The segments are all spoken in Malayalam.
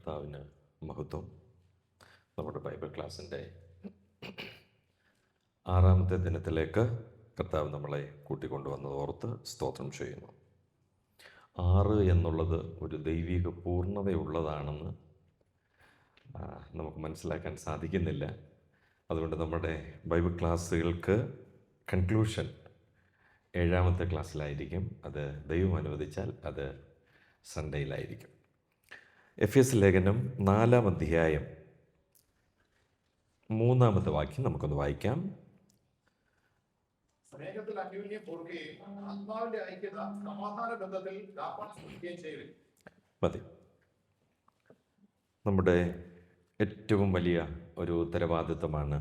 കർത്താവിന് മഹത്വം. നമ്മുടെ ബൈബിൾ ക്ലാസ്സിൻ്റെ 6-ാമത്തെ ദിനത്തിലേക്ക് കർത്താവ് നമ്മളെ കൂട്ടിക്കൊണ്ടുവന്നത് ഓർത്ത് സ്തോത്രം ചെയ്യുന്നു. 6 എന്നുള്ളത് ഒരു ദൈവിക പൂർണ്ണതയുള്ളതാണെന്ന് നമുക്ക് മനസ്സിലാക്കാൻ സാധിക്കുന്നില്ല. അതുകൊണ്ട് നമ്മുടെ ബൈബിൾ ക്ലാസ്സുകൾക്ക് കൺക്ലൂഷൻ 7-ാമത്തെ ക്ലാസ്സിലായിരിക്കും. അത് ദൈവം അനുവദിച്ചാൽ അത് സൺഡേയിലായിരിക്കും. എഫേസ്യ ലേഖനം 4-ാം അധ്യായം 3-ാമത്തെ വാക്യം നമുക്കൊന്ന് വായിക്കാം. സ്നേഹത്തിൽ അന്യോന്യം പൊറുക്കുകയും ആത്മാവിന്റെ ഐക്യത സമാധാന ബന്ധത്തിൽ കാപ്പാൻ ശ്രമിക്കുകയും ചെയ്യും. മതി. നമ്മുടെ ഏറ്റവും വലിയ ഒരു ഉത്തരവാദിത്തമാണ്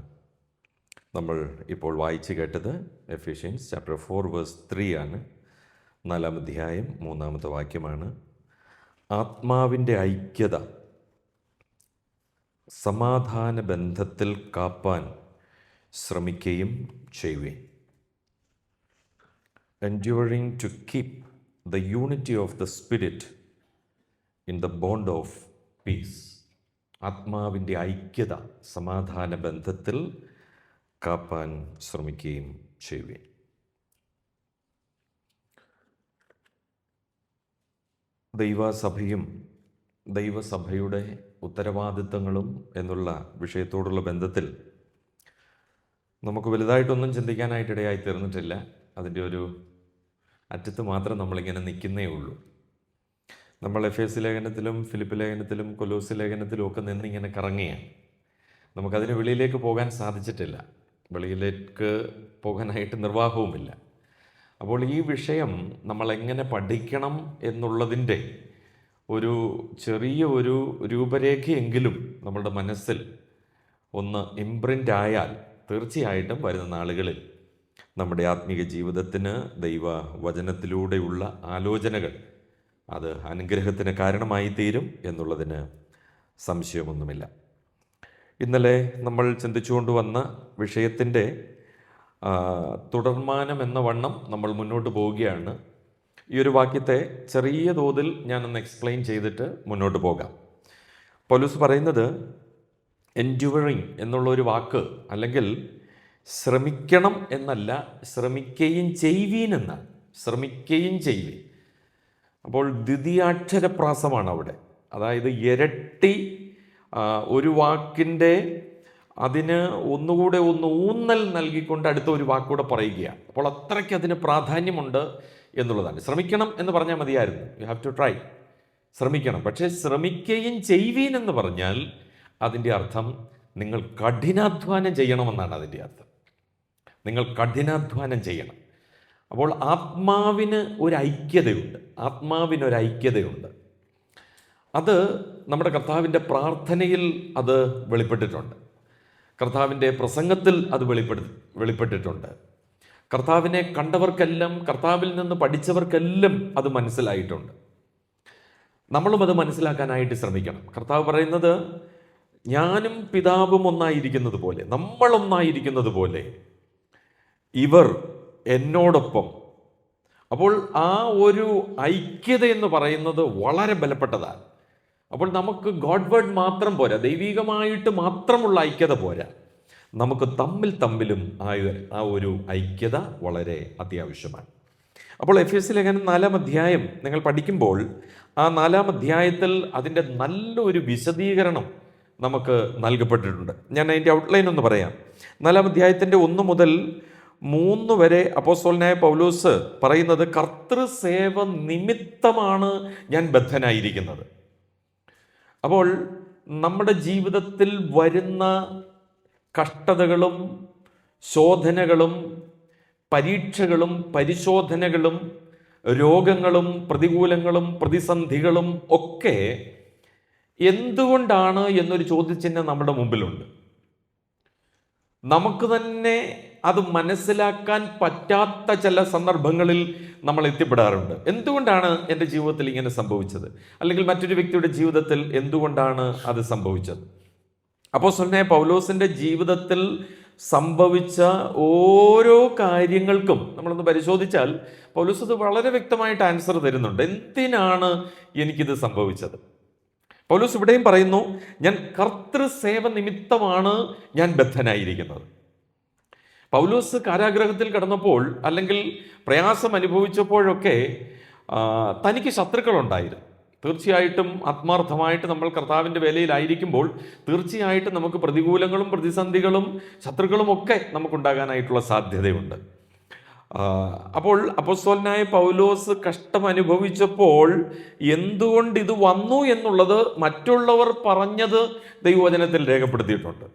നമ്മൾ ഇപ്പോൾ വായിച്ചു കേട്ടത്. എഫേഷ്യൻസ് ചാപ്റ്റർ 4 വേഴ്സ് 3 ആണ്. 4-ാം അധ്യായം 3-ാമത്തെ വാക്യമാണ്. ആത്മാവിൻ്റെ ഐക്യത സമാധാന ബന്ധത്തിൽ കാപ്പാൻ ശ്രമിക്കുകയും ചെയ്യുകയും. Enduring to keep the unity of the Spirit in the bond of peace. ആത്മാവിൻ്റെ ഐക്യത സമാധാന ബന്ധത്തിൽ കാപ്പാൻ ശ്രമിക്കുകയും ചെയ്യുകയും. ദൈവസഭയും ദൈവസഭയുടെ ഉത്തരവാദിത്തങ്ങളും എന്നുള്ള വിഷയത്തോടുള്ള ബന്ധത്തിൽ നമുക്ക് വലുതായിട്ടൊന്നും ചിന്തിക്കാനായിട്ടിടയായി തീർന്നിട്ടില്ല. അതിൻ്റെ ഒരു അറ്റത്ത് മാത്രം നമ്മളിങ്ങനെ നിൽക്കുന്നേ ഉള്ളൂ. നമ്മൾ എഫേസ്യ ലേഖനത്തിലും ഫിലിപ്പ് ലേഖനത്തിലും കൊലോസ്യ ലേഖനത്തിലും ഒക്കെ നിന്നിങ്ങനെ കറങ്ങിയാണ്. നമുക്കതിന് വെളിയിലേക്ക് പോകാൻ സാധിച്ചിട്ടില്ല. വെളിയിലേക്ക് പോകാനായിട്ട് നിർവാഹവുമില്ല. അപ്പോൾ ഈ വിഷയം നമ്മളെങ്ങനെ പഠിക്കണം എന്നുള്ളതിൻ്റെ ഒരു ചെറിയ ഒരു രൂപരേഖയെങ്കിലും നമ്മളുടെ മനസ്സിൽ ഒന്ന് ഇംപ്രിൻ്റ് ആയാൽ തീർച്ചയായിട്ടും വരുന്ന നാളുകളിൽ നമ്മുടെ ആത്മീയ ജീവിതത്തിന് ദൈവവചനത്തിലൂടെയുള്ള ആലോചനകൾ അത് അനുഗ്രഹത്തിന് കാരണമായി തീരും എന്നുള്ളതിന് സംശയമൊന്നുമില്ല. ഇന്നലെ നമ്മൾ ചിന്തിച്ചുകൊണ്ടുവന്ന വിഷയത്തിൻ്റെ തുടർമാനം എന്ന വണ്ണം നമ്മൾ മുന്നോട്ട് പോവുകയാണ്. ഈ ഒരു വാക്യത്തെ ചെറിയ തോതിൽ ഞാനൊന്ന് എക്സ്പ്ലെയിൻ ചെയ്തിട്ട് മുന്നോട്ട് പോകാം. പൗലോസ് പറയുന്നത് എൻഡ്യൂറിങ് എന്നുള്ള ഒരു വാക്ക്, അല്ലെങ്കിൽ ശ്രമിക്കണം എന്നല്ല, ശ്രമിക്കുകയും ചെയ്യുവീൻ എന്നാണ്. ശ്രമിക്കുകയും ചെയ്യുവീൻ. അപ്പോൾ ദ്വിതീയാക്ഷരപ്രാസമാണ് അവിടെ. അതായത് ഇരട്ടി ഒരു വാക്കിൻ്റെ അതിന് ഒന്നുകൂടെ ഒന്ന് ഊന്നൽ നൽകിക്കൊണ്ട് അടുത്ത ഒരു വാക്കുകൂടെ പറയുകയാണ്. അപ്പോൾ അത്രയ്ക്ക് അതിന് പ്രാധാന്യമുണ്ട് എന്നുള്ളതാണ്. ശ്രമിക്കണം എന്ന് പറഞ്ഞാൽ മതിയായിരുന്നു. You have to try. ശ്രമിക്കണം. പക്ഷേ ശ്രമിക്കുകയും ചെയ്യുവീൻ എന്ന് പറഞ്ഞാൽ അതിൻ്റെ അർത്ഥം നിങ്ങൾ കഠിനാധ്വാനം ചെയ്യണമെന്നാണ് അതിൻ്റെ അർത്ഥം. നിങ്ങൾ കഠിനാധ്വാനം ചെയ്യണം. അപ്പോൾ ആത്മാവിന് ഒരു ഐക്യതയുണ്ട്. ആത്മാവിനൊരു ഐക്യതയുണ്ട്. അത് നമ്മുടെ കർത്താവിൻ്റെ പ്രാർത്ഥനയിൽ അത് വെളിപ്പെട്ടിട്ടുണ്ട്. കർത്താവിൻ്റെ പ്രസംഗത്തിൽ അത് വെളിപ്പെട്ടിട്ടുണ്ട്. കർത്താവിനെ കണ്ടവർക്കെല്ലാം, കർത്താവിൽ നിന്ന് പഠിച്ചവർക്കെല്ലാം അത് മനസ്സിലായിട്ടുണ്ട്. നമ്മളും അത് മനസ്സിലാക്കാനായിട്ട് ശ്രമിക്കണം. കർത്താവ് പറയുന്നത് ഞാനും പിതാവും ഒന്നായിരിക്കുന്നത് പോലെ, നമ്മളൊന്നായിരിക്കുന്നത് പോലെ ഇവർ എന്നോടൊപ്പം. അപ്പോൾ ആ ഒരു ഐക്യത എന്ന് പറയുന്നത് വളരെ ബലപ്പെട്ടതാണ്. അപ്പോൾ നമുക്ക് ഗോഡ് വേർഡ് മാത്രം പോരാ, ദൈവികമായിട്ട് മാത്രമുള്ള ഐക്യത പോരാ, നമുക്ക് തമ്മിലും ആ ഒരു ഐക്യത വളരെ അത്യാവശ്യമാണ്. അപ്പോൾ എഫേസ്യ ലേഖനം 4-ാം അധ്യായം നിങ്ങൾ പഠിക്കുമ്പോൾ ആ 4-ാം അധ്യായത്തിൽ അതിൻ്റെ നല്ലൊരു വിശദീകരണം നമുക്ക് നൽകപ്പെട്ടിട്ടുണ്ട്. ഞാൻ അതിൻ്റെ ഔട്ട്ലൈൻ ഒന്ന് പറയാം. 4-ാം അധ്യായത്തിൻ്റെ 1 മുതൽ 3 വരെ അപ്പോസ്തലനായ പൗലോസ് പറയുന്നത് കർത്തൃസേവ നിമിത്തമാണ് ഞാൻ ബദ്ധനായിരിക്കുന്നത്. അപ്പോൾ നമ്മുടെ ജീവിതത്തിൽ വരുന്ന കഷ്ടതകളും ശോധനകളും പരീക്ഷകളും പരിശോധനകളും രോഗങ്ങളും പ്രതികൂലങ്ങളും പ്രതിസന്ധികളും ഒക്കെ എന്തുകൊണ്ടാണ് എന്നൊരു ചോദ്യചിഹ്നം നമ്മുടെ മുമ്പിലുണ്ട്. നമുക്ക് തന്നെ അത് മനസ്സിലാക്കാൻ പറ്റാത്ത ചില സന്ദർഭങ്ങളിൽ നമ്മൾ എത്തിപ്പെടാറുണ്ട്. എന്തുകൊണ്ടാണ് എൻ്റെ ജീവിതത്തിൽ ഇങ്ങനെ സംഭവിച്ചത്, അല്ലെങ്കിൽ മറ്റൊരു വ്യക്തിയുടെ ജീവിതത്തിൽ എന്തുകൊണ്ടാണ് അത് സംഭവിച്ചത്? അപ്പോസ്തലനായ പൗലോസിൻ്റെ ജീവിതത്തിൽ സംഭവിച്ച ഓരോ കാര്യങ്ങൾക്കും നമ്മളൊന്ന് പരിശോധിച്ചാൽ പൗലോസ് അത് വളരെ വ്യക്തമായിട്ട് ആൻസർ തരുന്നുണ്ട്. എന്തിനാണ് എനിക്കിത് സംഭവിച്ചത്? പൗലോസ് ഇവിടെയും പറയുന്നു, ഞാൻ കർത്തൃസേവ നിമിത്തമാണ് ഞാൻ ബദ്ധനായിരിക്കുന്നത്. പൗലോസ് കാരാഗ്രഹത്തിൽ കിടന്നപ്പോൾ അല്ലെങ്കിൽ പ്രയാസം അനുഭവിച്ചപ്പോഴൊക്കെ തനിക്ക് ശത്രുക്കളുണ്ടായിരുന്നു. തീർച്ചയായിട്ടും ആത്മാർത്ഥമായിട്ട് നമ്മൾ കർത്താവിൻ്റെ വേലയിലായിരിക്കുമ്പോൾ തീർച്ചയായിട്ടും നമുക്ക് പ്രതികൂലങ്ങളും പ്രതിസന്ധികളും ശത്രുക്കളും ഒക്കെ നമുക്കുണ്ടാകാനായിട്ടുള്ള സാധ്യതയുണ്ട്. അപ്പോൾ അപ്പോസ്തലനായ പൗലോസ് കഷ്ടം അനുഭവിച്ചപ്പോൾ എന്തുകൊണ്ട് ഇത് വന്നു എന്നുള്ളത് മറ്റുള്ളവർ പറഞ്ഞത് ദൈവവചനത്തിൽ രേഖപ്പെടുത്തിയിട്ടുണ്ട്.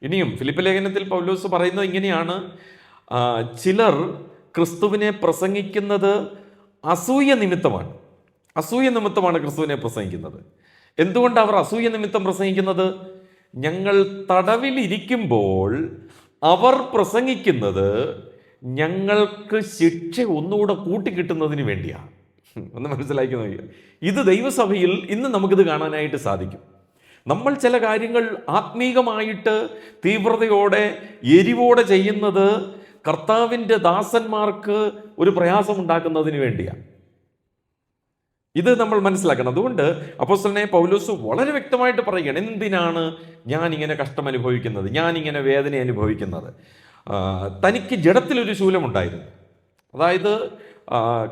ഇനിയും ഫിലിപ്പ് ലേഖനത്തിൽ പൗലോസ് പറയുന്നത് ഇങ്ങനെയാണ്, ചിലർ ക്രിസ്തുവിനെ പ്രസംഗിക്കുന്നത് അസൂയ നിമിത്തമാണ്. അസൂയ നിമിത്തമാണ് ക്രിസ്തുവിനെ പ്രസംഗിക്കുന്നത്. എന്തുകൊണ്ട് അവർ അസൂയ നിമിത്തം പ്രസംഗിക്കുന്നത്? ഞങ്ങൾ തടവിലിരിക്കുമ്പോൾ അവർ പ്രസംഗിക്കുന്നത് ഞങ്ങൾക്ക് ശിക്ഷ ഒന്നുകൂടെ കൂട്ടിക്കിട്ടുന്നതിന് വേണ്ടിയാണ്. ഒന്ന് മനസ്സിലാക്കി നോക്കുക. ഇത് ദൈവസഭയിൽ ഇന്ന് നമുക്കിത് കാണാനായിട്ട് സാധിക്കും. നമ്മൾ ചില കാര്യങ്ങൾ ആത്മീകമായിട്ട് തീവ്രതയോടെ എരിവോടെ ചെയ്യുന്നത് കർത്താവിൻ്റെ ദാസന്മാർക്ക് ഒരു പ്രയാസമുണ്ടാക്കുന്നതിന് വേണ്ടിയാണ്. ഇത് നമ്മൾ മനസ്സിലാക്കണം. അതുകൊണ്ട് അപ്പോസ്തലനായ പൗലോസ് വളരെ വ്യക്തമായിട്ട് പറയുകയാണ്, എന്തിനാണ് ഞാൻ ഇങ്ങനെ കഷ്ടം അനുഭവിക്കുന്നത്, ഞാൻ ഇങ്ങനെ വേദന അനുഭവിക്കുന്നത്. തനിക്ക് ജഡത്തിലൊരു ശൂലമുണ്ടായിരുന്നു. അതായത്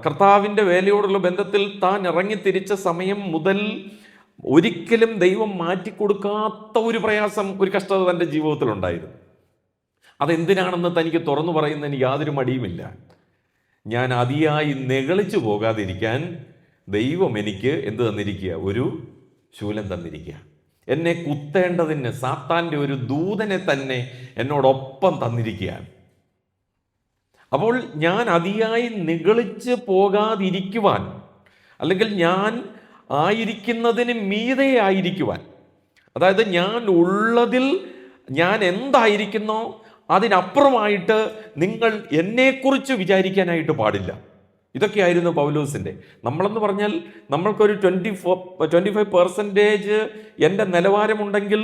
കർത്താവിൻ്റെ വേലയോടുള്ള ബന്ധത്തിൽ താൻ ഇറങ്ങിത്തിരിച്ച സമയം മുതൽ ഒരിക്കലും ദൈവം മാറ്റിക്കൊടുക്കാത്ത ഒരു പ്രയാസം, ഒരു കഷ്ടത തൻ്റെ ജീവിതത്തിലുണ്ടായിരുന്നു. അതെന്തിനാണെന്ന് തനിക്ക് തുറന്നു പറയുന്നതിന് യാതൊരു മടിയുമില്ല. ഞാൻ അതിയായി നെകളിച്ചു പോകാതിരിക്കാൻ ദൈവം എനിക്ക് എന്ത് തന്നിരിക്കുക? ഒരു ശൂലം തന്നിരിക്കുക. എന്നെ കുത്തേണ്ടതിന് സാത്താൻ്റെ ഒരു ദൂതനെ തന്നെ എന്നോടൊപ്പം തന്നിരിക്കുകയാണ്. അപ്പോൾ ഞാൻ അതിയായി നിഗളിച്ച് പോകാതിരിക്കുവാൻ, അല്ലെങ്കിൽ ഞാൻ ആയിരിക്കുന്നതിന് മീതെ ആയിരിക്കുവാൻ, അതായത് ഞാൻ ഉള്ളതിൽ ഞാൻ എന്തായിരിക്കുന്നോ അതിനപ്പുറമായിട്ട് നിങ്ങൾ എന്നെക്കുറിച്ച് വിചാരിക്കാനായിട്ട് പാടില്ല. ഇതൊക്കെയായിരുന്നു പൗലോസിൻ്റെ. നമ്മളെന്ന് പറഞ്ഞാൽ നമ്മൾക്കൊരു 25% എൻ്റെ നിലവാരമുണ്ടെങ്കിൽ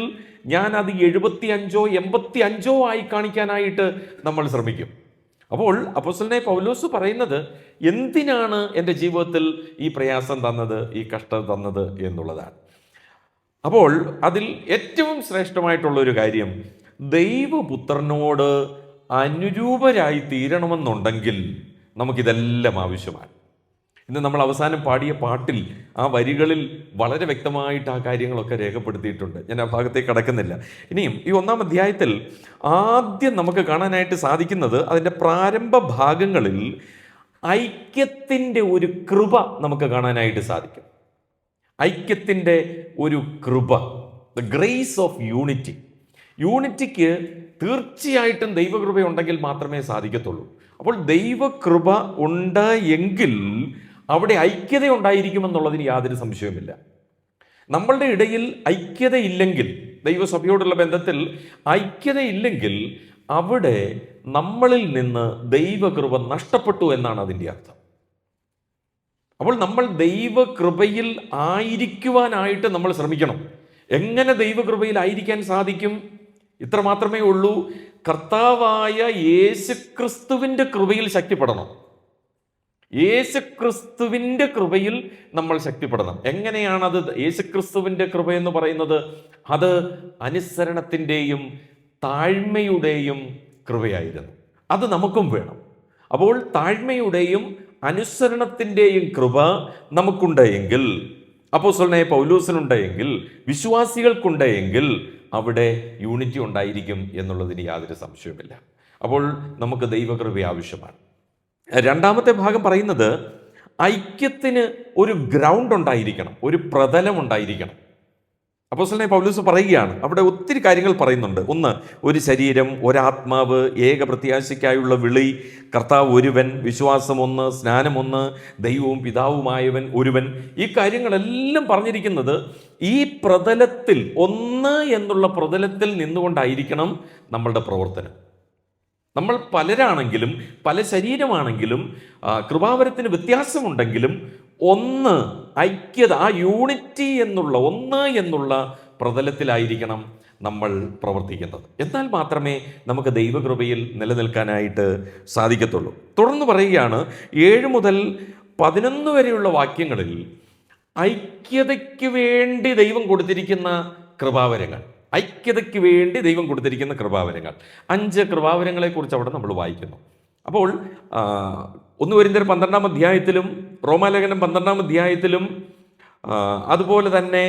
ഞാൻ അത് 75 85 ആയി കാണിക്കാനായിട്ട് നമ്മൾ ശ്രമിക്കും. അപ്പോൾ അപ്പോസ്തലനായ പൗലോസ് പറയുന്നത്, എന്തിനാണ് എൻ്റെ ജീവിതത്തിൽ ഈ പ്രയാസം തന്നത്, ഈ കഷ്ടത തന്നത് എന്നുള്ളതാണ്. അപ്പോൾ അതിൽ ഏറ്റവും ശ്രേഷ്ഠമായിട്ടുള്ളൊരു കാര്യം, ദൈവപുത്രനോട് അനുരൂപരായി തീരണമെന്നുണ്ടെങ്കിൽ നമുക്കിതെല്ലാം ആവശ്യമാണ്. ഇന്ന് നമ്മൾ അവസാനം പാടിയ പാട്ടിൽ ആ വരികളിൽ വളരെ വ്യക്തമായിട്ട് ആ കാര്യങ്ങളൊക്കെ രേഖപ്പെടുത്തിയിട്ടുണ്ട്. ഞാൻ ആ ഭാഗത്തേക്ക് കടക്കുന്നില്ല. ഇനിയും ഈ 1-ാം അധ്യായത്തിൽ ആദ്യം നമുക്ക് കാണാനായിട്ട് സാധിക്കുന്നത്, അതിൻ്റെ പ്രാരംഭ ഭാഗങ്ങളിൽ ഐക്യത്തിൻ്റെ ഒരു കൃപ നമുക്ക് കാണാനായിട്ട് സാധിക്കും. ഐക്യത്തിൻ്റെ ഒരു കൃപ, ദ ഗ്രേസ് ഓഫ് യൂണിറ്റി. യൂണിറ്റിക്ക് തീർച്ചയായിട്ടും ദൈവകൃപയുണ്ടെങ്കിൽ മാത്രമേ സാധിക്കത്തുള്ളൂ. അപ്പോൾ ദൈവകൃപ ഉണ്ട് എങ്കിൽ അവിടെ ഐക്യത ഉണ്ടായിരിക്കുമെന്നുള്ളതിന് യാതൊരു സംശയവുമില്ല. നമ്മളുടെ ഇടയിൽ ഐക്യതയില്ലെങ്കിൽ, ദൈവസഭയോടുള്ള ബന്ധത്തിൽ ഐക്യതയില്ലെങ്കിൽ അവിടെ നമ്മളിൽ നിന്ന് ദൈവകൃപ നഷ്ടപ്പെട്ടു എന്നാണ് അതിൻ്റെ അർത്ഥം. അപ്പോൾ നമ്മൾ ദൈവകൃപയിൽ ആയിരിക്കുവാനായിട്ട് നമ്മൾ ശ്രമിക്കണം. എങ്ങനെ ദൈവകൃപയിൽ ആയിരിക്കാൻ സാധിക്കും? ഇത്ര മാത്രമേ ഉള്ളൂ, കർത്താവായ യേശുക്രിസ്തുവിൻ്റെ കൃപയിൽ ശക്തിപ്പെടണം. യേശുക്രിസ്തുവിൻ്റെ കൃപയിൽ നമ്മൾ ശക്തിപ്പെടണം. എങ്ങനെയാണത് യേശുക്രിസ്തുവിൻ്റെ കൃപ എന്ന് പറയുന്നത്? അത് അനുസരണത്തിൻ്റെയും താഴ്മയുടെയും കൃപയായിരുന്നു. അത് നമുക്കും വേണം. അപ്പോൾ താഴ്മയുടെയും അനുസരണത്തിൻ്റെയും കൃപ നമുക്കുണ്ടെങ്കിൽ, അപ്പോസ്തലനായ പൗലോസിനുണ്ടെങ്കിൽ, വിശ്വാസികൾക്കുണ്ടെങ്കിൽ അവിടെ യൂണിറ്റി ഉണ്ടായിരിക്കും എന്നുള്ളതിന് യാതൊരു സംശയവുമില്ല. അപ്പോൾ നമുക്ക് ദൈവകൃപ ആവശ്യമാണ്. രണ്ടാമത്തെ ഭാഗം പറയുന്നത്, ഐക്യത്തിന് ഒരു ഗ്രൗണ്ട് ഉണ്ടായിരിക്കണം, ഒരു പ്രതലം ഉണ്ടായിരിക്കണം. അപ്പോസ്തലനായ പൗലോസ് പറയുകയാണ്, അവിടെ ഒത്തിരി കാര്യങ്ങൾ പറയുന്നുണ്ട്. ഒന്ന്, ഒരു ശരീരം, ഒരാത്മാവ്, ഏക പ്രത്യാശയ്ക്കായുള്ള വിളി, കർത്താവ് ഒരുവൻ, വിശ്വാസം ഒന്ന്, സ്നാനം ഒന്ന്, ദൈവവും പിതാവുമായവൻ ഒരുവൻ. ഈ കാര്യങ്ങളെല്ലാം പറഞ്ഞിരിക്കുന്നത് ഈ പ്രതലത്തിൽ, ഒന്ന് എന്നുള്ള പ്രതലത്തിൽ നിന്നുകൊണ്ടായിരിക്കണം നമ്മളുടെ പ്രവർത്തനം. നമ്മൾ പലരാണെങ്കിലും പല ശരീരമാണെങ്കിലും കൃപാവരത്തിന് വ്യത്യാസമുണ്ടെങ്കിലും ഒന്ന്, ഐക്യത, ആ യൂണിറ്റി എന്നുള്ള, ഒന്ന് എന്നുള്ള പ്രതലത്തിലായിരിക്കണം നമ്മൾ പ്രവർത്തിക്കുന്നത്. എന്നാൽ മാത്രമേ നമുക്ക് ദൈവകൃപയിൽ നിലനിൽക്കാനായിട്ട് സാധിക്കത്തുള്ളൂ. തുടർന്ന് പറയുകയാണ്, 7 മുതൽ 11 വരെയുള്ള വാക്യങ്ങളിൽ ഐക്യതയ്ക്ക് വേണ്ടി ദൈവം കൊടുത്തിരിക്കുന്ന കൃപാവരങ്ങൾ, ഐക്യതയ്ക്ക് വേണ്ടി ദൈവം കൊടുത്തിരിക്കുന്ന കൃപാവരങ്ങൾ, 5 കൃപാവരങ്ങളെ കുറിച്ച് അവിടെ നമ്മൾ വായിക്കുന്നു. അപ്പോൾ 1 കൊരിന്ത്യർ 12-ാം അധ്യായത്തിലും റോമാലേഖനം 12-ാം അധ്യായത്തിലും അതുപോലെ തന്നെ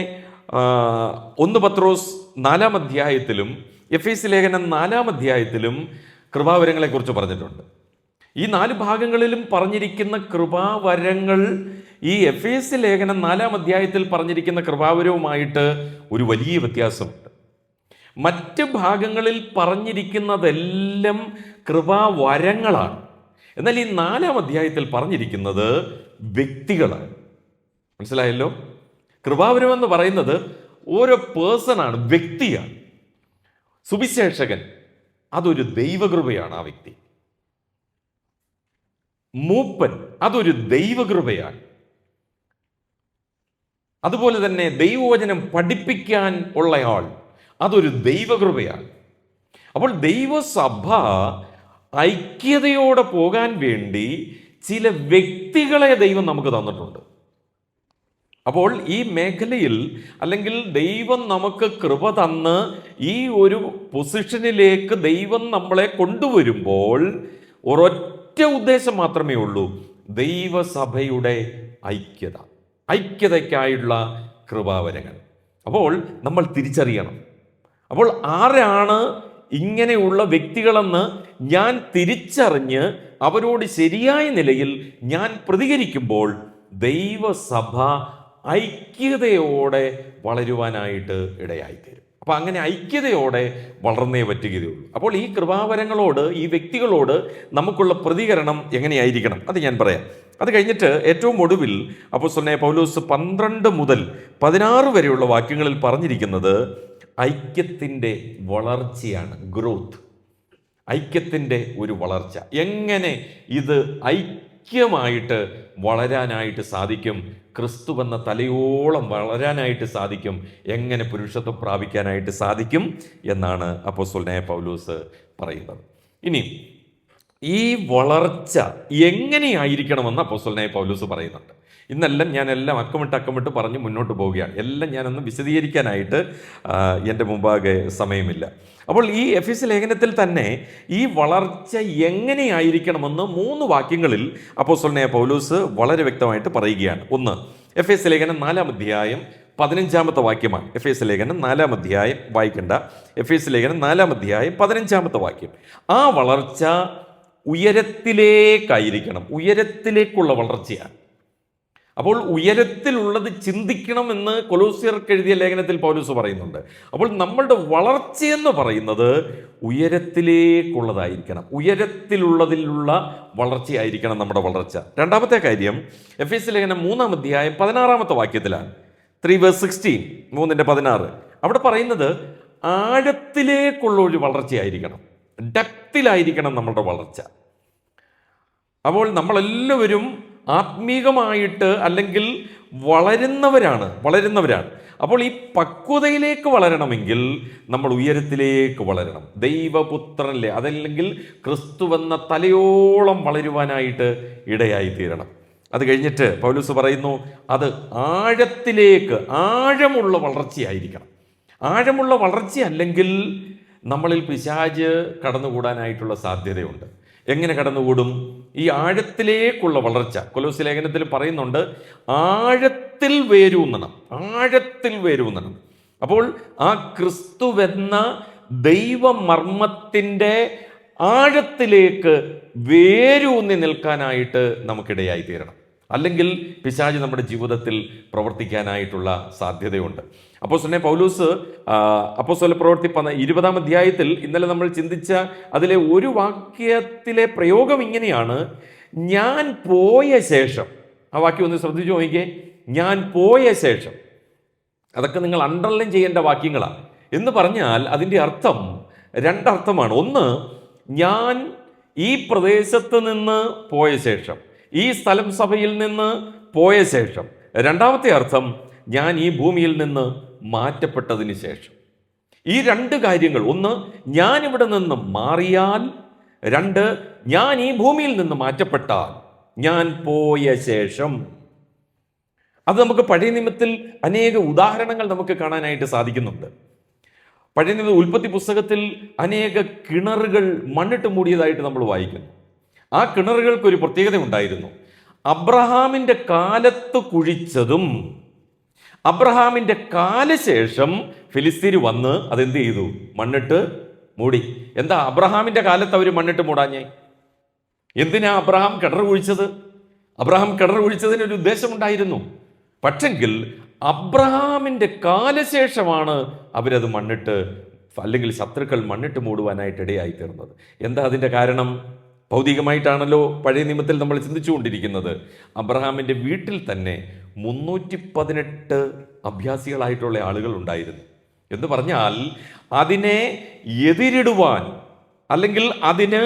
1 പത്രോസ് 4-ാം അധ്യായത്തിലും എഫേസ്യ ലേഖനം 4-ാം അധ്യായത്തിലും കൃപാവരങ്ങളെ കുറിച്ച് പറഞ്ഞിട്ടുണ്ട്. ഈ 4 ഭാഗങ്ങളിലും പറഞ്ഞിരിക്കുന്ന കൃപാവരങ്ങൾ ഈ എഫേസ്യ ലേഖനം 4-ാം അധ്യായത്തിൽ പറഞ്ഞിരിക്കുന്ന കൃപാവരവുമായിട്ട് ഒരു വലിയ വ്യത്യാസമുണ്ട്. മറ്റ് ഭാഗങ്ങളിൽ പറഞ്ഞിരിക്കുന്നതെല്ലാം കൃപാവരങ്ങളാണ്. എന്നാൽ ഈ 4-ാം അധ്യായത്തിൽ പറഞ്ഞിരിക്കുന്നത് വ്യക്തികളാണ്. മനസ്സിലായല്ലോ? കൃപാവരം എന്ന് പറയുന്നത് ഓരോ പേഴ്സണാണ്, വ്യക്തിയാണ്. സുവിശേഷകൻ അതൊരു ദൈവകൃപയാണ്. ആ വ്യക്തി മൂപ്പൻ അതൊരു ദൈവകൃപയാണ്. അതുപോലെ തന്നെ ദൈവവചനം പഠിപ്പിക്കാൻ ഉള്ളയാൾ അതൊരു ദൈവകൃപയാണ്. അപ്പോൾ ദൈവസഭ ഐക്യതയോടെ പോകാൻ വേണ്ടി ചില വ്യക്തികളെ ദൈവം നമുക്ക് തന്നിട്ടുണ്ട്. അപ്പോൾ ഈ മേഖലയിൽ അല്ലെങ്കിൽ ദൈവം നമുക്ക് കൃപ തന്ന് ഈ ഒരു പൊസിഷനിലേക്ക് ദൈവം നമ്മളെ കൊണ്ടുവരുമ്പോൾ ഒരൊറ്റ ഉദ്ദേശം മാത്രമേ ഉള്ളൂ: ദൈവസഭയുടെ ഐക്യത, ഐക്യതയ്ക്കായുള്ള കൃപാവരങ്ങൾ. അപ്പോൾ നമ്മൾ തിരിച്ചറിയണം. അപ്പോൾ ആരാണ് ഇങ്ങനെയുള്ള വ്യക്തികളെന്ന് ഞാൻ തിരിച്ചറിഞ്ഞ് അവരോട് ശരിയായ നിലയിൽ ഞാൻ പ്രതികരിക്കുമ്പോൾ ദൈവസഭ ഐക്യതയോടെ വളരുവാനായിട്ട് ഇടയായിത്തീരും. അപ്പം അങ്ങനെ ഐക്യതയോടെ വളർന്നേ പറ്റുകയുള്ളൂ. അപ്പോൾ ഈ കൃപാവരങ്ങളോട്, ഈ വ്യക്തികളോട് നമുക്കുള്ള പ്രതികരണം എങ്ങനെയായിരിക്കണം അത് ഞാൻ പറയാം. അത് കഴിഞ്ഞിട്ട് ഏറ്റവും ഒടുവിൽ അപ്പോസ്തലനായ പൗലോസ് 12 മുതൽ 16 വരെയുള്ള വാക്യങ്ങളിൽ പറഞ്ഞിരിക്കുന്നത് ഐക്യത്തിൻ്റെ വളർച്ചയാണ്, ഗ്രോത്ത്. ഐക്യത്തിൻ്റെ ഒരു വളർച്ച. എങ്ങനെ ഇത് ഐക്യമായിട്ട് വളരാനായിട്ട് സാധിക്കും, ക്രിസ്തുവെന്ന തലയോളം വളരാനായിട്ട് സാധിക്കും, എങ്ങനെ പുരുഷത്വം പ്രാപിക്കാനായിട്ട് സാധിക്കും എന്നാണ് അപ്പോസ്തലനായ പൗലോസ് പറയുന്നത്. ഇനി ഈ വളർച്ച എങ്ങനെയായിരിക്കണമെന്ന് അപ്പോസ്തലനായ പൗലോസ് പറയുന്നുണ്ട്. ഇന്നെല്ലാം ഞാനെല്ലാം അക്കമിട്ട് പറഞ്ഞ് മുന്നോട്ട് പോവുകയാണ്. എല്ലാം ഞാനൊന്ന് വിശദീകരിക്കാനായിട്ട് എൻ്റെ മുമ്പാകെ സമയമില്ല. അപ്പോൾ ഈ എഫേസ്യ ലേഖനത്തിൽ തന്നെ ഈ വളർച്ച എങ്ങനെയായിരിക്കണമെന്ന് 3 വാക്യങ്ങളിൽ അപ്പോസ്തലനായ പൗലോസ് വളരെ വ്യക്തമായിട്ട് പറയുകയാണ്. ഒന്ന്, എഫേസ്യ ലേഖനം 4-ാം അധ്യായം 15-ാമത്തെ വാക്യമാണ്. എഫേസ്യ ലേഖനം 4-ാം അധ്യായം വായിക്കേണ്ട. എഫേസ്യ ലേഖനം 4-ാം അധ്യായം 15-ാമത്തെ വാക്യം. ആ വളർച്ച ഉയരത്തിലേക്കായിരിക്കണം, ഉയരത്തിലേക്കുള്ള വളർച്ചയാണ്. അപ്പോൾ ഉയരത്തിലുള്ളത് ചിന്തിക്കണമെന്ന് കൊലോസ്യർക്ക് എഴുതിയ ലേഖനത്തിൽ പൗലോസ് പറയുന്നുണ്ട്. അപ്പോൾ നമ്മളുടെ വളർച്ചയെന്ന് പറയുന്നത് ഉയരത്തിലേക്കുള്ളതായിരിക്കണം, ഉയരത്തിലുള്ളതിലുള്ള വളർച്ചയായിരിക്കണം നമ്മുടെ വളർച്ച. രണ്ടാമത്തെ കാര്യം എഫേസ്യ ലേഖനം 3-ാം അധ്യായം 16-ാമത്തെ വാക്യത്തിലാണ്. 3:16, 3:16. അവിടെ പറയുന്നത് ആഴത്തിലേക്കുള്ള ഒരു വളർച്ചയായിരിക്കണം, ഡെപ്തിലായിരിക്കണം നമ്മളുടെ വളർച്ച. അപ്പോൾ നമ്മളെല്ലാവരും ആത്മീകമായിട്ട് അല്ലെങ്കിൽ വളരുന്നവരാണ്. അപ്പോൾ ഈ പക്വതയിലേക്ക് വളരണമെങ്കിൽ നമ്മൾ ഉയരത്തിലേക്ക് വളരണം, ദൈവപുത്രനിലെ അതല്ലെങ്കിൽ ക്രിസ്തുവെന്ന തലയോളം വളരുവാനായിട്ട് ഇടയായിത്തീരണം. അത് കഴിഞ്ഞിട്ട് പൗലോസ് പറയുന്നു, അത് ആഴത്തിലേക്ക്, ആഴമുള്ള വളർച്ചയായിരിക്കണം. ആഴമുള്ള വളർച്ച അല്ലെങ്കിൽ നമ്മളിൽ പിശാച് കടന്നുകൂടാനായിട്ടുള്ള സാധ്യതയുണ്ട്. എങ്ങനെ കടന്നുകൂടും? ഈ ആഴത്തിലേക്കുള്ള വളർച്ച കൊലോസ്യ ലേഖനത്തിൽ പറയുന്നുണ്ട്, ആഴത്തിൽ വേരൂന്നണം, ആഴത്തിൽ വേരൂന്നണം. അപ്പോൾ ആ ക്രിസ്തുവെന്ന ദൈവമർമ്മത്തിൻ്റെ ആഴത്തിലേക്ക് വേരൂന്നി നിൽക്കാനായിട്ട് നമുക്കിടയായി തീരണം. അല്ലെങ്കിൽ പിശാച് നമ്മുടെ ജീവിതത്തിൽ പ്രവർത്തിക്കാനായിട്ടുള്ള സാധ്യതയുണ്ട്. അപ്പോസ്തലനായ പൗലോസ് അപ്പോസ്തല പ്രവൃത്തി 20-ാം അധ്യായത്തിൽ ഇന്നലെ നമ്മൾ ചിന്തിച്ച അതിലെ ഒരു വാക്യത്തിലെ പ്രയോഗം ഇങ്ങനെയാണ്: ഞാൻ പോയ ശേഷം. ആ വാക്യം ഒന്ന് ശ്രദ്ധിച്ചു നോക്കിക്കേ. ഞാൻ പോയ ശേഷം. അതൊക്കെ നിങ്ങൾ അണ്ടർലൈൻ ചെയ്യേണ്ട വാക്യങ്ങളാണ്. എന്ന് പറഞ്ഞാൽ അതിൻ്റെ അർത്ഥം 2 അർത്ഥമാണ്. ഒന്ന്, ഞാൻ ഈ പ്രദേശത്ത് നിന്ന് പോയ ശേഷം, ഈ സ്ഥലം സഭയിൽ നിന്ന് പോയ ശേഷം. രണ്ടാമത്തെ അർത്ഥം, ഞാൻ ഈ ഭൂമിയിൽ നിന്ന് മാറ്റപ്പെട്ടതിന് ശേഷം. ഈ 2 കാര്യങ്ങൾ, ഒന്ന് ഞാൻ ഇവിടെ നിന്ന് മാറിയാൽ, 2 ഞാൻ ഈ ഭൂമിയിൽ നിന്ന് മാറ്റപ്പെട്ടാൽ, ഞാൻ പോയ ശേഷം. അത് നമുക്ക് പഴയ നിയമത്തിൽ അനേക ഉദാഹരണങ്ങൾ നമുക്ക് കാണാനായിട്ട് സാധിക്കുന്നുണ്ട്. പഴയ നിയമ ഉൽപ്പത്തി പുസ്തകത്തിൽ അനേക കിണറുകൾ മണ്ണിട്ട് മൂടിയതായിട്ട് നമ്മൾ വായിക്കുന്നു. ആ കിണറുകൾക്ക് ഒരു പ്രത്യേകത ഉണ്ടായിരുന്നു. അബ്രഹാമിൻ്റെ കാലത്ത് കുഴിച്ചതും അബ്രഹാമിൻ്റെ കാലശേഷം ഫിലിസ്തീന് വന്ന് അതെന്ത് ചെയ്തു? മണ്ണിട്ട് മൂടി. എന്താ അബ്രഹാമിൻ്റെ കാലത്ത് അവർ മണ്ണിട്ട് മൂടാഞ്ഞേ? എന്തിനാ അബ്രഹാം കിണർ കുഴിച്ചത്? അബ്രഹാം കിണർ കുഴിച്ചതിനൊരു ഉദ്ദേശമുണ്ടായിരുന്നു. പക്ഷെങ്കിൽ അബ്രഹാമിൻ്റെ കാലശേഷമാണ് അവരത് മണ്ണിട്ട്, അല്ലെങ്കിൽ ശത്രുക്കൾ മണ്ണിട്ട് മൂടുവാനായിട്ട് ഇടയായി തീർന്നത്. എന്താ അതിൻ്റെ കാരണം? ഭൗതികമായിട്ടാണല്ലോ പഴയ നിയമത്തിൽ നമ്മൾ ചിന്തിച്ചുകൊണ്ടിരിക്കുന്നത്. അബ്രഹാമിൻ്റെ വീട്ടിൽ തന്നെ 318 അഭ്യാസികളായിട്ടുള്ള ആളുകൾ ഉണ്ടായിരുന്നു. എന്ന് പറഞ്ഞാൽ അതിനെ എതിരിടുവാൻ, അല്ലെങ്കിൽ അതിന്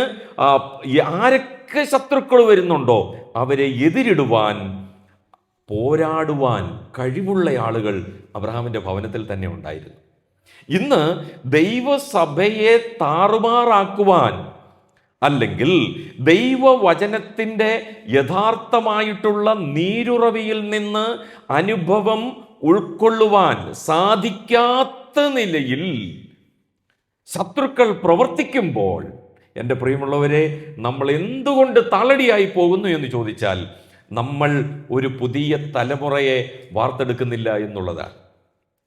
ആരൊക്കെ ശത്രുക്കൾ വരുന്നുണ്ടോ അവരെ എതിരിടുവാൻ, പോരാടുവാൻ കഴിവുള്ള ആളുകൾ അബ്രഹാമിൻ്റെ ഭവനത്തിൽ തന്നെ ഉണ്ടായിരുന്നു. ഇന്ന് ദൈവസഭയെ താറുമാറാക്കുവാൻ, അല്ലെങ്കിൽ ദൈവവചനത്തിൻ്റെ യഥാർത്ഥമായിട്ടുള്ള നീരുറവിയിൽ നിന്ന് അനുഭവം ഉൾക്കൊള്ളുവാൻ സാധിക്കാത്ത നിലയിൽ ശത്രുക്കൾ പ്രവർത്തിക്കുമ്പോൾ, എൻ്റെ പ്രിയമുള്ളവരെ, നമ്മൾ എന്തുകൊണ്ട് തളടിയായി പോകുന്നു എന്ന് ചോദിച്ചാൽ, നമ്മൾ ഒരു പുതിയ തലമുറയെ വാർത്തെടുക്കുന്നില്ല എന്നുള്ളതാണ്.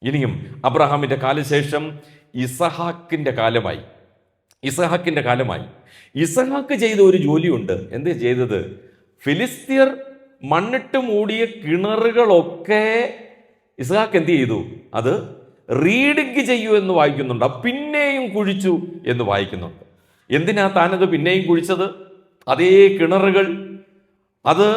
ഇനിയും അബ്രഹാമിൻ്റെ കാലശേഷം ഇസഹാക്കിൻ്റെ കാലമായി. ഇസഹാക്ക് ചെയ്ത ഒരു ജോലിയുണ്ട്. എന്ത് ചെയ്തത്? ഫിലിസ്തീർ മണ്ണിട്ട് മൂടിയ കിണറുകളൊക്കെ ഇസഹാക്ക് എന്ത് ചെയ്തു? അത് റീഡിങ് ചെയ്യൂ എന്ന് വായിക്കുന്നുണ്ട്. പിന്നെയും കുഴിച്ചു എന്ന് വായിക്കുന്നുണ്ട്. എന്തിനാ താനത് പിന്നെയും കുഴിച്ചത്? അതേ കിണറുകൾ അത്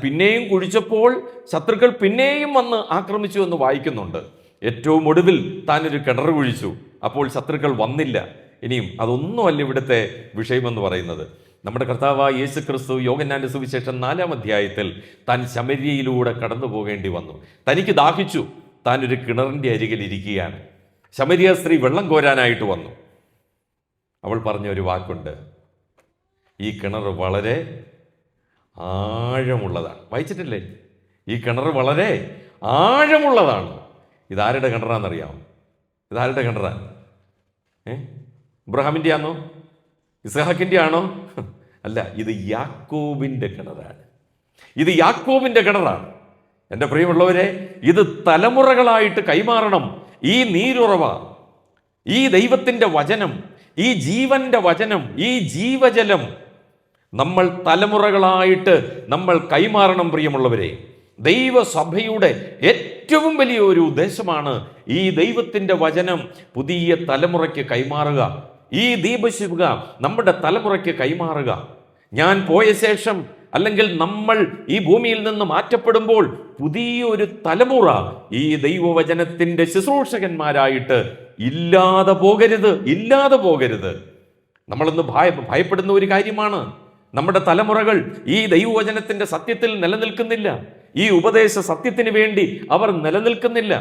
പിന്നെയും കുഴിച്ചപ്പോൾ ശത്രുക്കൾ പിന്നെയും വന്ന് ആക്രമിച്ചു എന്ന് വായിക്കുന്നുണ്ട്. ഏറ്റവും ഒടുവിൽ താനൊരു കിണർ കുഴിച്ചു, അപ്പോൾ ശത്രുക്കൾ വന്നില്ല. ഇനിയും അതൊന്നുമല്ല ഇവിടുത്തെ വിഷയമെന്ന് പറയുന്നത്. നമ്മുടെ കർത്താവായ യേശു ക്രിസ്തു യോഹന്നാന്റെ സുവിശേഷം 4-ാം അധ്യായത്തിൽ താൻ ശമര്യയിലൂടെ കടന്നു പോകേണ്ടി വന്നു. തനിക്ക് ദാഹിച്ചു. താൻ ഒരു കിണറിൻ്റെ അരികിൽ ഇരിക്കുകയാണ്. ശമരിയ സ്ത്രീ വെള്ളം കോരാനായിട്ട് വന്നു. അവൾ പറഞ്ഞ ഒരു വാക്കുണ്ട്, ഈ കിണർ വളരെ ആഴമുള്ളതാണ്. വായിച്ചിട്ടില്ലേ? ഈ കിണർ വളരെ ആഴമുള്ളതാണ്. ഇതാരുടെ കിണറാണെന്നറിയാമോ? ഇതാരുടെ കിണറാണ്? ഇബ്രാഹിമിൻ്റെ ആണോ? ഇസ്ഹാക്കിൻ്റെ ആണോ? അല്ല, ഇത് യാക്കോബിൻ്റെ കിണറാണ്. ഇത് യാക്കോബിൻ്റെ കിണറാണ്. എൻ്റെ പ്രിയമുള്ളവരെ, ഇത് തലമുറകളായിട്ട് കൈമാറണം. ഈ നീരുറവ, ഈ ദൈവത്തിൻ്റെ വചനം, ഈ ജീവന്റെ വചനം, ഈ ജീവജലം നമ്മൾ തലമുറകളായിട്ട് നമ്മൾ കൈമാറണം. പ്രിയമുള്ളവരെ, ദൈവസഭയുടെ ഏറ്റവും വലിയ ഒരു ഉദ്ദേശമാണ് ഈ ദൈവത്തിൻ്റെ വചനം പുതിയ തലമുറയ്ക്ക് കൈമാറുക. ഈ ദീപശിവ നമ്മുടെ തലമുറയ്ക്ക് കൈമാറുക. ഞാൻ പോയ ശേഷം, അല്ലെങ്കിൽ നമ്മൾ ഈ ഭൂമിയിൽ നിന്ന് മാറ്റപ്പെടുമ്പോൾ പുതിയൊരു തലമുറ ഈ ദൈവവചനത്തിൻ്റെ ശുശ്രൂഷകന്മാരായിട്ട് ഇല്ലാതെ പോകരുത്. നമ്മളിന്ന് ഭയപ്പെടുന്ന ഒരു കാര്യമാണ്, നമ്മുടെ തലമുറകൾ ഈ ദൈവവചനത്തിൻ്റെ സത്യത്തിൽ നിലനിൽക്കുന്നില്ല. ഈ ഉപദേശ സത്യത്തിന് വേണ്ടി അവർ നിലനിൽക്കുന്നില്ല.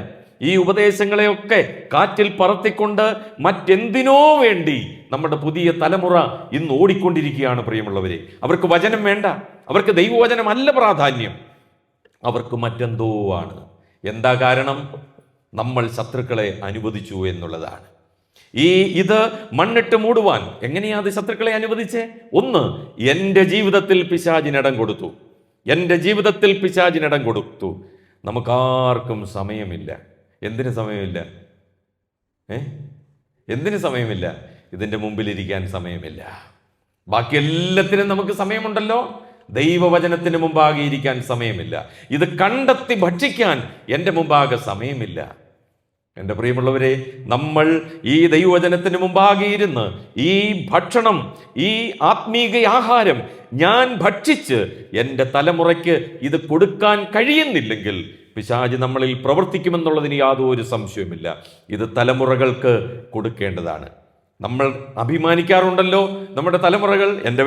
ഈ ഉപദേശങ്ങളെയൊക്കെ കാറ്റിൽ പറത്തിക്കൊണ്ട് മറ്റെന്തിനോ വേണ്ടി നമ്മുടെ പുതിയ തലമുറ ഇന്ന് ഓടിക്കൊണ്ടിരിക്കുകയാണ്. പ്രിയമുള്ളവരെ, അവർക്ക് വചനം വേണ്ട, അവർക്ക് ദൈവവചനമല്ല പ്രാധാന്യം, അവർക്ക് മറ്റെന്തോ ആണ്. എന്താ കാരണം? നമ്മൾ ശത്രുക്കളെ അനുവദിച്ചു എന്നുള്ളതാണ്. ഇത് മണ്ണിട്ട് മൂടുവാൻ എങ്ങനെയാ അത് ശത്രുക്കളെ അനുവദിച്ചേ? ഒന്ന്, എൻ്റെ ജീവിതത്തിൽ പിശാചിനിടം കൊടുത്തു. നമുക്കാർക്കും സമയമില്ല. എന്തിന് സമയമില്ല? എന്തിന് സമയമില്ല? ഇതിൻ്റെ മുമ്പിലിരിക്കാൻ സമയമില്ല. ബാക്കി എല്ലാത്തിനും നമുക്ക് സമയമുണ്ടല്ലോ. ദൈവവചനത്തിന് മുമ്പാകെ ഇരിക്കാൻ സമയമില്ല. ഇത് കണ്ടെത്തി ഭക്ഷിക്കാൻ എൻ്റെ മുമ്പാകെ സമയമില്ല. എൻ്റെ പ്രിയമുള്ളവരെ, നമ്മൾ ഈ ദൈവവചനത്തിന് മുമ്പാകെ ഇരുന്ന് ഈ ഭക്ഷണം, ഈ ആത്മീക ആഹാരം ഞാൻ ഭക്ഷിച്ച് എൻ്റെ തലമുറയ്ക്ക് ഇത് കൊടുക്കാൻ കഴിയുന്നില്ലെങ്കിൽ പിശാച് നമ്മളിൽ പ്രവർത്തിക്കുമെന്നുള്ളതിന് യാതൊരു സംശയവുമില്ല. ഇത് തലമുറകൾക്ക് കൊടുക്കേണ്ടതാണ്. നമ്മൾ അഭിമാനിക്കാറുണ്ടല്ലോ, നമ്മുടെ തലമുറകൾ, എൻ്റെ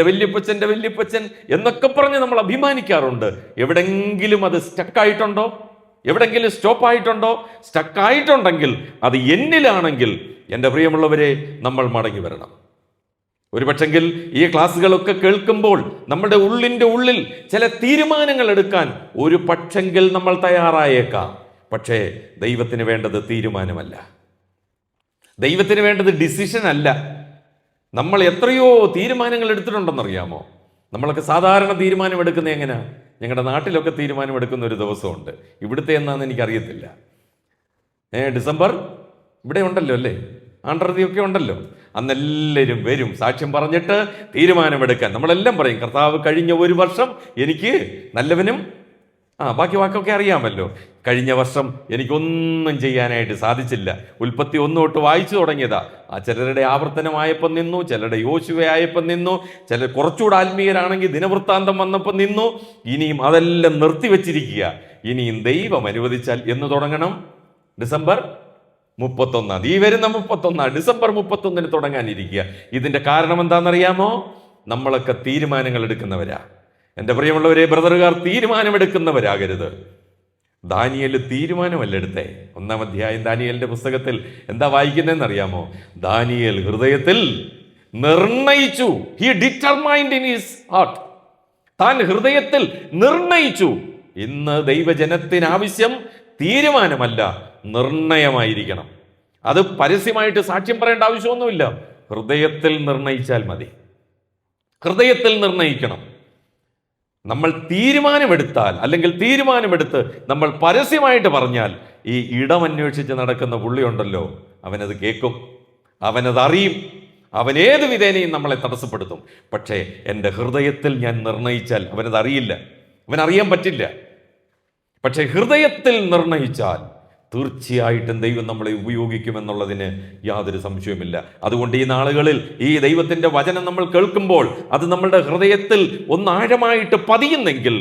വല്യപ്പച്ചൻ എന്നൊക്കെ പറഞ്ഞ് നമ്മൾ അഭിമാനിക്കാറുണ്ട്. എവിടെങ്കിലും അത് സ്റ്റക്കായിട്ടുണ്ടോ? എവിടെങ്കിലും സ്റ്റക്കായിട്ടുണ്ടെങ്കിൽ അത് എന്നിലാണെങ്കിൽ, എൻ്റെ പ്രിയമുള്ളവരെ, നമ്മൾ മടങ്ങി വരണം. ഒരു പക്ഷെങ്കിൽ ഈ ക്ലാസ്സുകളൊക്കെ കേൾക്കുമ്പോൾ നമ്മുടെ ഉള്ളിൻ്റെ ഉള്ളിൽ ചില തീരുമാനങ്ങൾ എടുക്കാൻ ഒരു പക്ഷെങ്കിൽ നമ്മൾ തയ്യാറായേക്കാം. പക്ഷേ ദൈവത്തിന് വേണ്ടത് തീരുമാനമല്ല, ദൈവത്തിന് വേണ്ടത് ഡിസിഷൻ അല്ല. നമ്മൾ എത്രയോ തീരുമാനങ്ങൾ എടുത്തിട്ടുണ്ടെന്നറിയാമോ? നമ്മളൊക്കെ സാധാരണ തീരുമാനം എടുക്കുന്നത് എങ്ങനെയാ? ഞങ്ങളുടെ നാട്ടിലൊക്കെ തീരുമാനം എടുക്കുന്ന ഒരു ദിവസമുണ്ട്. ഇവിടുത്തെ എന്നാന്ന് എനിക്കറിയത്തില്ല. ഡിസംബർ ഇവിടെ ഉണ്ടല്ലോ അല്ലേ, ആണ്ടർതിയൊക്കെ ഉണ്ടല്ലോ. അന്നെല്ലാവരും വരും സാക്ഷ്യം പറഞ്ഞിട്ട് തീരുമാനമെടുക്കാൻ. നമ്മളെല്ലാം പറയും, കർത്താവ് കഴിഞ്ഞ ഒരു വർഷം എനിക്ക് നല്ലവനും ബാക്കി വാക്കൊക്കെ അറിയാമല്ലോ. കഴിഞ്ഞ വർഷം എനിക്കൊന്നും ചെയ്യാനായിട്ട് സാധിച്ചില്ല. ഉൽപ്പത്തി 1 തൊട്ട് വായിച്ചു തുടങ്ങിയതാ. ചിലരുടെ ആവർത്തനമായപ്പോൾ നിന്നു, ചിലരുടെ യോശുവയായപ്പോൾ നിന്നു, ചിലർ കുറച്ചുകൂടെ ആത്മീയരാണെങ്കിൽ ദിനവൃത്താന്തം വന്നപ്പോൾ നിന്നു. ഇനിയും അതെല്ലാം നിർത്തിവെച്ചിരിക്കുക. ഇനിയും ദൈവം അനുവദിച്ചാൽ എന്ന് തുടങ്ങണം? ഡിസംബർ 31. ഈ വരുന്ന 31, ഡിസംബർ 31 തുടങ്ങാനിരിക്കുക. ഇതിന്റെ കാരണം എന്താണെന്നറിയാമോ? നമ്മളൊക്കെ തീരുമാനങ്ങൾ എടുക്കുന്നവരാ. എൻ്റെ പ്രിയമുള്ളവരെ, ബ്രദറുകാർ തീരുമാനമെടുക്കുന്നവരാകരുത്. ദാനിയേൽ തീരുമാനമല്ല എടുത്തേ. 1-ാം അധ്യായം ദാനിയേലിന്റെ പുസ്തകത്തിൽ എന്താ വായിക്കുന്നതെന്നറിയാമോ? ദാനിയേൽ ഹൃദയത്തിൽ നിർണയിച്ചു. He determined in his heart. താൻ ഹൃദയത്തിൽ നിർണയിച്ചു. ഇന്ന് ദൈവജനത്തിന് ആവശ്യം തീരുമാനമല്ല, നിർണയമായിരിക്കണം. അത് പരസ്യമായിട്ട് സാക്ഷ്യം പറയേണ്ട ആവശ്യമൊന്നുമില്ല. ഹൃദയത്തിൽ നിർണയിച്ചാൽ മതി. ഹൃദയത്തിൽ നിർണയിക്കണം. നമ്മൾ തീരുമാനമെടുത്താൽ, അല്ലെങ്കിൽ തീരുമാനമെടുത്ത് നമ്മൾ പരസ്യമായിട്ട് പറഞ്ഞാൽ, ഈ ഇടമന്വേഷിച്ച് നടക്കുന്ന പുള്ളിയുണ്ടല്ലോ, അവനത് കേൾക്കും, അവനത് അറിയും, അവൻ ഏത് വിധേനയും നമ്മളെ തടസ്സപ്പെടുത്തും. പക്ഷേ എൻ്റെ ഹൃദയത്തിൽ ഞാൻ നിർണയിച്ചാൽ അവനത് അറിയില്ല, അവനറിയാൻ പറ്റില്ല. പക്ഷേ ഹൃദയത്തിൽ നിർണയിച്ചാൽ തീർച്ചയായിട്ടും ദൈവം നമ്മളെ ഉപയോഗിക്കുമെന്നുള്ളതിന് യാതൊരു സംശയവുമില്ല. അതുകൊണ്ട് ഈ നാളുകളിൽ ഈ ദൈവത്തിൻ്റെ വചനം നമ്മൾ കേൾക്കുമ്പോൾ അത് നമ്മളുടെ ഹൃദയത്തിൽ ഒന്നാഴമായിട്ട് പതിയുന്നെങ്കിൽ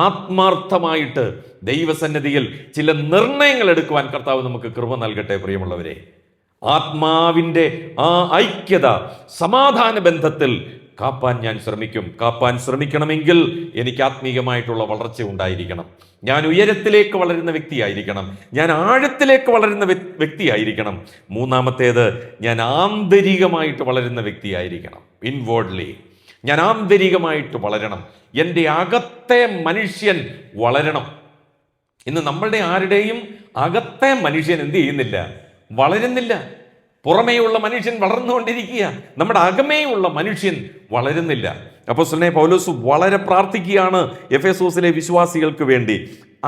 ആത്മാർത്ഥമായിട്ട് ദൈവസന്നിധിയിൽ ചില നിർണയങ്ങൾ എടുക്കുവാൻ കർത്താവ് നമുക്ക് കൃപ നൽകട്ടെ. പ്രിയമുള്ളവരെ, ആത്മാവിൻ്റെ ആ ഐക്യത, സമാധാന ബന്ധത്തിൽ കാപ്പാൻ ഞാൻ ശ്രമിക്കും. കാപ്പാൻ ശ്രമിക്കണമെങ്കിൽ എനിക്ക് ആത്മീയമായിട്ടുള്ള വളർച്ച ഉണ്ടായിരിക്കണം. ഞാൻ ഉയരത്തിലേക്ക് വളരുന്ന വ്യക്തിയായിരിക്കണം. ഞാൻ ആഴത്തിലേക്ക് വളരുന്ന വ്യക്തിയായിരിക്കണം. മൂന്നാമത്തേത്, ഞാൻ ആന്തരികമായിട്ട് വളരുന്ന വ്യക്തിയായിരിക്കണം. ഇൻവേർഡ്ലി ഞാൻ ആന്തരികമായിട്ട് വളരണം. എൻ്റെ അകത്തെ മനുഷ്യൻ വളരണം. ഇന്ന് നമ്മളുടെ ആരുടെയും അകത്തെ മനുഷ്യൻ എന്ത് ചെയ്യുന്നില്ല? വളരുന്നില്ല. പുറമേയുള്ള മനുഷ്യൻ വളർന്നുകൊണ്ടിരിക്കുക, നമ്മുടെ അകമേയുള്ള മനുഷ്യൻ വളരുന്നില്ല. അപ്പോസ്തലനായ പൗലോസ് വളരെ പ്രാർത്ഥിക്കുകയാണ് എഫെസോസിലെ വിശ്വാസികൾക്ക് വേണ്ടി.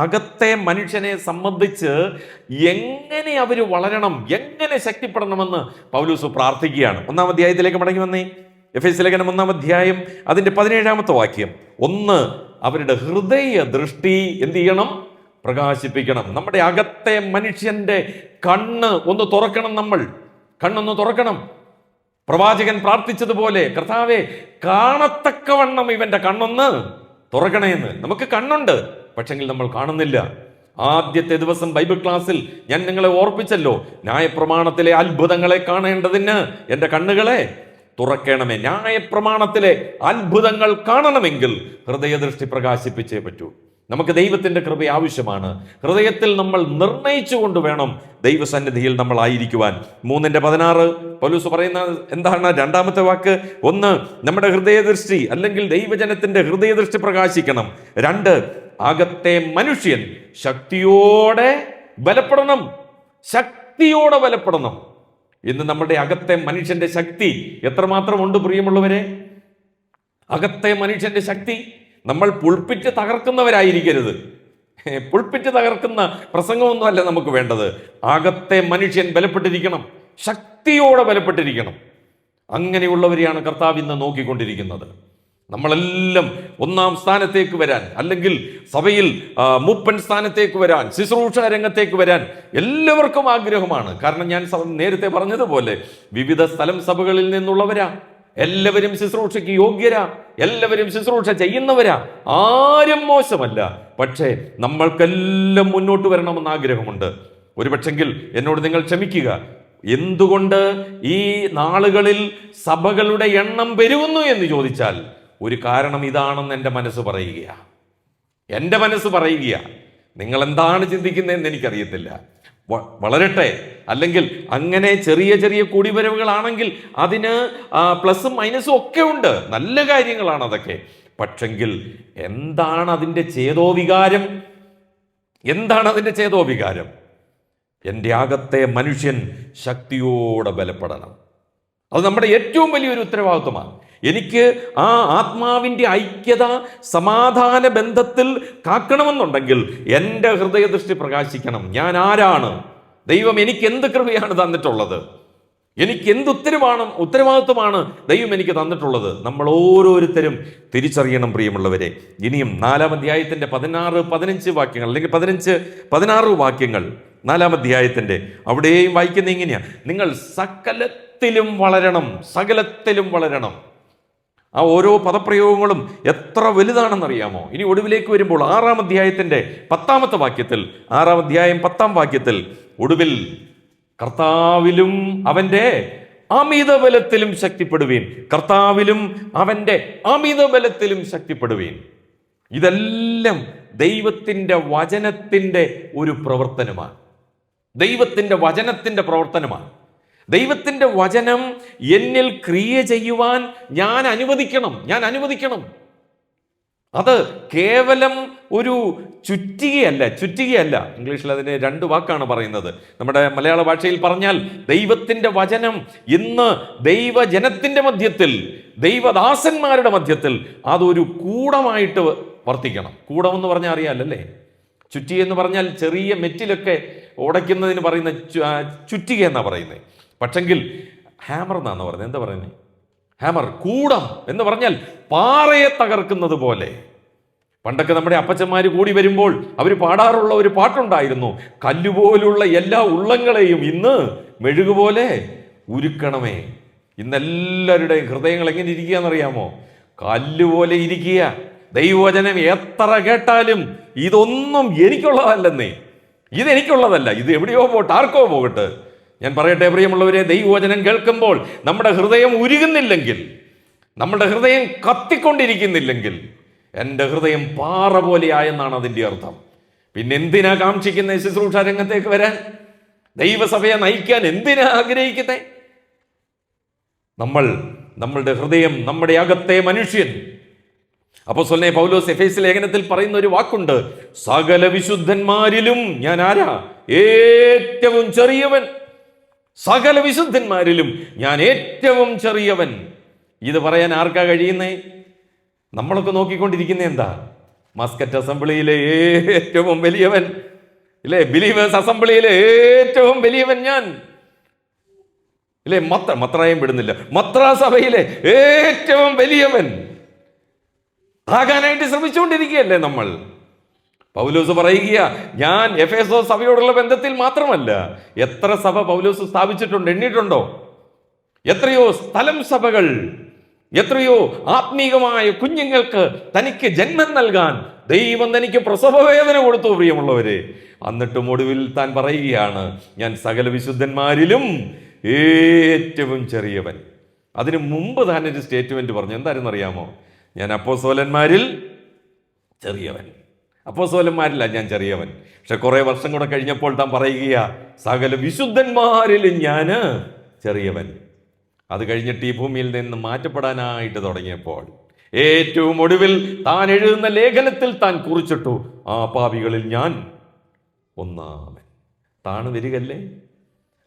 അകത്തെ മനുഷ്യനെ സംബന്ധിച്ച് എങ്ങനെ അവർ വളരണം, എങ്ങനെ ശക്തിപ്പെടണമെന്ന് പൗലോസ് പ്രാർത്ഥിക്കുകയാണ്. 1-ാം അധ്യായത്തിലേക്ക് മടങ്ങി വന്നേ. എഫെസ്യ ലേഖനം 1-ാം അധ്യായം അതിൻ്റെ 17-ാമത്തെ വാക്യം. അവരുടെ ഹൃദയ ദൃഷ്ടി എന്ത് ചെയ്യണം? പ്രകാശിപ്പിക്കണം. നമ്മുടെ അകത്തെ മനുഷ്യന്റെ കണ്ണ് ഒന്ന് തുറക്കണം. നമ്മൾ കണ്ണൊന്ന് തുറക്കണം. പ്രവാചകൻ പ്രാർത്ഥിച്ചതുപോലെ, കർത്താവേ, കാണത്തക്കവണ്ണം ഇവന്റെ കണ്ണൊന്ന് തുറക്കണേന്ന്. നമുക്ക് കണ്ണുണ്ട്, പക്ഷെങ്കിൽ നമ്മൾ കാണുന്നില്ല. ആദ്യത്തെ ദിവസം ബൈബിൾ ക്ലാസ്സിൽ ഞാൻ നിങ്ങളെ ഓർപ്പിച്ചല്ലോ, ന്യായപ്രമാണത്തിലെ അത്ഭുതങ്ങളെ കാണേണ്ടതിന് എൻ്റെ കണ്ണുകളെ തുറക്കണമേ. ന്യായപ്രമാണത്തിലെ അത്ഭുതങ്ങൾ കാണണമെങ്കിൽ ഹൃദയദൃഷ്ടി പ്രകാശിപ്പിച്ചേ പറ്റൂ. നമുക്ക് ദൈവത്തിൻ്റെ കൃപ ആവശ്യമാണ്. ഹൃദയത്തിൽ നമ്മൾ നിർണയിച്ചുകൊണ്ട് വേണം ദൈവസന്നിധിയിൽ നമ്മൾ ആയിരിക്കുവാൻ. 3:16 പൗലോസ് പറയുന്ന എന്താണ്? 2-ാമത്തെ വാക്ക്. 1, നമ്മുടെ ഹൃദയദൃഷ്ടി അല്ലെങ്കിൽ ദൈവജനത്തിന്റെ ഹൃദയദൃഷ്ടി പ്രകാശിക്കണം. 2, അകത്തെ മനുഷ്യൻ ശക്തിയോടെ ബലപ്പെടണം. ശക്തിയോടെ ബലപ്പെടണം. ഇന്ന് നമ്മുടെ അകത്തെ മനുഷ്യന്റെ ശക്തി എത്രമാത്രമുണ്ട് പ്രിയമുള്ളവരെ? അകത്തെ മനുഷ്യന്റെ ശക്തി. നമ്മൾ പുൾപ്പിറ്റ് തകർക്കുന്നവരായിരിക്കരുത്. പുൾപ്പിറ്റ് തകർക്കുന്ന പ്രസംഗമൊന്നുമല്ല നമുക്ക് വേണ്ടത്. അകത്തെ മനുഷ്യൻ ബലപ്പെട്ടിരിക്കണം, ശക്തിയോടെ ബലപ്പെട്ടിരിക്കണം. അങ്ങനെയുള്ളവരെയാണ് കർത്താവ് ഇന്ന് നോക്കിക്കൊണ്ടിരിക്കുന്നത്. നമ്മളെല്ലാം 1-ാം സ്ഥാനത്തേക്ക് വരാൻ, അല്ലെങ്കിൽ സഭയിൽ മൂപ്പൻ സ്ഥാനത്തേക്ക് വരാൻ, ശുശ്രൂഷ രംഗത്തേക്ക് വരാൻ എല്ലാവർക്കും ആഗ്രഹമാണ്. കാരണം ഞാൻ നേരത്തെ പറഞ്ഞതുപോലെ വിവിധ സ്ഥലം സഭകളിൽ നിന്നുള്ളവരാ. എല്ലാവരും ശുശ്രൂഷയ്ക്ക് യോഗ്യരാ, എല്ലാവരും ശുശ്രൂഷ ചെയ്യുന്നവരാ. ആരും മോശമല്ല. പക്ഷേ നമ്മൾക്കെല്ലാം മുന്നോട്ട് വരണമെന്ന് ആഗ്രഹമുണ്ട്. ഒരു പക്ഷെങ്കിൽ എന്നോട് നിങ്ങൾ ക്ഷമിക്കുക. എന്തുകൊണ്ട് ഈ നാളുകളിൽ സഭകളുടെ എണ്ണം പെരുകുന്നു എന്ന് ചോദിച്ചാൽ ഒരു കാരണം ഇതാണെന്ന് എൻ്റെ മനസ്സ് പറയുകയാണ്. എൻ്റെ മനസ്സ് പറയുക. നിങ്ങൾ എന്താണ് ചിന്തിക്കുന്നതെന്ന് എനിക്കറിയത്തില്ല. വളരട്ടെ. അല്ലെങ്കിൽ അങ്ങനെ ചെറിയ ചെറിയ കൂടിവരവുകളാണെങ്കിൽ അതിന് പ്ലസും മൈനസും ഒക്കെ ഉണ്ട്, നല്ല കാര്യങ്ങളാണ് അതൊക്കെ. പക്ഷെങ്കിൽ എന്താണ് അതിൻ്റെ ചേതോവികാരം? എന്താണ് അതിൻ്റെ ചേതോവികാരം? എൻ്റെ അകത്തെ മനുഷ്യൻ ശക്തിയോടെ ബലപ്പെടണം. അത് നമ്മുടെ ഏറ്റവും വലിയൊരു ഉത്തരവാദിത്വമാണ്. എനിക്ക് ആ ആത്മാവിൻ്റെ ഐക്യത സമാധാന ബന്ധത്തിൽ കാക്കണമെന്നുണ്ടെങ്കിൽ എൻ്റെ ഹൃദയദൃഷ്ടി പ്രകാശിക്കണം. ഞാൻ ആരാണ്? ദൈവം എനിക്ക് എന്ത് കൃപയാണ് തന്നിട്ടുള്ളത്? എനിക്ക് എന്ത് ഉത്തരവാദിത്വമാണ് ദൈവം എനിക്ക് തന്നിട്ടുള്ളത്? നമ്മൾ ഓരോരുത്തരും തിരിച്ചറിയണം പ്രിയമുള്ളവരെ. ഇനിയും 4-ാം അധ്യായത്തിൻ്റെ 16-15 വാക്യങ്ങൾ, അല്ലെങ്കിൽ 15-16 വാക്യങ്ങൾ 4-ാം അധ്യായത്തിൻ്റെ അവിടെയും വായിക്കുന്ന ഇങ്ങനെയാണ്: നിങ്ങൾ സകലത്തിലും വളരണം, സകലത്തിലും വളരണം. ആ ഓരോ പദപ്രയോഗങ്ങളും എത്ര വലുതാണെന്നറിയാമോ? ഇനി ഒടുവിലേക്ക് വരുമ്പോൾ 6-ാം അധ്യായത്തിൻ്റെ 10-ാമത്തെ വാക്യത്തിൽ, 6-ാം അധ്യായം 10-ാം വാക്യത്തിൽ, ഒടുവിൽ കർത്താവിലും അവൻ്റെ അമിത ബലത്തിലും ശക്തിപ്പെടുവീൻ, കർത്താവിലും അവൻ്റെ അമിത ബലത്തിലും ശക്തിപ്പെടുവീൻ. ഇതെല്ലാം ദൈവത്തിൻ്റെ വചനത്തിൻ്റെ ഒരു പ്രവർത്തനമാണ്. ദൈവത്തിൻ്റെ വചനത്തിൻ്റെ പ്രവർത്തനമാണ്. ദൈവത്തിൻ്റെ വചനം എന്നിൽ ക്രിയ ചെയ്യുവാൻ ഞാൻ അനുവദിക്കണം. അത് കേവലം ഒരു ചുറ്റികയല്ല. ഇംഗ്ലീഷിൽ അതിന് 2 വാക്കാണ് പറയുന്നത്. നമ്മുടെ മലയാള ഭാഷയിൽ പറഞ്ഞാൽ ദൈവത്തിൻ്റെ വചനം ഇന്ന് ദൈവജനത്തിൻ്റെ മധ്യത്തിൽ, ദൈവദാസന്മാരുടെ മധ്യത്തിൽ അതൊരു കൂടമായിട്ട് വർത്തിക്കണം. കൂടം എന്ന് പറഞ്ഞാൽ അറിയാമല്ലേ? ചുറ്റിക എന്ന് പറഞ്ഞാൽ ചെറിയ മെറ്റിലൊക്കെ ഉടയ്ക്കുന്നതിന് പറയുന്ന ചുറ്റിക എന്നാണ് പറയുന്നത്. പക്ഷെങ്കിൽ ഹാമർ എന്നാണ് പറയുന്നത്. എന്താ പറയുന്നത്? ഹാമർ. കൂടം എന്ന് പറഞ്ഞാൽ പാറയെ തകർക്കുന്നത് പോലെ. പണ്ടൊക്കെ നമ്മുടെ അപ്പച്ചന്മാർ കൂടി വരുമ്പോൾ അവർ പാടാറുള്ള ഒരു പാട്ടുണ്ടായിരുന്നു: കല്ലുപോലുള്ള എല്ലാ ഉള്ളങ്ങളെയും ഇന്ന് മെഴുകുപോലെ ഉരുക്കണമേ. ഇന്നെല്ലാവരുടെയും ഹൃദയങ്ങൾ എങ്ങനെ ഇരിക്കുകയെന്നറിയാമോ? കല്ലുപോലെ ഇരിക്കുക. ദൈവവചനം എത്ര കേട്ടാലും ഇതൊന്നും എനിക്കുള്ളതല്ലെന്നേ, ഇതെനിക്കുള്ളതല്ല, ഇത് എവിടെയോ പോട്ടെ, ആർക്കോ പോകട്ടെ. ഞാൻ പറയട്ടെ പ്രിയമുള്ളവരെ, ദൈവവചനം കേൾക്കുമ്പോൾ നമ്മുടെ ഹൃദയം ഉരുകുന്നില്ലെങ്കിൽ, നമ്മുടെ ഹൃദയം കത്തിക്കൊണ്ടിരിക്കുന്നില്ലെങ്കിൽ, എൻ്റെ ഹൃദയം പാറ പോലെയായെന്നാണ് അതിൻ്റെ അർത്ഥം. പിന്നെ എന്തിനാ കാക്ഷിക്കുന്ന ശുശ്രൂഷ രംഗത്തേക്ക് വരാൻ? ദൈവസഭയെ നയിക്കാൻ എന്തിനാ ആഗ്രഹിക്കുന്നേ? നമ്മളുടെ ഹൃദയം, നമ്മുടെ അകത്തെ മനുഷ്യൻ. അപ്പോസ്തലനായ പൗലോസ് എഫേസ്യ ലേഖനത്തിൽ പറയുന്ന ഒരു വാക്കുണ്ട്: സകല വിശുദ്ധന്മാരിലും ഞാൻ ആരാ? ഏറ്റവും ചെറിയവൻ. സകല വിശുദ്ധന്മാരിലും ഞാൻ ഏറ്റവും ചെറിയവൻ. ഇത് പറയാൻ ആർക്കാ കഴിയുന്നേ? നമ്മളൊക്കെ നോക്കിക്കൊണ്ടിരിക്കുന്ന എന്താ? മസ്കറ്റ് അസംബ്ലിയിലെ ഏറ്റവും വലിയവൻ, ഇല്ലേ? ബിലീവേഴ്സ് അസംബ്ലിയിലെ ഏറ്റവും വലിയവൻ ഞാൻ, ഇല്ലേ? മത്രായം വിടുന്നില്ല. മത്രാ സഭയിലെ ഏറ്റവും വലിയവൻ ആകാനായിട്ട് ശ്രമിച്ചുകൊണ്ടിരിക്കുകയല്ലേ നമ്മൾ? പൗലോസ് പറയുക, ഞാൻ എഫേസോ സഭയോടുള്ള ബന്ധത്തിൽ മാത്രമല്ല, എത്ര സഭ പൗലോസ് സ്ഥാപിച്ചിട്ടുണ്ട്, എണ്ണിയിട്ടുണ്ടോ? എത്രയോ സ്ഥലം സഭകൾ, എത്രയോ ആത്മീകമായ കുഞ്ഞുങ്ങൾക്ക് തനിക്ക് ജന്മം നൽകാൻ ദൈവം തനിക്ക് പ്രസവവേദന കൊടുത്തു പ്രിയമുള്ളവരെ. എന്നിട്ടും ഒടുവിൽ താൻ പറയുകയാണ്, ഞാൻ സകല വിശുദ്ധന്മാരിലും ഏറ്റവും ചെറിയവൻ. അതിനു മുമ്പ് താൻ ഒരു സ്റ്റേറ്റ്മെന്റ് പറഞ്ഞു. എന്തായിരുന്നു അറിയാമോ? ഞാൻ അപ്പോസ്തലന്മാരിൽ ചെറിയവൻ. അപ്പോസ്തലന്മാരില്ല ഞാൻ ചെറിയവൻ. പക്ഷെ കുറെ വർഷം കൂടെ കഴിഞ്ഞപ്പോൾ താൻ പറയുക, സകല വിശുദ്ധന്മാരിലും ഞാൻ ചെറിയവൻ. അത് കഴിഞ്ഞിട്ട് ഈ ഭൂമിയിൽ നിന്ന് മാറ്റപ്പെടാനായിട്ട് തുടങ്ങിയപ്പോൾ ഏറ്റവും ഒടുവിൽ താൻ എഴുതുന്ന ലേഖനത്തിൽ താൻ കുറിച്ചിട്ടു, ആ പാപികളിൽ ഞാൻ ഒന്നാമൻ. താണ് വരികല്ലേ?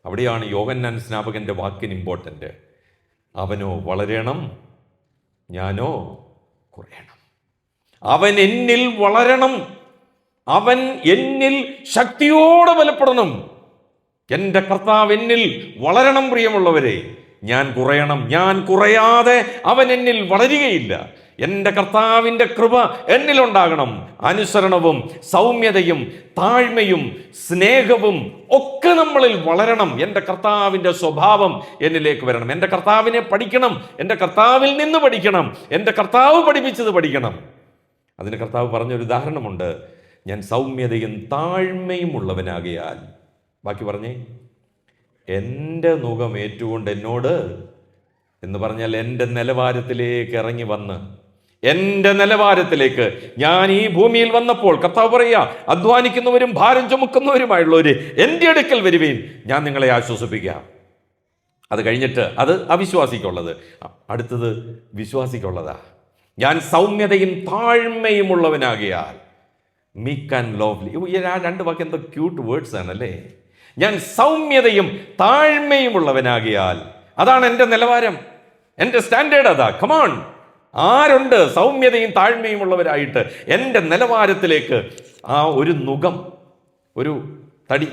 അവിടെയാണ് യോഹന്നാൻ സ്നാപകന്റെ വാക്കിന് ഇമ്പോർട്ടൻ്റ്. അവനോ വളരണം, ഞാനോ കുറയണം. അവൻ എന്നിൽ വളരണം, അവൻ എന്നിൽ ശക്തിയോടെ ബലപ്പെടണം. എൻ്റെ കർത്താവ് എന്നിൽ വളരണം പ്രിയമുള്ളവരെ. ഞാൻ കുറയണം. ഞാൻ കുറയാതെ അവൻ എന്നിൽ വളരുകയില്ല. എൻ്റെ കർത്താവിൻ്റെ കൃപ എന്നിലുണ്ടാകണം. അനുസരണവും സൗമ്യതയും താഴ്മയും സ്നേഹവും ഒക്കെ നമ്മളിൽ വളരണം. എൻ്റെ കർത്താവിൻ്റെ സ്വഭാവം എന്നിലേക്ക് വരണം. എൻ്റെ കർത്താവിനെ പഠിക്കണം. എൻ്റെ കർത്താവിൽ നിന്ന് പഠിക്കണം. എൻ്റെ കർത്താവ് പഠിപ്പിച്ചത് പഠിക്കണം. അതിന് കർത്താവ് പറഞ്ഞൊരു ഉദാഹരണമുണ്ട്: ഞാൻ സൗമ്യതയും താഴ്മയും ഉള്ളവനാകിയാൽ, ബാക്കി പറഞ്ഞേ, എൻ്റെ നുകം ഏറ്റുകൊണ്ട് എന്നോട്, എന്ന് പറഞ്ഞാൽ എൻ്റെ നിലവാരത്തിലേക്ക് ഇറങ്ങി വന്ന് എൻ്റെ നിലവാരത്തിലേക്ക് ഞാൻ ഈ ഭൂമിയിൽ വന്നപ്പോൾ കർത്താവ് പറയുക, അധ്വാനിക്കുന്നവരും ഭാരം ചുമക്കുന്നവരുമായുള്ളവര് എൻ്റെ അടുക്കൽ വരുവീൻ, ഞാൻ നിങ്ങളെ ആശ്വസിപ്പിക്കാം. അത് കഴിഞ്ഞിട്ട് അത് അവിശ്വാസിക്കുള്ളത്. അടുത്തത് വിശ്വാസിക്കുള്ളതാ. ഞാൻ സൗമ്യതയും താഴ്മയും ഉള്ളവനാകിയാൽ, മീക്ക് ആൻഡ് ലോവ്ലി. ആ രണ്ട് വാക്ക് എന്തോ ക്യൂട്ട് വേർഡ്സ് ആണല്ലേ. ഞാൻ സൗമ്യതയും താഴ്മയും ഉള്ളവനാകിയാൽ, അതാണ് എൻ്റെ നിലവാരം, എൻ്റെ സ്റ്റാൻഡേർഡ് അതാ. കമോൺ, ആരുണ്ട് സൗമ്യതയും താഴ്മയും ഉള്ളവരായിട്ട് എൻ്റെ നിലവാരത്തിലേക്ക്? ആ ഒരു നുകം, ഒരു തടി,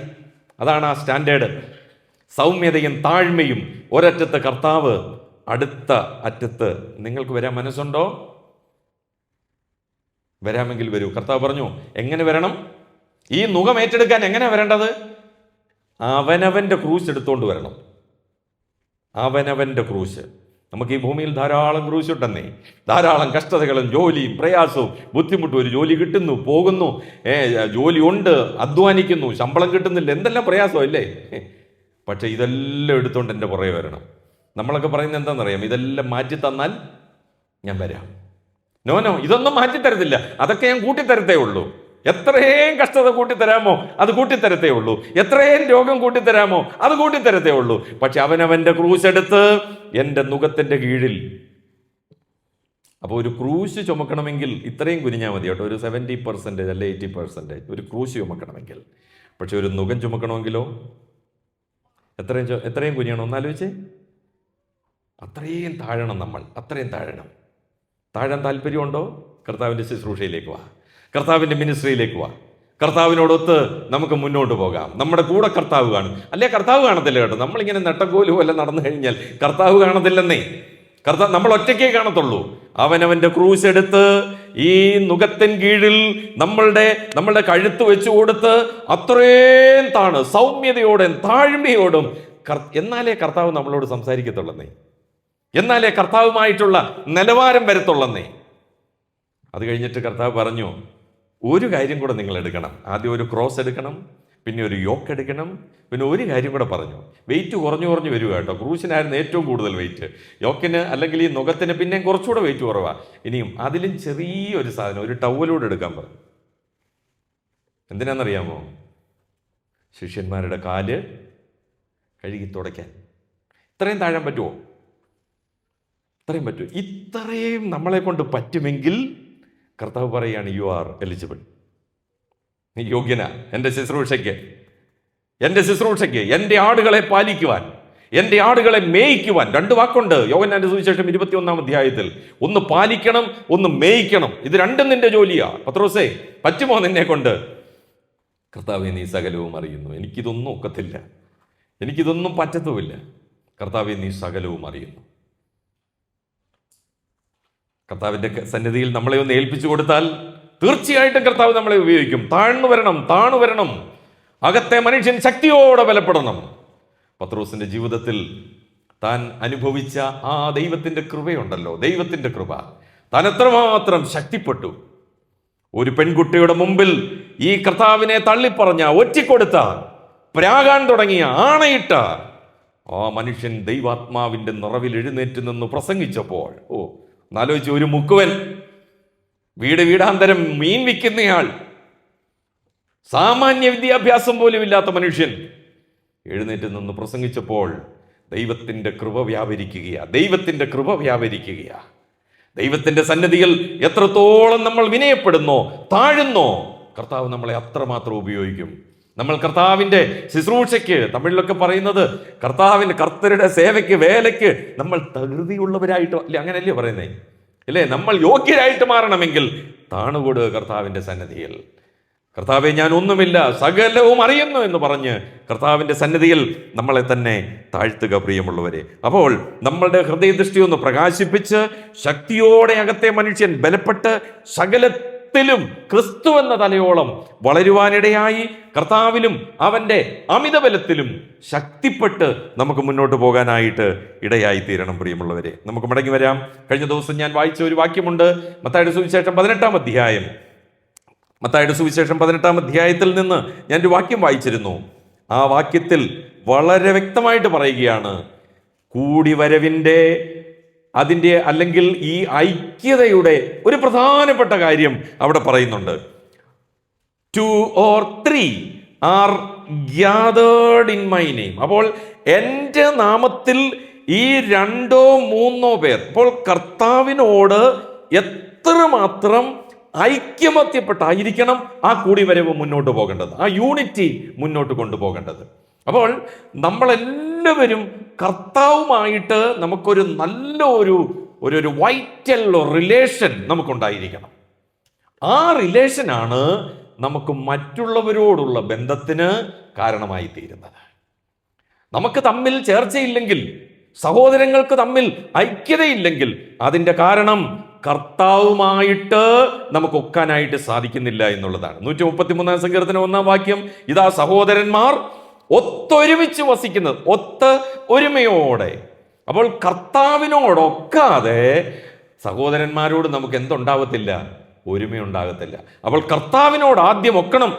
അതാണ് ആ സ്റ്റാൻഡേർഡ്. സൗമ്യതയും താഴ്മയും. ഒരറ്റത്ത് കർത്താവ്, അടുത്ത അറ്റത്ത് നിങ്ങൾക്ക് വരാൻ മനസ്സുണ്ടോ? വരാമെങ്കിൽ വരൂ. കർത്താവ് പറഞ്ഞു, എങ്ങനെ വരണം? ഈ നുകം ഏറ്റെടുക്കാൻ എങ്ങനെ വരേണ്ടത്? അവനവൻ്റെ ക്രൂശ് എടുത്തുകൊണ്ട് വരണം. അവനവൻ്റെ ക്രൂശ്. നമുക്ക് ഈ ഭൂമിയിൽ ധാരാളം ക്രൂശ് ഉണ്ടെന്നേ. ധാരാളം കഷ്ടതകളും ജോലിയും പ്രയാസവും ബുദ്ധിമുട്ടും. ഒരു ജോലി കിട്ടുന്നു, പോകുന്നു, ജോലി ഉണ്ട്, അധ്വാനിക്കുന്നു, ശമ്പളം കിട്ടുന്നില്ല, എന്തെല്ലാം പ്രയാസമല്ലേ. പക്ഷെ ഇതെല്ലാം എടുത്തുകൊണ്ട് എൻ്റെ പുറകെ വരണം. നമ്മളൊക്കെ പറയുന്നത് എന്താണെന്നറിയാം? ഇതെല്ലാം മാറ്റി തന്നാൽ ഞാൻ വരാം. നോ, ഇതൊന്നും മാറ്റിത്തരത്തില്ല, അതൊക്കെ ഞാൻ കൂട്ടിത്തരത്തേ ഉള്ളൂ. എത്രയും കഷ്ടത കൂട്ടിത്തരാമോ അത് കൂട്ടിത്തരത്തേ ഉള്ളൂ. എത്രയും രോഗം കൂട്ടിത്തരാമോ അത് കൂട്ടിത്തരത്തേ ഉള്ളൂ. പക്ഷെ അവനവൻ്റെ ക്രൂശ് എടുത്ത് എൻ്റെ നുകത്തിൻ്റെ കീഴിൽ. അപ്പോൾ ഒരു ക്രൂശ് ചുമക്കണമെങ്കിൽ ഇത്രയും കുനിഞ്ഞാൽ മതി കേട്ടോ. ഒരു 70% അല്ലെ 80% ഒരു ക്രൂശ് ചുമക്കണമെങ്കിൽ. പക്ഷെ ഒരു നുകം ചുമക്കണമെങ്കിലോ എത്രയും കുനിയണം? ഒന്നാലോചിച്ചേ. അത്രയും താഴണം നമ്മൾ, അത്രയും താഴണം. താഴാൻ താല്പര്യമുണ്ടോ? കർത്താവിൻ്റെ ശുശ്രൂഷയിലേക്ക് വാ, കർത്താവിൻ്റെ മിനിസ്ട്രിയിലേക്ക് വാ. കർത്താവിനോടൊത്ത് നമുക്ക് മുന്നോട്ട് പോകാം. നമ്മുടെ കൂടെ കർത്താവ് കാണും. അല്ലേ, കർത്താവ് കാണത്തില്ല കേട്ടോ. നമ്മളിങ്ങനെ നെട്ടക്കോലും എല്ലാം നടന്നു കഴിഞ്ഞാൽ കർത്താവ് കാണത്തില്ലെന്നേ. കർത്താവ് നമ്മൾ ഒറ്റയ്ക്കേ കാണത്തുള്ളൂ. അവനവൻ്റെ ക്രൂശ് എടുത്ത് ഈ നുകത്തിൻ കീഴിൽ നമ്മളുടെ കഴുത്ത് വെച്ച് കൊടുത്ത് അത്രയും താണ് സൗമ്യതയോടും താഴ്മയോടും എന്നാലേ കർത്താവ് നമ്മളോട് സംസാരിക്കത്തുള്ളന്നേ. എന്നാലേ കർത്താവുമായിട്ടുള്ള നിലവാരം വരത്തുള്ളന്നേ. അത് കഴിഞ്ഞിട്ട് കർത്താവ് പറഞ്ഞു, ഒരു കാര്യം കൂടെ നിങ്ങൾ എടുക്കണം. ആദ്യം ഒരു ക്രോസ് എടുക്കണം, പിന്നെ ഒരു യോക്ക് എടുക്കണം, പിന്നെ ഒരു കാര്യം കൂടെ പറഞ്ഞു. വെയിറ്റ് കുറഞ്ഞു വരിക കേട്ടോ. ക്രൂശിനായിരുന്നു ഏറ്റവും കൂടുതൽ വെയിറ്റ്. യോക്കിന് അല്ലെങ്കിൽ ഈ നുകത്തിന് പിന്നെയും കുറച്ചുകൂടെ വെയിറ്റ് കുറവാണ്. ഇനിയും അതിലും ചെറിയൊരു സാധനം, ഒരു ടവലൂടെ എടുക്കാൻ പറഞ്ഞു. എന്തിനാണെന്നറിയാമോ? ശിഷ്യന്മാരുടെ കാല് കഴുകി തുടയ്ക്കാൻ. ഇത്രയും താഴാൻ പറ്റുമോ? ഇത്രയും പറ്റുമോ? ഇത്രയും നമ്മളെ കൊണ്ട് പറ്റുമെങ്കിൽ കർത്താവ് പറയുകയാണ്, യു ആർ എലിജിബിൾ, നീ യോഗ്യനാ എൻ്റെ ശുശ്രൂഷയ്ക്ക്, എൻ്റെ ആടുകളെ പാലിക്കുവാൻ, എൻ്റെ ആടുകളെ മേയിക്കുവാൻ. 2 വാക്കുണ്ട് യോഹന്നാന്റെ സുവിശേഷം 21-ാം അധ്യായത്തിൽ. ഒന്ന് പാലിക്കണം, ഒന്ന് മേയിക്കണം. ഇത് രണ്ടും നിന്റെ ജോലിയാ. പത്രോസേ, പറ്റുമോ നിന്നെ കൊണ്ട്? കർത്താവേ, നീ സകലവും അറിയുന്നു. എനിക്കിതൊന്നും ഒക്കത്തില്ല, എനിക്കിതൊന്നും പറ്റത്തുമില്ല. കർത്താവേ, നീ സകലവും അറിയുന്നു. കർത്താവിൻ്റെ സന്നിധിയിൽ നമ്മളെ ഒന്ന് ഏൽപ്പിച്ചു കൊടുത്താൽ തീർച്ചയായിട്ടും കർത്താവ് നമ്മളെ ഉപയോഗിക്കും. താണു വരണം. അകത്തെ മനുഷ്യൻ ശക്തിയോടെ ബലപ്പെടണം. പത്രോസിന്റെ ജീവിതത്തിൽ താൻ അനുഭവിച്ച ആ ദൈവത്തിന്റെ കൃപയുണ്ടല്ലോ, ദൈവത്തിന്റെ കൃപ. താൻ എത്രമാത്രം ശക്തിപ്പെട്ടു. ഒരു പെൺകുട്ടിയുടെ മുമ്പിൽ ഈ കർത്താവിനെ തള്ളിപ്പറഞ്ഞ, ഒറ്റിക്കൊടുത്ത, പ്രാകാൻ തുടങ്ങിയ, ആണയിട്ട ആ മനുഷ്യൻ ദൈവാത്മാവിന്റെ നിറവിൽ എഴുന്നേറ്റ് നിന്ന് പ്രസംഗിച്ചപ്പോൾ, എന്നാലോചിച്ച്, ഒരു മുക്കുവൻ, വീടാന്തരം മീൻ വിൽക്കുന്നയാൾ, സാമാന്യ വിദ്യാഭ്യാസം പോലും ഇല്ലാത്ത മനുഷ്യൻ എഴുന്നേറ്റ് നിന്ന് പ്രസംഗിച്ചപ്പോൾ ദൈവത്തിൻ്റെ കൃപ വ്യാപരിക്കുകയാ. ദൈവത്തിൻ്റെ സന്നിധിയിൽ എത്രത്തോളം നമ്മൾ വിനയപ്പെടുന്നോ, താഴുന്നോ, കർത്താവ് നമ്മളെ അത്രമാത്രം ഉപയോഗിക്കും. നമ്മൾ കർത്താവിൻ്റെ ശുശ്രൂഷയ്ക്ക്, തമിഴിലൊക്കെ പറയുന്നത് കർത്തരുടെ സേവയ്ക്ക്, വേലയ്ക്ക് നമ്മൾ തകൃതിയുള്ളവരായിട്ട്, അല്ലേ, അങ്ങനെയല്ലേ പറയുന്നേ, അല്ലേ? നമ്മൾ യോഗ്യരായിട്ട് മാറണമെങ്കിൽ താണുകൊടുക കർത്താവിൻ്റെ സന്നിധിയിൽ. കർത്താവെ, ഞാൻ ഒന്നുമില്ല, സകലവും അറിയുന്നു എന്ന് പറഞ്ഞ് കർത്താവിൻ്റെ സന്നിധിയിൽ നമ്മളെ തന്നെ താഴ്ത്തുക, പ്രിയമുള്ളവരെ. അപ്പോൾ നമ്മളുടെ ഹൃദയദൃഷ്ടി ഒന്ന് പ്രകാശിപ്പിച്ച് ശക്തിയോടെ അകത്തെ മനുഷ്യൻ ബലപ്പെട്ട് സകലത്തിലും ക്രിസ്തു എന്ന തലയോളം വളരുവാനിടയായി കർത്താവിലും അവൻ്റെ അമിതബലത്തിലും ശക്തിപ്പെട്ട് നമുക്ക് മുന്നോട്ട് പോകാനായിട്ട് ഇടയായി തീരണം, പ്രിയമുള്ളവരെ. നമുക്ക് മടങ്ങി വരാം. കഴിഞ്ഞ ദിവസം ഞാൻ വായിച്ച ഒരു വാക്യമുണ്ട്, മത്തായിയുടെ സുവിശേഷം 18-ാം അധ്യായം. മത്തായിയുടെ സുവിശേഷം 18-ാം അധ്യായത്തിൽ നിന്ന് ഞാനൊരു വാക്യം വായിച്ചിരുന്നു. ആ വാക്യത്തിൽ വളരെ വ്യക്തമായിട്ട് പറയുകയാണ്, കൂടിവരവിൻ്റെ അതിൻ്റെ അല്ലെങ്കിൽ ഈ ഐക്യതയുടെ ഒരു പ്രധാനപ്പെട്ട കാര്യം അവിടെ പറയുന്നുണ്ട്. 2 or 3 R gathered in my name. അപ്പോൾ എൻ്റെ നാമത്തിൽ ഈ 2 or 3 പേർ, അപ്പോൾ കർത്താവിനോട് എത്രമാത്രം ഐക്യമത്യപ്പെട്ടായിരിക്കണം ആ കൂടിവരവ് മുന്നോട്ട് പോകേണ്ടത്, ആ യൂണിറ്റി മുന്നോട്ട് കൊണ്ടുപോകേണ്ടത്. അപ്പോൾ നമ്മളെല്ലാവരും കർത്താവുമായിട്ട് നമുക്കൊരു നല്ല ഒരു വൈറ്റൽ റിലേഷൻ നമുക്കുണ്ടായിരിക്കണം. ആ റിലേഷനാണ് നമുക്ക് മറ്റുള്ളവരോടുള്ള ബന്ധത്തിന് കാരണമായി തീരുന്നത്. നമുക്ക് തമ്മിൽ ചേർച്ചയില്ലെങ്കിൽ, സഹോദരങ്ങൾക്ക് തമ്മിൽ ഐക്യതയില്ലെങ്കിൽ, അതിൻ്റെ കാരണം കർത്താവുമായിട്ട് നമുക്ക് ഒക്കാനായിട്ട് സാധിക്കുന്നില്ല എന്നുള്ളതാണ്. 133 സങ്കീർത്തനം 1-ാം വാക്യം, ഇതാ സഹോദരന്മാർ ഒത്തൊരുമിച്ച് വസിക്കുന്നത്, ഒരുമയോടെ. അപ്പോൾ കർത്താവിനോടൊക്കാതെ സഹോദരന്മാരോട് നമുക്ക് എന്തുണ്ടാകത്തില്ല? ഒരുമയുണ്ടാകത്തില്ല. അപ്പോൾ കർത്താവിനോട് ആദ്യം ഒക്കണം,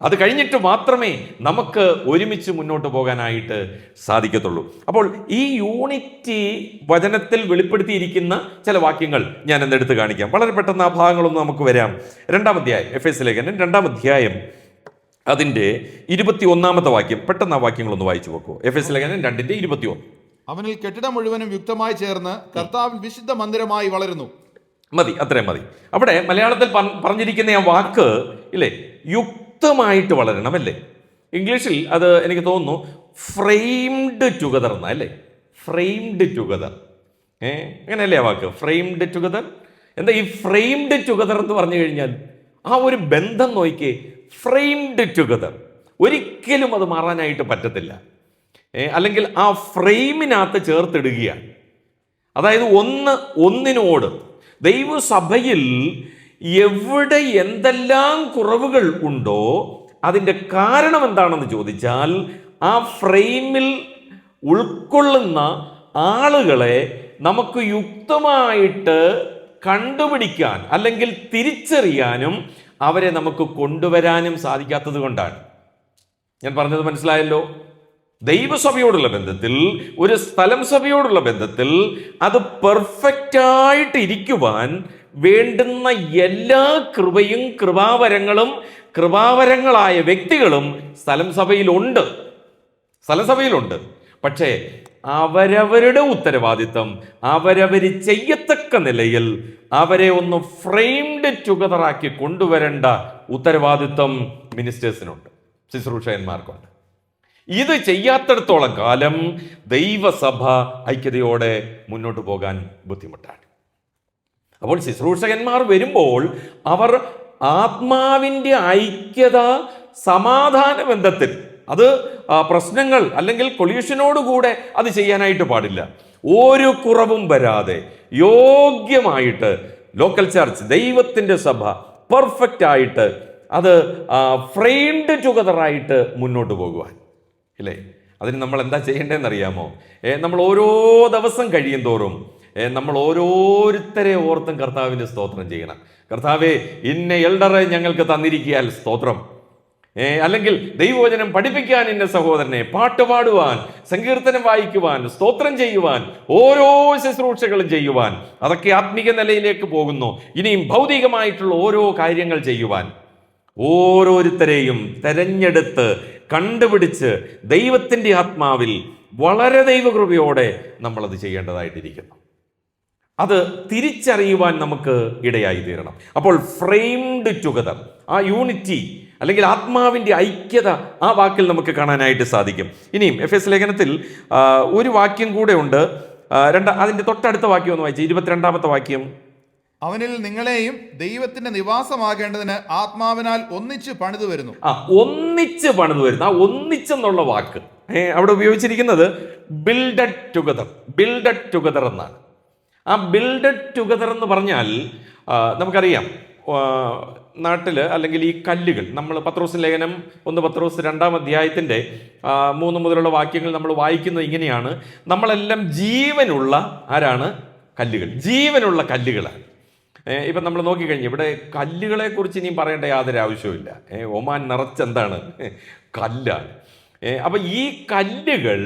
അത് കഴിഞ്ഞിട്ട് മാത്രമേ നമുക്ക് ഒരുമിച്ച് മുന്നോട്ട് പോകാനായിട്ട് സാധിക്കത്തുള്ളൂ. അപ്പോൾ ഈ യൂണിറ്റി വചനത്തിൽ വെളിപ്പെടുത്തിയിരിക്കുന്ന ചില വാക്യങ്ങൾ ഞാൻ എന്നെടുത്ത് കാണിക്കാം. വളരെ പെട്ടെന്ന് ആ ഭാഗങ്ങളൊന്നും നമുക്ക് വരാം. 2-ാം അധ്യായം, എഫേസ്യ ലേഖനം 2-ാം അധ്യായം അതിൻ്റെ 21-ാമത്തെ വാക്യം. പെട്ടെന്ന് ആ വാക്യങ്ങളൊന്ന് വായിച്ചു നോക്കൂ. എഫേസ്യ ലേഖനം 2:21. അവനിൽ കെട്ടിടം മുഴുവനും യുക്തമായി ചേർന്ന് കർത്താവിൽ വിശുദ്ധ മന്ദിരമായി വളരുന്നു. മതി, അത്രയും മതി. അവിടെ മലയാളത്തിൽ പറഞ്ഞിരിക്കുന്ന ആ വാക്ക് ഇല്ലേ, യുക്തമായിട്ട് വളരണം അല്ലേ. ഇംഗ്ലീഷിൽ അത് എനിക്ക് തോന്നുന്നു ഫ്രെയിംഡ് ടുഗദർ എന്നാ അല്ലേ, ഫ്രെയിംഡ് ടുഗദർ. അങ്ങനെയല്ലേ ആ വാക്ക്, ഫ്രെയിംഡ് ടുഗദർ. എന്താ ഈ ഫ്രെയിംഡ് ടുഗദർ എന്ന് പറഞ്ഞു കഴിഞ്ഞാൽ ആ ഒരു ബന്ധം നോക്കിയേ, ഫ്രെയിംഡ് ടുഗദർ. ഒരിക്കലും അത് മാറാനായിട്ട് പറ്റത്തില്ല. അല്ലെങ്കിൽ ആ ഫ്രെയിമിനകത്ത് ചേർത്തിടുകയാണ്. അതായത് ഒന്നിനോട് ദൈവസഭയിൽ എവിടെ എന്തെല്ലാം കുറവുകൾ ഉണ്ടോ അതിൻ്റെ കാരണം എന്താണെന്ന് ചോദിച്ചാൽ ആ ഫ്രെയിമിൽ ഉൾക്കൊള്ളുന്ന ആളുകളെ നമുക്ക് യുക്തമായിട്ട് കണ്ടുപിടിക്കാൻ അല്ലെങ്കിൽ തിരിച്ചറിയാനും അവരെ നമുക്ക് കൊണ്ടുവരാനും സാധിക്കാത്തത് കൊണ്ടാണ്. ഞാൻ പറഞ്ഞത് മനസ്സിലായല്ലോ. ദൈവസഭയോടുള്ള ബന്ധത്തിൽ, ഒരു സ്ഥലം സഭയോടുള്ള ബന്ധത്തിൽ അത് പെർഫെക്റ്റായിട്ട് ഇരിക്കുവാൻ വേണ്ടുന്ന എല്ലാ കൃപയും കൃപാവരങ്ങളായ വ്യക്തികളും സ്ഥലം സഭയിലുണ്ട്. പക്ഷേ അവരവരുടെ ഉത്തരവാദിത്തം അവരവർ ചെയ്യത്തക്ക നിലയിൽ അവരെ ഒന്ന് ഫ്രെയിംഡ് ടുഗദറാക്കി കൊണ്ടുവരേണ്ട ഉത്തരവാദിത്വം മിനിസ്റ്റേഴ്സിനുണ്ട്, ശുശ്രൂഷകന്മാർക്കുണ്ട്. ഇത് ചെയ്യാത്തിടത്തോളം കാലം ദൈവസഭ ഐക്യതയോടെ മുന്നോട്ട് പോകാൻ ബുദ്ധിമുട്ടാണ്. അപ്പോൾ ശുശ്രൂഷകന്മാർ വരുമ്പോൾ അവർ ആത്മാവിൻ്റെ ഐക്യത, സമാധാന ബന്ധത്തിൽ, അത് പ്രശ്നങ്ങൾ അല്ലെങ്കിൽ കൊളീഷനോടുകൂടെ അത് ചെയ്യാനായിട്ട് പാടില്ല. ഒരു കുറവും വരാതെ യോഗ്യമായിട്ട് ലോക്കൽ ചർച്ച്, ദൈവത്തിൻ്റെ സഭ പെർഫെക്റ്റ് ആയിട്ട് അത് ഫ്രെയിംഡ് ടുഗദറായിട്ട് മുന്നോട്ട് പോകുവാൻ ഇല്ലേ, അതിന് നമ്മൾ എന്താ ചെയ്യേണ്ടതെന്ന് അറിയാമോ? നമ്മൾ ഓരോ ദിവസം കഴിയും തോറും നമ്മൾ ഓരോരുത്തരെ ഓർത്തും കർത്താവിൻ്റെ സ്തോത്രം ചെയ്യണം. കർത്താവേ, ഇന്ന എൽഡറെ ഞങ്ങൾക്ക് തന്നിരിക്കാൻ സ്തോത്രം. അല്ലെങ്കിൽ ദൈവവചനം പഠിപ്പിക്കാൻ ഇന്ന സഹോദരനെ, പാട്ട് പാടുവാൻ, സങ്കീർത്തനം വായിക്കുവാൻ, സ്തോത്രം ചെയ്യുവാൻ, ഓരോ ശുശ്രൂഷകളും ചെയ്യുവാൻ, അതൊക്കെ ആത്മീക നിലയിലേക്ക് പോകുന്നു. ഇനിയും ഭൗതികമായിട്ടുള്ള ഓരോ കാര്യങ്ങൾ ചെയ്യുവാൻ ഓരോരുത്തരെയും തെരഞ്ഞെടുത്ത് കണ്ടുപിടിച്ച് ദൈവത്തിൻ്റെ ആത്മാവിൽ വളരെ ദൈവകൃപയോടെ നമ്മളത് ചെയ്യേണ്ടതായിട്ടിരിക്കുന്നു. അത് തിരിച്ചറിയുവാൻ നമുക്ക് ഇടയായി തീരണം. അപ്പോൾ ഫ്രെയിംഡ് ടുഗദർ, ആ യൂണിറ്റി അല്ലെങ്കിൽ ആത്മാവിൻ്റെ ഐക്യത ആ വാക്കിൽ നമുക്ക് കാണാനായിട്ട് സാധിക്കും. ഇനിയും എഫേസ്യ ലേഖനത്തിൽ ഒരു വാക്യം കൂടെ ഉണ്ട്. അതിൻ്റെ തൊട്ടടുത്ത വാക്യം ഒന്ന് വായിച്ചു, 22-ാമത്തെ വാക്യം. അവനിൽ നിങ്ങളെയും ദൈവത്തിന്റെ നിവാസമാകേണ്ടതിന് ആത്മാവിനാൽ ഒന്നിച്ച് പണിതു വരുന്നു. ഒന്നിച്ച് പണിതു വരുന്നു. ആ ഒന്നിച്ചെന്നുള്ള വാക്ക് അവിടെ ഉപയോഗിച്ചിരിക്കുന്നത് ബിൽഡഡ് ടുഗദർ എന്നാണ്. ആ ബിൽഡഡ് ടുഗദർ എന്ന് പറഞ്ഞാൽ നമുക്കറിയാം, നാട്ടിൽ അല്ലെങ്കിൽ ഈ കല്ലുകൾ, നമ്മൾ പത്രോസ് ലേഖനം 1 പത്രോസ് 2-ാം അധ്യായത്തിൻ്റെ 3 മുതലുള്ള വാക്യങ്ങൾ നമ്മൾ വായിക്കുന്നത് ഇങ്ങനെയാണ്: നമ്മളെല്ലാം ജീവനുള്ള കല്ലുകൾ, ജീവനുള്ള കല്ലുകളാണ്. ഇപ്പം നമ്മൾ നോക്കിക്കഴിഞ്ഞു, ഇവിടെ കല്ലുകളെ കുറിച്ച് ഇനിയും പറയേണ്ട യാതൊരു ആവശ്യവുമില്ല. ഒമാൻ നിറച്ചെന്താണ്? കല്ലാണ്. അപ്പം ഈ കല്ലുകൾ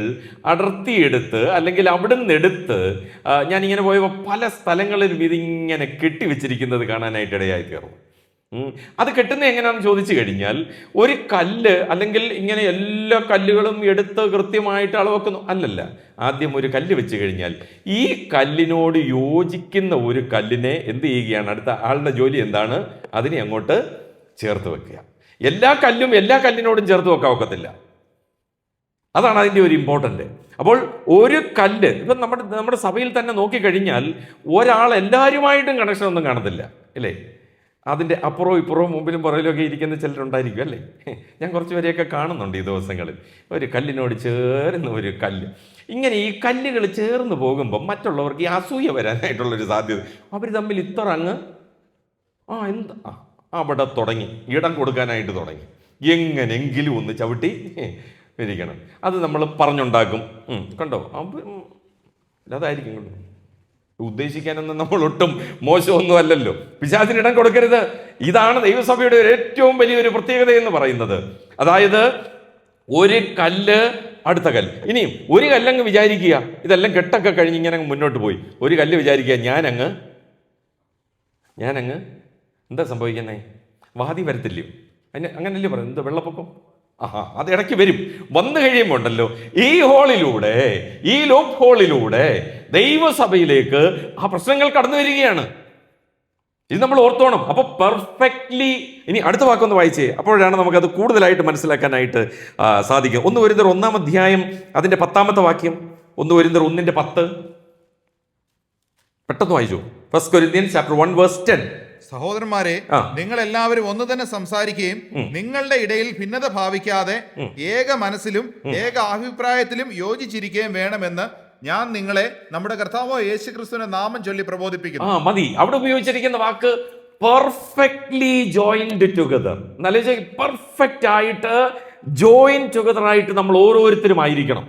അടർത്തിയെടുത്ത് അല്ലെങ്കിൽ അവിടെ നിന്നെടുത്ത് ഞാനിങ്ങനെ പോയപ്പോൾ പല സ്ഥലങ്ങളിലും ഇതിങ്ങനെ കെട്ടിവെച്ചിരിക്കുന്നത് കാണാനായിട്ട് ഇടയായി തീർന്നു. അത് കെട്ടുന്നത് എങ്ങനെയാണെന്ന് ചോദിച്ചു കഴിഞ്ഞാൽ, ഒരു കല്ല് അല്ലെങ്കിൽ ഇങ്ങനെ എല്ലാ കല്ലുകളും എടുത്ത് കൃത്യമായിട്ട് അളവെക്കുന്നു അല്ലല്ല. ആദ്യം ഒരു കല്ല് വെച്ച് കഴിഞ്ഞാൽ ഈ കല്ലിനോട് യോജിക്കുന്ന ഒരു കല്ലിനെ എന്ത് ചെയ്യുകയാണ്, അടുത്ത ആളുടെ ജോലി എന്താണ്, അതിനെ അങ്ങോട്ട് ചേർത്ത് വെക്കുക. എല്ലാ കല്ലും എല്ലാ കല്ലിനോടും ചേർത്ത് വെക്കാൻ ഒക്കത്തില്ല. അതാണ് അതിൻ്റെ ഒരു ഇമ്പോർട്ടൻ്റ്. അപ്പോൾ ഒരു കല്ല് ഇപ്പം നമ്മുടെ സഭയിൽ തന്നെ നോക്കിക്കഴിഞ്ഞാൽ ഒരാൾ എല്ലാവരുമായിട്ടും കണക്ഷൻ ഒന്നും കാണത്തില്ല അല്ലേ. അതിൻ്റെ അപ്പുറവും ഇപ്പുറവും മുമ്പിലും പുറകിലൊക്കെ ഇരിക്കുന്ന ചിലരുണ്ടായിരിക്കും അല്ലേ. ഞാൻ കുറച്ച് പേരെയൊക്കെ കാണുന്നുണ്ട് ഈ ദിവസങ്ങളിൽ. ഒരു കല്ലിനോട് ചേർന്ന് ഒരു കല്ല്, ഇങ്ങനെ ഈ കല്ലുകൾ ചേർന്ന് പോകുമ്പം മറ്റുള്ളവർക്ക് ഈ അസൂയ വരാനായിട്ടുള്ളൊരു സാധ്യത. അവർ തമ്മിൽ ഇത്ര അങ്ങ് അവിടെ തുടങ്ങി ഇടം കൊടുക്കാനായിട്ട് തുടങ്ങി. എങ്ങനെങ്കിലും ഒന്ന് ചവിട്ടി ഇരിക്കണം. അത് നമ്മൾ പറഞ്ഞുണ്ടാക്കും. കണ്ടോ, അതായിരിക്കും കണ്ടോ. ഉദ്ദേശിക്കാനൊന്നും നമ്മൾ ഒട്ടും മോശമൊന്നും അല്ലല്ലോ. പിശാചിനിടം കൊടുക്കരുത്. ഇതാണ് ദൈവസഭയുടെ ഏറ്റവും വലിയൊരു പ്രത്യേകത എന്ന് പറയുന്നത്. അതായത് ഒരു കല്ല് അടുത്ത കല്ല്. ഇനിയും ഒരു കല്ലങ്ങ് വിചാരിക്കുക, ഇതെല്ലാം കെട്ടൊക്കെ കഴിഞ്ഞ് ഇങ്ങനെ മുന്നോട്ട് പോയി ഒരു കല്ല് വിചാരിക്കുക, ഞാനങ്ങ് എന്താ സംഭവിക്കുന്നേ, വാതി വരത്തില്ലയോ? അങ്ങനല്ലേ പറയുന്നത്, എന്താ വെള്ളപ്പൊക്കം? അത് ഇടയ്ക്ക് വരും. വന്നു കഴിയുമ്പോൾ ഉണ്ടല്ലോ, ഈ ഹോളിലൂടെ, ഈ ലോക്ക് ഹോളിലൂടെ ദൈവസഭയിലേക്ക് ആ പ്രശ്നങ്ങൾ കടന്നു വരികയാണ്. ഇത് നമ്മൾ ഓർത്തോണം. അപ്പൊ പെർഫെക്റ്റ്ലി. ഇനി അടുത്ത വാക്കൊന്ന് വായിച്ചേ, അപ്പോഴാണ് നമുക്കത് കൂടുതലായിട്ട് മനസ്സിലാക്കാനായിട്ട് സാധിക്കും. 1 കൊരിന്ത്യർ 1-ാം അധ്യായം അതിന്റെ 10-ാമത്തെ വാക്യം. 1 കൊരിന്ത്യർ 1:10 പെട്ടെന്ന് വായിച്ചു. 1 Corinthians chapter 1 verse 10. സഹോദരന്മാരെ, നിങ്ങൾ എല്ലാവരും ഒന്ന് തന്നെ സംസാരിക്കുകയും നിങ്ങളുടെ ഇടയിൽ ഭിന്നത ഭാവിക്കാതെ ഏക മനസ്സിലും ഏക അഭിപ്രായത്തിലും യോജിച്ചിരിക്കുകയും വേണമെന്ന് ഞാൻ നിങ്ങളെ നമ്മുടെ കർത്താവായ യേശുക്രിസ്തുവിന്റെ നാമം ചൊല്ലി പ്രബോധിപ്പിക്കുന്നു. മതി. അവിടെ ഉപയോഗിച്ചിരിക്കുന്ന വാക്ക് പെർഫെക്റ്റ്ലി ജോയിൻഡ് ടുഗദർ. നല്ല പെർഫെക്റ്റ് ആയിട്ട് ജോയിൻ ടുഗദർ ആയിട്ട് നമ്മൾ ഓരോരുത്തരും ആയിരിക്കണം.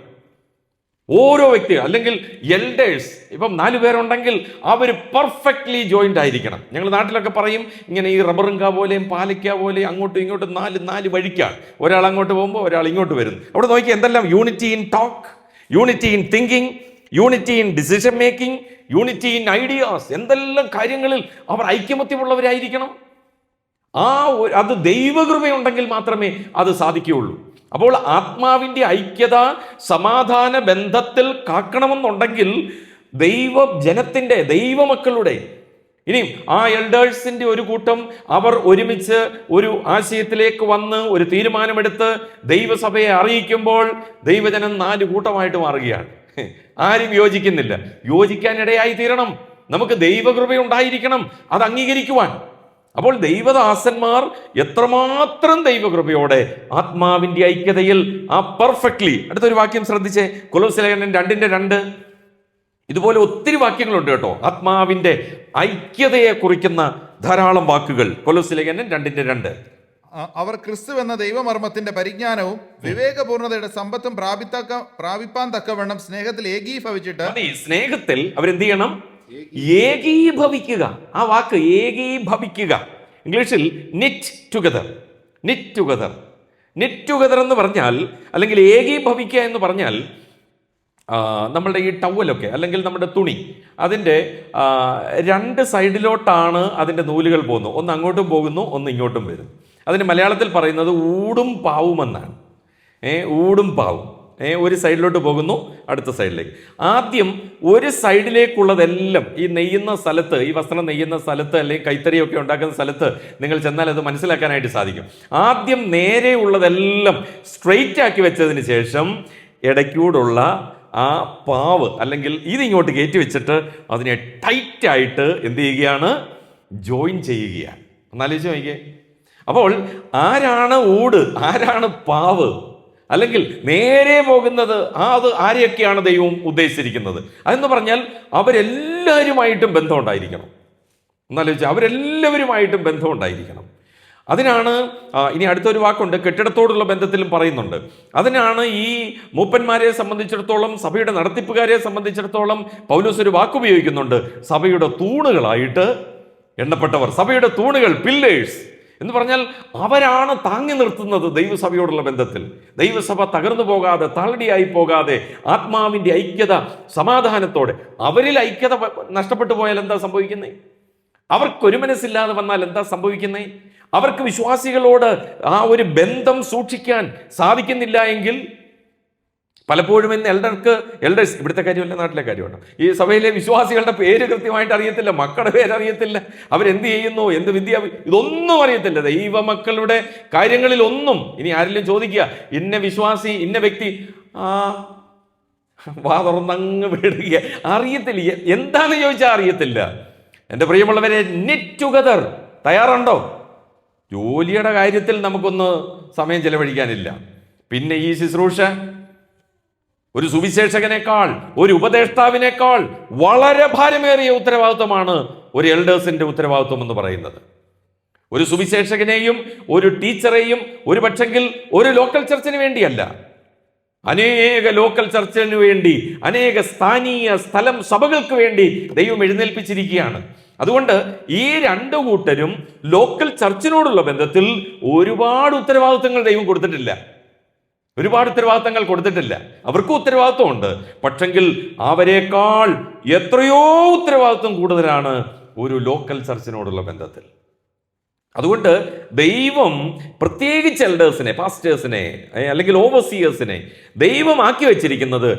ഓരോ വ്യക്തികൾ അല്ലെങ്കിൽ എൽഡേഴ്സ്, ഇപ്പം 4 പേരുണ്ടെങ്കിൽ അവർ പെർഫെക്റ്റ്ലി ജോയിൻഡ് ആയിരിക്കണം. ഞങ്ങൾ നാട്ടിലൊക്കെ പറയും ഇങ്ങനെ, ഈ റബ്ബറിങ്ക പോലെയും പാലയ്ക്ക പോലെയും അങ്ങോട്ടും ഇങ്ങോട്ടും 4 വഴിക്കാണ്. ഒരാൾ അങ്ങോട്ട് പോകുമ്പോൾ ഒരാൾ ഇങ്ങോട്ട് വരുന്നു. അവിടെ നോക്കി എന്തെല്ലാം unity in talk, unity in thinking, unity in decision making, unity in ideas. എന്തെല്ലാം കാര്യങ്ങളിൽ അവർ ഐക്യമത്യമുള്ളവരായിരിക്കണം. അത് ദൈവകൃപയുണ്ടെങ്കിൽ മാത്രമേ അത് സാധിക്കുകയുള്ളൂ. അപ്പോൾ ആത്മാവിൻ്റെ ഐക്യത സമാധാന ബന്ധത്തിൽ കാക്കണമെന്നുണ്ടെങ്കിൽ ദൈവജനത്തിൻ്റെ, ദൈവമക്കളുടെ, ഇനിയും ആ എൽഡേഴ്സിന്റെ ഒരു കൂട്ടം അവർ ഒരുമിച്ച് ഒരു ആശയത്തിലേക്ക് വന്ന് ഒരു തീരുമാനമെടുത്ത് ദൈവസഭയെ അറിയിക്കുമ്പോൾ ദൈവജനം 4 കൂട്ടമായിട്ട് മാറുകയാണ്. ആരും യോജിക്കുന്നില്ല. യോജിക്കാനിടയായി തീരണം. നമുക്ക് ദൈവകൃപയുണ്ടായിരിക്കണം അത് അംഗീകരിക്കുവാൻ. അപ്പോൾ ദൈവദാസന്മാർ എത്രമാത്രം ദൈവകൃപയോടെ ആത്മാവിന്റെ ഐക്യതയിൽ പെർഫെക്റ്റ്ലി. അടുത്തൊരു വാക്യം ശ്രദ്ധിച്ചേ, കൊലോസ്യ ലേഖനം 2:2. ഇതുപോലെ ഒത്തിരി വാക്യങ്ങളുണ്ട് കേട്ടോ, ആത്മാവിന്റെ ഐക്യതയെ കുറിക്കുന്ന ധാരാളം വാക്കുകൾ. കൊലോസ്യ ലേഖനം 2:2. അവർ ക്രിസ്തു എന്ന ദൈവമർമ്മത്തിന്റെ പരിജ്ഞാനവും വിവേകപൂർണതയുടെ സമ്പത്തും പ്രാപിപ്പാൻ തക്കവണ്ണം സ്നേഹത്തിൽ ഏകീഭവിച്ചിട്ട്. സ്നേഹത്തിൽ അവരെന്ത് ചെയ്യണം? ഏകീഭവിക്കുക. ആ വാക്ക് ഏകീഭവിക്കുക, ഇംഗ്ലീഷിൽ knit together. Knit together, knit together എന്ന് പറഞ്ഞാൽ, അല്ലെങ്കിൽ ഏകീഭവിക്കുക എന്ന് പറഞ്ഞാൽ, നമ്മളുടെ ഈ ടവലൊക്കെ അല്ലെങ്കിൽ നമ്മുടെ തുണി, അതിൻ്റെ 2 സൈഡിലോട്ടാണ് അതിൻ്റെ നൂലുകൾ പോകുന്നത്. ഒന്ന് അങ്ങോട്ടും പോകുന്നു, ഒന്ന് ഇങ്ങോട്ടും വരുന്നു. അതിന് മലയാളത്തിൽ പറയുന്നത് ഊടും പാവുമെന്നാണ്. ഊടും പാവും. ഒരു സൈഡിലോട്ട് പോകുന്നു, അടുത്ത സൈഡിലേക്ക്. ആദ്യം ഒരു സൈഡിലേക്കുള്ളതെല്ലാം ഈ നെയ്യുന്ന സ്ഥലത്ത്, ഈ വസ്ത്രം നെയ്യുന്ന സ്ഥലത്ത് അല്ലെങ്കിൽ കൈത്തറിയൊക്കെ ഉണ്ടാക്കുന്ന സ്ഥലത്ത് നിങ്ങൾ ചെന്നാൽ അത് മനസ്സിലാക്കാനായിട്ട് സാധിക്കും. ആദ്യം നേരെ ഉള്ളതെല്ലാം സ്ട്രെയിറ്റ് ആക്കി വെച്ചതിന് ശേഷം ഇടയ്ക്കൂടുള്ള ആ പാവ് അല്ലെങ്കിൽ ഇതിങ്ങോട്ട് കയറ്റി വെച്ചിട്ട് അതിനെ ടൈറ്റായിട്ട് എന്ത് ചെയ്യുകയാണ്? ജോയിൻ ചെയ്യുകയാണ്. ഒന്നാലോചിച്ച് നോക്കിയേ. അപ്പോൾ ആരാണ് ഊട്, ആരാണ് പാവ്, അല്ലെങ്കിൽ നേരെ പോകുന്നത്, അത് ആരെയൊക്കെയാണ് ദൈവം ഉദ്ദേശിച്ചിരിക്കുന്നത്? അതെന്ന് പറഞ്ഞാൽ അവരെല്ലാവരുമായിട്ടും ബന്ധം ഉണ്ടായിരിക്കണം. എന്നാലോചിച്ചാൽ അവരെല്ലാവരുമായിട്ടും ബന്ധം ഉണ്ടായിരിക്കണം. അതിനാണ് ഇനി അടുത്തൊരു വാക്കുണ്ട്, കെട്ടിടത്തോടുള്ള ബന്ധത്തിലും പറയുന്നുണ്ട്. അതിനാണ് ഈ മൂപ്പന്മാരെ സംബന്ധിച്ചിടത്തോളം, സഭയുടെ നടത്തിപ്പുകാരെ സംബന്ധിച്ചിടത്തോളം പൗലോസ് ഒരു വാക്ക് ഉപയോഗിക്കുന്നുണ്ട്, സഭയുടെ തൂണുകളായിട്ട് എണ്ണപ്പെട്ടവർ. സഭയുടെ തൂണുകൾ, പില്ലേഴ്സ്. എന്ന് പറഞ്ഞാൽ അവരാണ് താങ്ങി നിർത്തുന്നത് ദൈവസഭയോടുള്ള ബന്ധത്തിൽ. ദൈവസഭ തകർന്നു പോകാതെ, തളടിയായി പോകാതെ, ആത്മാവിൻ്റെ ഐക്യത സമാധാനത്തോടെ. അവരിൽ ഐക്യത നഷ്ടപ്പെട്ടു പോയാൽ എന്താ സംഭവിക്കുന്നത്? അവർക്കൊരു മനസ്സില്ലാതെ വന്നാൽ എന്താ സംഭവിക്കുന്നത്? അവർക്ക് വിശ്വാസികളോട് ആ ഒരു ബന്ധം സൂക്ഷിക്കാൻ സാധിക്കുന്നില്ല എങ്കിൽ പലപ്പോഴും ഇന്ന് എൽഡേഴ്സ്, ഇവിടുത്തെ കാര്യമല്ല നാട്ടിലെ കാര്യമാണ്, ഈ സഭയിലെ വിശ്വാസികളുടെ പേര് കൃത്യമായിട്ട് അറിയത്തില്ല, മക്കളുടെ പേര് അറിയത്തില്ല, അവരെന്ത് ചെയ്യുന്നു, എന്ത് ഇതൊന്നും അറിയത്തില്ല. ദൈവമക്കളുടെ കാര്യങ്ങളിൽ ഒന്നും. ഇനി ആരെങ്കിലും ചോദിക്കുക ഇന്ന വിശ്വാസി, ഇന്ന വ്യക്തി, വാ തുറന്നങ്ങ് വിടുക, അറിയത്തില്ല. എന്താന്ന് ചോദിച്ചാൽ അറിയത്തില്ല. എൻ്റെ പ്രിയമുള്ളവരെ, നിറ്റ് ടുഗദർ തയ്യാറുണ്ടോ? ജോലിയുടെ കാര്യത്തിൽ നമുക്കൊന്ന് സമയം ചെലവഴിക്കാനില്ല. പിന്നെ ഈ ശുശ്രൂഷ ഒരു സുവിശേഷകനേക്കാൾ, ഒരു ഉപദേഷ്ടാവിനേക്കാൾ വളരെ ഭാരമേറിയ ഉത്തരവാദിത്വമാണ് ഒരു എൽഡേഴ്സിന്റെ ഉത്തരവാദിത്വം എന്ന് പറയുന്നത്. ഒരു സുവിശേഷകനെയും ഒരു ടീച്ചറെയും ഒരു പക്ഷെങ്കിൽ ഒരു ലോക്കൽ ചർച്ചിന് വേണ്ടിയല്ല, അനേക ലോക്കൽ ചർച്ചിന് വേണ്ടി, അനേക സ്ഥാനീയ സഭകൾക്ക് വേണ്ടി ദൈവം എഴുന്നേൽപ്പിച്ചിരിക്കുകയാണ്. അതുകൊണ്ട് ഈ രണ്ടു കൂട്ടരും ലോക്കൽ ചർച്ചിനോടുള്ള ബന്ധത്തിൽ ഒരുപാട് ഉത്തരവാദിത്വങ്ങൾ ദൈവം കൊടുത്തിട്ടില്ല. അവർക്കും ഉത്തരവാദിത്വമുണ്ട്. പക്ഷെങ്കിൽ അവരെക്കാൾ എത്രയോ ഉത്തരവാദിത്വം കൂടുതലാണ് ഒരു ലോക്കൽ ചർച്ചിനോടുള്ള ബന്ധത്തിൽ. അതുകൊണ്ട് ദൈവം പ്രത്യേകിച്ച് എൽഡേഴ്സിനെ, പാസ്റ്റേഴ്സിനെ അല്ലെങ്കിൽ ഓവർസിയേഴ്സിനെ ദൈവം ആക്കി വെച്ചിരിക്കുന്നത്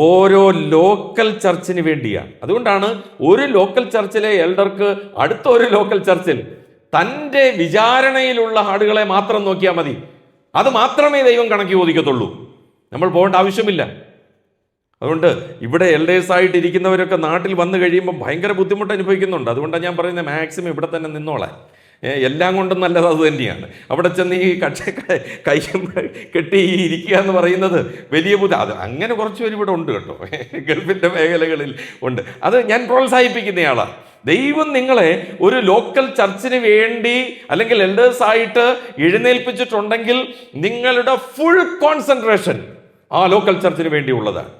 ഓരോ ലോക്കൽ ചർച്ചിന് വേണ്ടിയാണ്. അതുകൊണ്ടാണ് ഒരു ലോക്കൽ ചർച്ചിലെ എൽഡർക്ക് അടുത്ത ഒരു ലോക്കൽ ചർച്ചിൽ തൻ്റെ വിചാരണയിലുള്ള ആളുകളെ മാത്രം നോക്കിയാൽ മതി. അത് മാത്രമേ ദൈവം കണക്കി ചോദിക്കത്തുള്ളൂ. നമ്മൾ പോകേണ്ട ആവശ്യമില്ല. അതുകൊണ്ട് ഇവിടെ എൽഡേഴ്സായിട്ട് ഇരിക്കുന്നവരൊക്കെ നാട്ടിൽ വന്നു കഴിയുമ്പോൾ ഭയങ്കര ബുദ്ധിമുട്ട് അനുഭവിക്കുന്നുണ്ട്. അതുകൊണ്ടാണ് ഞാൻ പറയുന്നത് മാക്സിമം ഇവിടെ തന്നെ നിന്നോളാൻ. എല്ലാം കൊണ്ടും നല്ലത് അത് തന്നെയാണ്. അവിടെ ചെന്ന് ഈ കൈ കെട്ടി ഇരിക്കുക എന്ന് പറയുന്നത് വലിയ അത് അങ്ങനെ കുറച്ച് പേര് ഇവിടെ ഉണ്ട് കേട്ടോ, ഗൾഫിൻ്റെ മേഖലകളിൽ ഉണ്ട്. അത് ഞാൻ പ്രോത്സാഹിപ്പിക്കുന്നയാളാണ്. ദൈവം നിങ്ങളെ ഒരു ലോക്കൽ ചർച്ചിന് വേണ്ടി അല്ലെങ്കിൽ എൽഡേഴ്സായിട്ട് എഴുന്നേൽപ്പിച്ചിട്ടുണ്ടെങ്കിൽ നിങ്ങളുടെ ഫുൾ കോൺസെൻട്രേഷൻ ആ ലോക്കൽ ചർച്ചിന് വേണ്ടിയുള്ളതാണ്.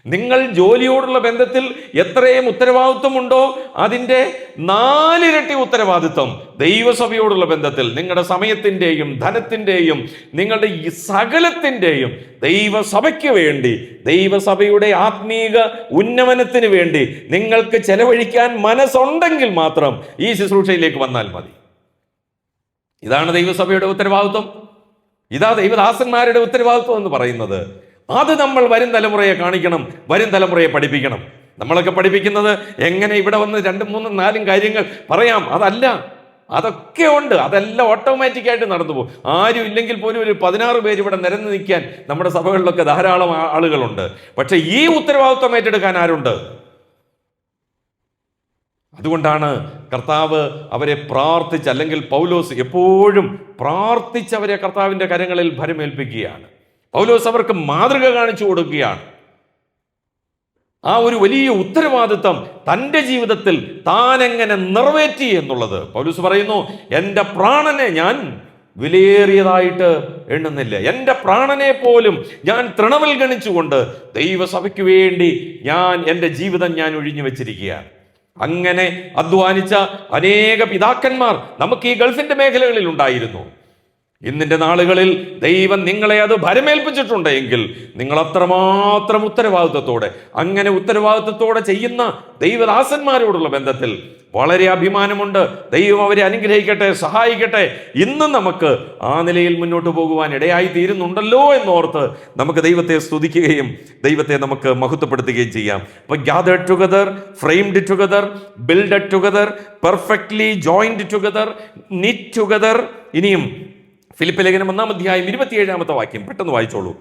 നിങ്ങൾ ജോലിയോടുള്ള ബന്ധത്തിൽ എത്രയും ഉത്തരവാദിത്വമുണ്ടോ അതിൻ്റെ 4 ഇരട്ടി ഉത്തരവാദിത്വം ദൈവസഭയോടുള്ള ബന്ധത്തിൽ, നിങ്ങളുടെ സമയത്തിൻ്റെയും ധനത്തിൻ്റെയും നിങ്ങളുടെ ഈ സകലത്തിൻ്റെയും ദൈവസഭയ്ക്ക് വേണ്ടി, ദൈവസഭയുടെ ആത്മീക ഉന്നമനത്തിന് വേണ്ടി നിങ്ങൾക്ക് ചെലവഴിക്കാൻ മനസ്സുണ്ടെങ്കിൽ മാത്രം ഈ ശുശ്രൂഷയിലേക്ക് വന്നാൽ മതി. ഇതാണ് ദൈവസഭയുടെ ഉത്തരവാദിത്വം. ഇതാ ദൈവദാസന്മാരുടെ ഉത്തരവാദിത്വം എന്ന് പറയുന്നത്. അത് നമ്മൾ വരും തലമുറയെ കാണിക്കണം, വരും തലമുറയെ പഠിപ്പിക്കണം. നമ്മളൊക്കെ പഠിപ്പിക്കുന്നത് എങ്ങനെ ഇവിടെ വന്ന് 2, 3, 4 കാര്യങ്ങൾ പറയാം, അതല്ല. അതൊക്കെ ഉണ്ട്, അതെല്ലാം ഓട്ടോമാറ്റിക്കായിട്ട് നടന്നു പോകും. ആരും ഇല്ലെങ്കിൽ പോലും ഒരു 16 പേര് ഇവിടെ നിരന്ന് നിൽക്കാൻ നമ്മുടെ സഭകളിലൊക്കെ ധാരാളം ആളുകളുണ്ട്. പക്ഷെ ഈ ഉത്തരവാദിത്വം ഏറ്റെടുക്കാൻ ആരുണ്ട്? അതുകൊണ്ടാണ് കർത്താവ് അവരെ പ്രാർത്ഥിച്ച്, അല്ലെങ്കിൽ പൗലോസ് എപ്പോഴും പ്രാർത്ഥിച്ചവരെ കർത്താവിൻ്റെ കരങ്ങളിൽ ഭരമേൽപ്പിക്കുകയാണ്. പൗലോസ് അവർക്ക് മാതൃക കാണിച്ചു കൊടുക്കുകയാണ്. ആ ഒരു വലിയ ഉത്തരവാദിത്വം തൻ്റെ ജീവിതത്തിൽ താൻ എങ്ങനെ നിറവേറ്റി എന്നുള്ളത്. പൗലോസ് പറയുന്നു, എൻ്റെ പ്രാണനെ ഞാൻ വിലയേറിയതായിട്ട് എണ്ണുന്നില്ല, എൻ്റെ പ്രാണനെ പോലും ഞാൻ തൃണവൽഗണിച്ചുകൊണ്ട് ദൈവസഭയ്ക്ക് വേണ്ടി എൻ്റെ ജീവിതം ഞാൻ ഒഴിഞ്ഞു വെച്ചിരിക്കുകയാണ്. അങ്ങനെ അധ്വാനിച്ച അനേക പിതാക്കന്മാർ നമുക്ക് ഈ ഗൾഫിന്റെ മേഖലകളിൽ ഉണ്ടായിരുന്നു. ഇന്നിന്റെ നാളുകളിൽ ദൈവം നിങ്ങളെ അത് ഭരമേൽപ്പിച്ചിട്ടുണ്ടെങ്കിൽ നിങ്ങൾ അത്രമാത്രം ഉത്തരവാദിത്വത്തോടെ, അങ്ങനെ ഉത്തരവാദിത്വത്തോടെ ചെയ്യുന്ന ദൈവദാസന്മാരോടുള്ള ബന്ധത്തിൽ വളരെ അഭിമാനമുണ്ട്. ദൈവം അവരെ അനുഗ്രഹിക്കട്ടെ, സഹായിക്കട്ടെ. ഇന്നും നമുക്ക് ആ നിലയിൽ മുന്നോട്ട് പോകുവാൻ ഇടയായി തീരുന്നുണ്ടല്ലോ എന്നോർത്ത് നമുക്ക് ദൈവത്തെ സ്തുതിക്കുകയും ദൈവത്തെ നമുക്ക് മഹത്വപ്പെടുത്തുകയും ചെയ്യാം. അപ്പോൾ gathered together, framed together, builded together, perfectly joined together, knit together. ഇനിയും ഫിലിപ്പ് ലേഖനം 1-ാം അധ്യായം 27-ാമത്തെ വാക്യം പെട്ടെന്ന് വായിച്ചോളൂ.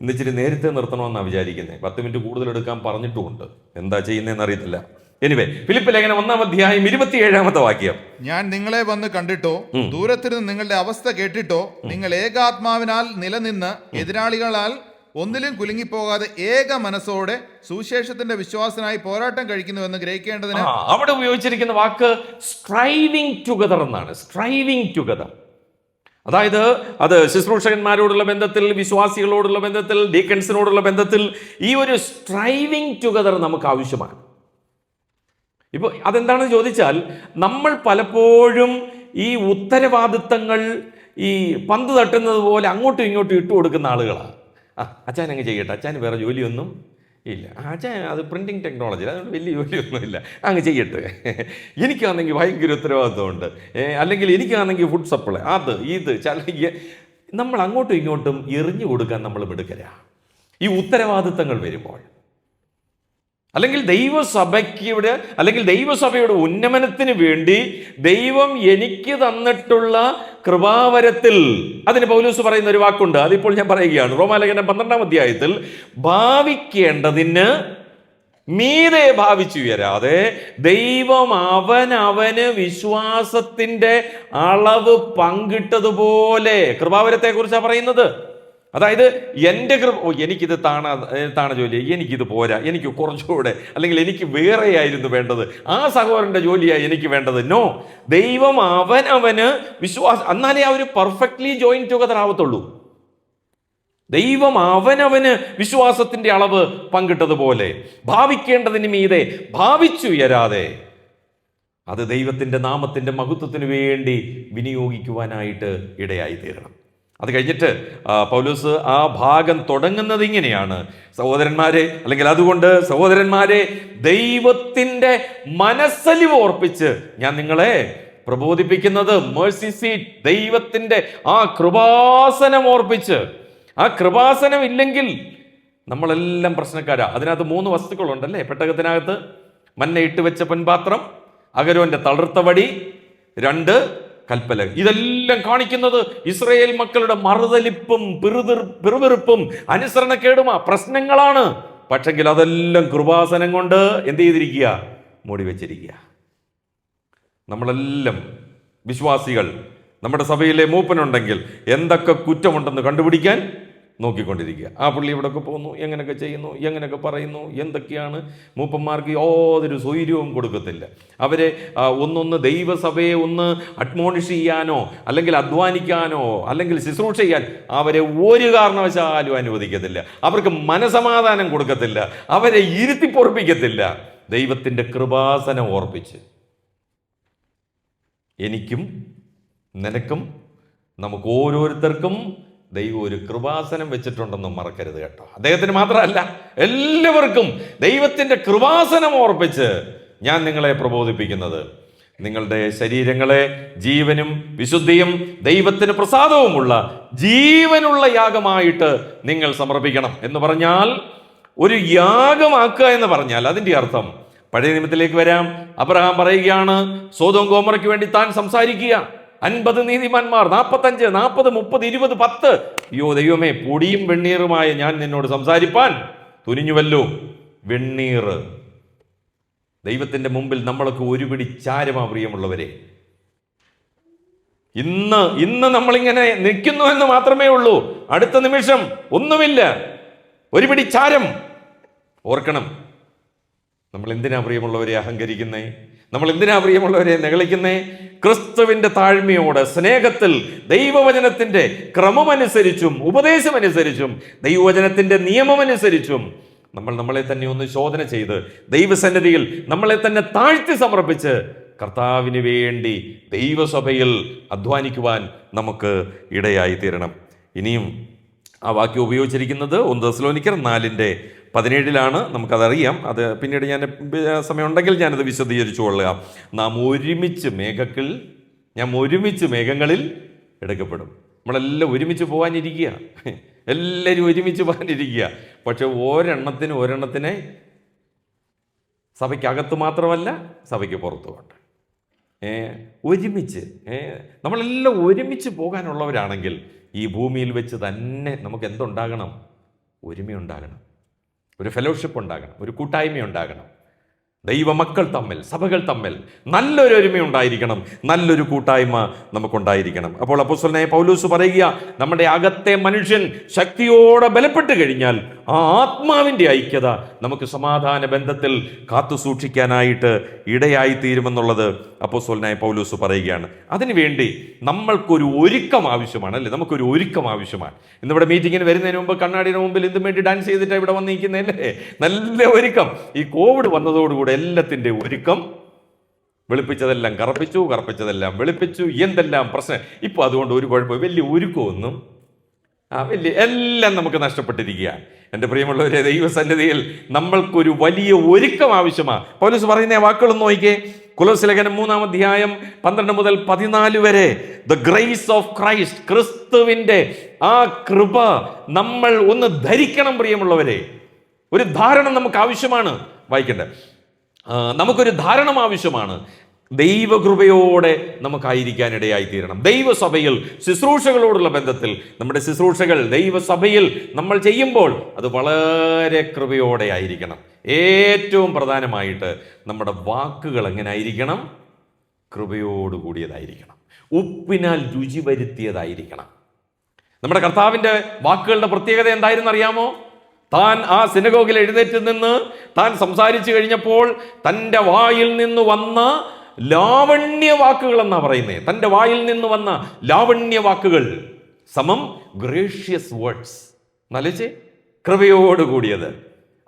ഇന്നിച്ചിരി നേരത്തെ നിർത്തണമെന്നാണ് വിചാരിക്കുന്നത്. 10 മിനിറ്റ് കൂടുതൽ എടുക്കാൻ പറഞ്ഞിട്ടുമുണ്ട്, എന്താ ചെയ്യുന്നതെന്ന് അറിയത്തില്ല. എനിവേ, ഫിലിപ്പ് ലേഖനം 1-ാം അധ്യായം 27-ാമത്തെ വാക്യം. ഞാൻ നിങ്ങളെ വന്ന് കണ്ടിട്ടോ, ദൂരത്തിരുന്ന് നിങ്ങളുടെ അവസ്ഥ കേട്ടിട്ടോ, നിങ്ങൾ ഏകാത്മാവിനാൽ നിലനിന്ന് എതിരാളികളാൽ ഒന്നിലും കുലുങ്ങിപ്പോകാതെ ഏക മനസ്സോടെ സുവിശേഷത്തിന്റെ വിശ്വാസനായി പോരാട്ടം കഴിക്കുന്നുവെന്ന് ഗ്രഹിക്കേണ്ടതിന്. അവിടെ ഉപയോഗിച്ചിരിക്കുന്ന വാക്ക് സ്ട്രൈവിംഗ് ടുഗദർ എന്നാണ്. സ്ട്രൈവിംഗ് ടുഗദർ, അതായത് അത് ശുശ്രൂഷകന്മാരോടുള്ള ബന്ധത്തിൽ, വിശ്വാസികളോടുള്ള ബന്ധത്തിൽ, ഡീക്കൻസിനോടുള്ള ബന്ധത്തിൽ ഈ ഒരു സ്ട്രൈവിംഗ് ടുഗദർ നമുക്ക് ആവശ്യമാണ്. ഇപ്പോൾ അതെന്താണെന്ന് ചോദിച്ചാൽ, നമ്മൾ പലപ്പോഴും ഈ ഉത്തരവാദിത്തങ്ങൾ ഈ പന്ത് തട്ടുന്നത് പോലെ അങ്ങോട്ടും ഇങ്ങോട്ടും ഇട്ട് കൊടുക്കുന്ന ആളുകളാണ്. അച്ഛൻ അങ്ങ് ചെയ്യട്ടെ, അച്ഛന് വേറെ ജോലിയൊന്നും ഇല്ല, അച്ഛൻ അത് പ്രിൻറ്റിങ് ടെക്നോളജി, അതുകൊണ്ട് വലിയ ജോലിയൊന്നുമില്ല, അങ്ങ് ചെയ്യട്ടെ. എനിക്കാണെങ്കിൽ ഭയങ്കര ഉത്തരവാദിത്വമുണ്ട്, അല്ലെങ്കിൽ എനിക്കാണെങ്കിൽ ഫുഡ് സപ്ലൈ, അത് ഇത് നമ്മൾ അങ്ങോട്ടും ഇങ്ങോട്ടും എറിഞ്ഞു കൊടുക്കാൻ നമ്മൾ മിടുക്കരാണ് ഈ ഉത്തരവാദിത്തങ്ങൾ വരുമ്പോൾ. അല്ലെങ്കിൽ ദൈവസഭയുടെ ഉന്നമനത്തിന് വേണ്ടി ദൈവം എനിക്ക് തന്നിട്ടുള്ള കൃപാവരത്തിൽ, അതിന് പൗലോസ് പറയുന്ന ഒരു വാക്കുണ്ട്, അതിപ്പോൾ ഞാൻ പറയുകയാണ്. റോമാലേഖനം 12-ാം അധ്യായത്തിൽ, ഭാവിക്കേണ്ടതിന് മീതെ ഭാവിച്ചുയരാതെ ദൈവം അവനവന് വിശ്വാസത്തിന്റെ അളവ് പങ്കിട്ടതുപോലെ, കൃപാവരത്തെ കുറിച്ചാണ് പറയുന്നത്. അതായത് എൻ്റെ എനിക്കിത് താണ ജോലി, എനിക്കിത് പോരാ, എനിക്ക് കുറച്ചുകൂടെ, അല്ലെങ്കിൽ എനിക്ക് വേറെയായിരുന്നു വേണ്ടത്, ആ സഹോദരൻ്റെ ജോലിയാണ് എനിക്ക് വേണ്ടത്. നോ, ദൈവം അവനവന് വിശ്വാസം, എന്നാലേ അവർ പെർഫെക്റ്റ്ലി ജോയിൻ ടുഗദർ ആവത്തുള്ളൂ. ദൈവം അവനവന് വിശ്വാസത്തിന്റെ അളവ് പങ്കിട്ടതുപോലെ ഭാവിക്കേണ്ടതിന് മീതെ ഭാവിച്ചുയരാതെ അത് ദൈവത്തിന്റെ നാമത്തിന്റെ മഹത്വത്തിന് വേണ്ടി വിനിയോഗിക്കുവാനായിട്ട് ഇടയായി തീരണം. അത് കഴിഞ്ഞിട്ട് പൗലോസ് ആ ഭാഗം തുടങ്ങുന്നത് ഇങ്ങനെയാണ്: സഹോദരന്മാരെ, അല്ലെങ്കിൽ അതുകൊണ്ട് സഹോദരന്മാരെ, ദൈവത്തിന്റെ മനസ്സലിവ് ഓർപ്പിച്ച് ഞാൻ നിങ്ങളെ പ്രബോധിപ്പിക്കുന്നത്, മേഴ്സി സീറ്റ്, ദൈവത്തിന്റെ ആ കൃപാസനം ഓർപ്പിച്ച്. ആ കൃപാസനം ഇല്ലെങ്കിൽ നമ്മളെല്ലാം പ്രശ്നക്കാരാ. അതിനകത്ത് 3 വസ്തുക്കളുണ്ടല്ലേ പെട്ടകത്തിനകത്ത്: മന്ന ഇട്ട് വെച്ച പൊൻപാത്രം, അഹരോന്റെ തളിർത്ത വടി, 2 കൽപ്പലക. ഇതെല്ലാം കാണിക്കുന്നത് ഇസ്രായേൽ മക്കളുടെ മറുതലിപ്പും പിറുപിറുപ്പും അനുസരണക്കേടുമാ, പ്രശ്നങ്ങളാണ്. പക്ഷെങ്കിൽ അതെല്ലാം കൃപാസനം കൊണ്ട് എന്ത് ചെയ്തിരിക്കുക? മൂടി വെച്ചിരിക്കുക. നമ്മളെല്ലാം വിശ്വാസികൾ, നമ്മുടെ സഭയിലെ മൂപ്പനുണ്ടെങ്കിൽ എന്തൊക്കെ കുറ്റമുണ്ടെന്ന് കണ്ടുപിടിക്കാൻ നോക്കിക്കൊണ്ടിരിക്കുക. ആ പുള്ളി ഇവിടെയൊക്കെ പോകുന്നു, എങ്ങനെയൊക്കെ ചെയ്യുന്നു, എങ്ങനെയൊക്കെ പറയുന്നു, എന്തൊക്കെയാണ്. മൂപ്പന്മാർക്ക് യാതൊരു സ്വൈര്യവും കൊടുക്കത്തില്ല. അവരെ ഒന്നൊന്ന് ദൈവസഭയെ ഒന്ന് അഡ്മോണിഷ് ചെയ്യാനോ അല്ലെങ്കിൽ അധ്വാനിക്കാനോ അല്ലെങ്കിൽ ശുശ്രൂഷ ചെയ്യാൻ അവരെ ഒരു കാരണവശാലും അനുവദിക്കത്തില്ല. അവർക്ക് മനസമാധാനം കൊടുക്കത്തില്ല, അവരെ ഇരുത്തിപ്പൊറപ്പിക്കത്തില്ല. ദൈവത്തിൻ്റെ കൃപാസനം ഓർപ്പിച്ച് എനിക്കും നിനക്കും നമുക്ക് ഓരോരുത്തർക്കും ദൈവം ഒരു കൃപാസനം വെച്ചിട്ടുണ്ടെന്നും മറക്കരുത് കേട്ടോ. അദ്ദേഹത്തിന് മാത്രമല്ല, എല്ലാവർക്കും ദൈവത്തിൻ്റെ കൃപാസനം ഓർപ്പിച്ച് ഞാൻ നിങ്ങളെ പ്രബോധിപ്പിക്കുന്നത്, നിങ്ങളുടെ ശരീരങ്ങളെ ജീവനും വിശുദ്ധിയും ദൈവത്തിന് പ്രസാദവുമുള്ള ജീവനുള്ള യാഗമായിട്ട് നിങ്ങൾ സമർപ്പിക്കണം എന്ന് പറഞ്ഞാൽ, ഒരു യാഗമാക്കുക എന്ന് പറഞ്ഞാൽ അതിൻ്റെ അർത്ഥം, പഴയ നിയമത്തിലേക്ക് വരാം. അബ്രഹാം പറയുകയാണ്, സോദോം ഗോമോറയ്ക്ക് വേണ്ടി താൻ സംസാരിക്കുക, 50 നീതിമാന്മാർ, 45, 40, 30, 20, 10. അയ്യോ ദൈവമേ, പൊടിയും വെണ്ണീറുമായ ഞാൻ നിന്നോട് സംസാരിപ്പാൻ തുനിഞ്ഞുവല്ലോ. വെണ്ണീർ, ദൈവത്തിന്റെ മുമ്പിൽ നമ്മളൊക്കെ ഒരു പിടി ചാരമാ പ്രിയമുള്ളവരെ. ഇന്ന് നമ്മളിങ്ങനെ നിൽക്കുന്നു എന്ന് മാത്രമേ ഉള്ളൂ. അടുത്ത നിമിഷം ഒന്നുമില്ല, ഒരു പിടി ചാരം. ഓർക്കണം, നമ്മൾ എന്തിനാ പ്രിയമുള്ളവരെ അഹങ്കരിക്കുന്നേ? നമ്മൾ എന്തിനാ പ്രിയമുള്ളവരെ നിഗളിക്കുന്നേ? ക്രിസ്തുവിന്റെ താഴ്മയോടെ സ്നേഹത്തിൽ ദൈവവചനത്തിന്റെ ക്രമമനുസരിച്ചും ഉപദേശമനുസരിച്ചും ദൈവവചനത്തിന്റെ നിയമമനുസരിച്ചും നമ്മൾ നമ്മളെ തന്നെ ഒന്ന് ശോധന ചെയ്ത് ദൈവസന്നിധിയിൽ നമ്മളെ തന്നെ താഴ്ത്തി സമർപ്പിച്ച് കർത്താവിന് വേണ്ടി ദൈവസഭയിൽ അധ്വാനിക്കുവാൻ നമുക്ക് ഇടയായി തീരണം. ഇനിയും ആ വാക്യം ഉപയോഗിച്ചിരിക്കുന്നത് 1 തെസ്സലോനിക്കർ 4:17 നമുക്കതറിയാം. അത് പിന്നീട് ഞാൻ സമയമുണ്ടെങ്കിൽ ഞാനത് വിശദീകരിച്ചു കൊള്ളുക. നാം ഒരുമിച്ച് മേഘങ്ങളിൽ എടുക്കപ്പെടും. നമ്മളെല്ലാം ഒരുമിച്ച് പോകാനിരിക്കുക, എല്ലാവരും ഒരുമിച്ച് പോകാനിരിക്കുക. പക്ഷെ ഒരെണ്ണത്തിനെ സഭയ്ക്കകത്ത് മാത്രമല്ല, സഭയ്ക്ക് പുറത്തുമുണ്ട്. ഒരുമിച്ച് നമ്മളെല്ലാം ഒരുമിച്ച് പോകാനുള്ളവരാണെങ്കിൽ ഈ ഭൂമിയിൽ വെച്ച് തന്നെ നമുക്ക് എന്തുണ്ടാകണം? ഒരുമയുണ്ടാകണം, ഒരു ഫെലോഷിപ്പ് ഉണ്ടാകണം, ഒരു കൂട്ടായ്മ ഉണ്ടാകണം. ദൈവമക്കൾ തമ്മിൽ, സഭകൾ തമ്മിൽ നല്ലൊരു ഒരുമയുണ്ടായിരിക്കണം, നല്ലൊരു കൂട്ടായ്മ നമുക്കുണ്ടായിരിക്കണം. അപ്പോൾ അപ്പോസ്തലനായ പൗലോസ് പറയുക, നമ്മുടെ അകത്തെ മനുഷ്യൻ ശക്തിയോടെ ബലപ്പെട്ട് കഴിഞ്ഞാൽ ആ ആത്മാവിൻ്റെ ഐക്യത നമുക്ക് സമാധാന ബന്ധത്തിൽ കാത്തു സൂക്ഷിക്കാനായിട്ട് ഇടയായി തീരുമെന്നുള്ളത് അപ്പോസ്തലനായ പൗലോസ് പറയുകയാണ്. അതിനുവേണ്ടി നമ്മൾക്കൊരു ഒരുക്കം ആവശ്യമാണ്, അല്ലേ? നമുക്കൊരു ഒരുക്കം ആവശ്യമാണ്. ഇന്നിവിടെ മീറ്റിങ്ങിന് വരുന്നതിന് മുമ്പ് കണ്ണാടിയുടെ മുമ്പിൽ ഇതും വേണ്ടി ഡാൻസ് ചെയ്തിട്ട് ഇവിടെ വന്നിരിക്കുന്നതല്ലേ? നല്ല ഒരുക്കം. ഈ കോവിഡ് വന്നതോടുകൂടെ എല്ലാത്തിൻ്റെ ഒരുക്കം വെളുപ്പിച്ചതെല്ലാം കറുപ്പിച്ചു, കറുപ്പിച്ചതെല്ലാം വെളുപ്പിച്ചു, എന്തെല്ലാം പ്രശ്നം. ഇപ്പോൾ അതുകൊണ്ട് ഒരു കുഴപ്പം, വലിയ ഒരുക്കമൊന്നും വലിയ എല്ലാം നമുക്ക് നഷ്ടപ്പെട്ടിരിക്കുക. എൻ്റെ പ്രിയമുള്ളവരെ, ദൈവസന്നിധിയിൽ നമ്മൾക്കൊരു വലിയ ഒരുക്കം ആവശ്യമാണ്. പൗലോസ് പറയുന്ന വാക്കുകളൊന്നും നോക്കിക്കേ. കൊലോസ്യ ലേഖനം 3-ാം അധ്യായം 12 മുതൽ 14 വരെ, ദ ഗ്രേസ് ഓഫ് ക്രൈസ്റ്റ്, ക്രിസ്തുവിൻ്റെ ആ കൃപ നമ്മൾ ഒന്ന് ധരിക്കണം. പ്രിയമുള്ളവരെ, ഒരു ധാരണം നമുക്ക് ആവശ്യമാണ്. വായിക്കട്ടെ, നമുക്കൊരു ധാരണം ആവശ്യമാണ്. ദൈവകൃപയോടെ നമുക്കായിരിക്കാനിടയായി തീരണം. ദൈവസഭയിൽ ശുശ്രൂഷകളോടുള്ള ബന്ധത്തിൽ നമ്മുടെ ശുശ്രൂഷകൾ ദൈവസഭയിൽ നമ്മൾ ചെയ്യുമ്പോൾ അത് വളരെ കൃപയോടെ ആയിരിക്കണം. ഏറ്റവും പ്രധാനമായിട്ട് നമ്മുടെ വാക്കുകൾ എങ്ങനെ ആയിരിക്കണം? കൃപയോടുകൂടിയതായിരിക്കണം. ഉപ്പിനാൽ രുചി വരുത്തിയതായിരിക്കണം. നമ്മുടെ കർത്താവിൻ്റെ വാക്കുകളുടെ പ്രത്യേകത എന്തായിരുന്നു അറിയാമോ? താൻ ആ സിനഗോഗിൽ എഴുന്നേറ്റ് നിന്ന് താൻ സംസാരിച്ചു കഴിഞ്ഞപ്പോൾ തൻ്റെ വായിൽ നിന്ന് വന്ന ലാവണ്യ വാക്കുകൾ എന്നാ പറയുന്നത്. തൻ്റെ വായിൽ നിന്ന് വന്ന ലാവണ്യ വാക്കുകൾ സമം ഗ്രേഷ്യസ് വേർഡ്സ്. നല്ലച്ചേ, കൃപയോടുകൂടിയത്.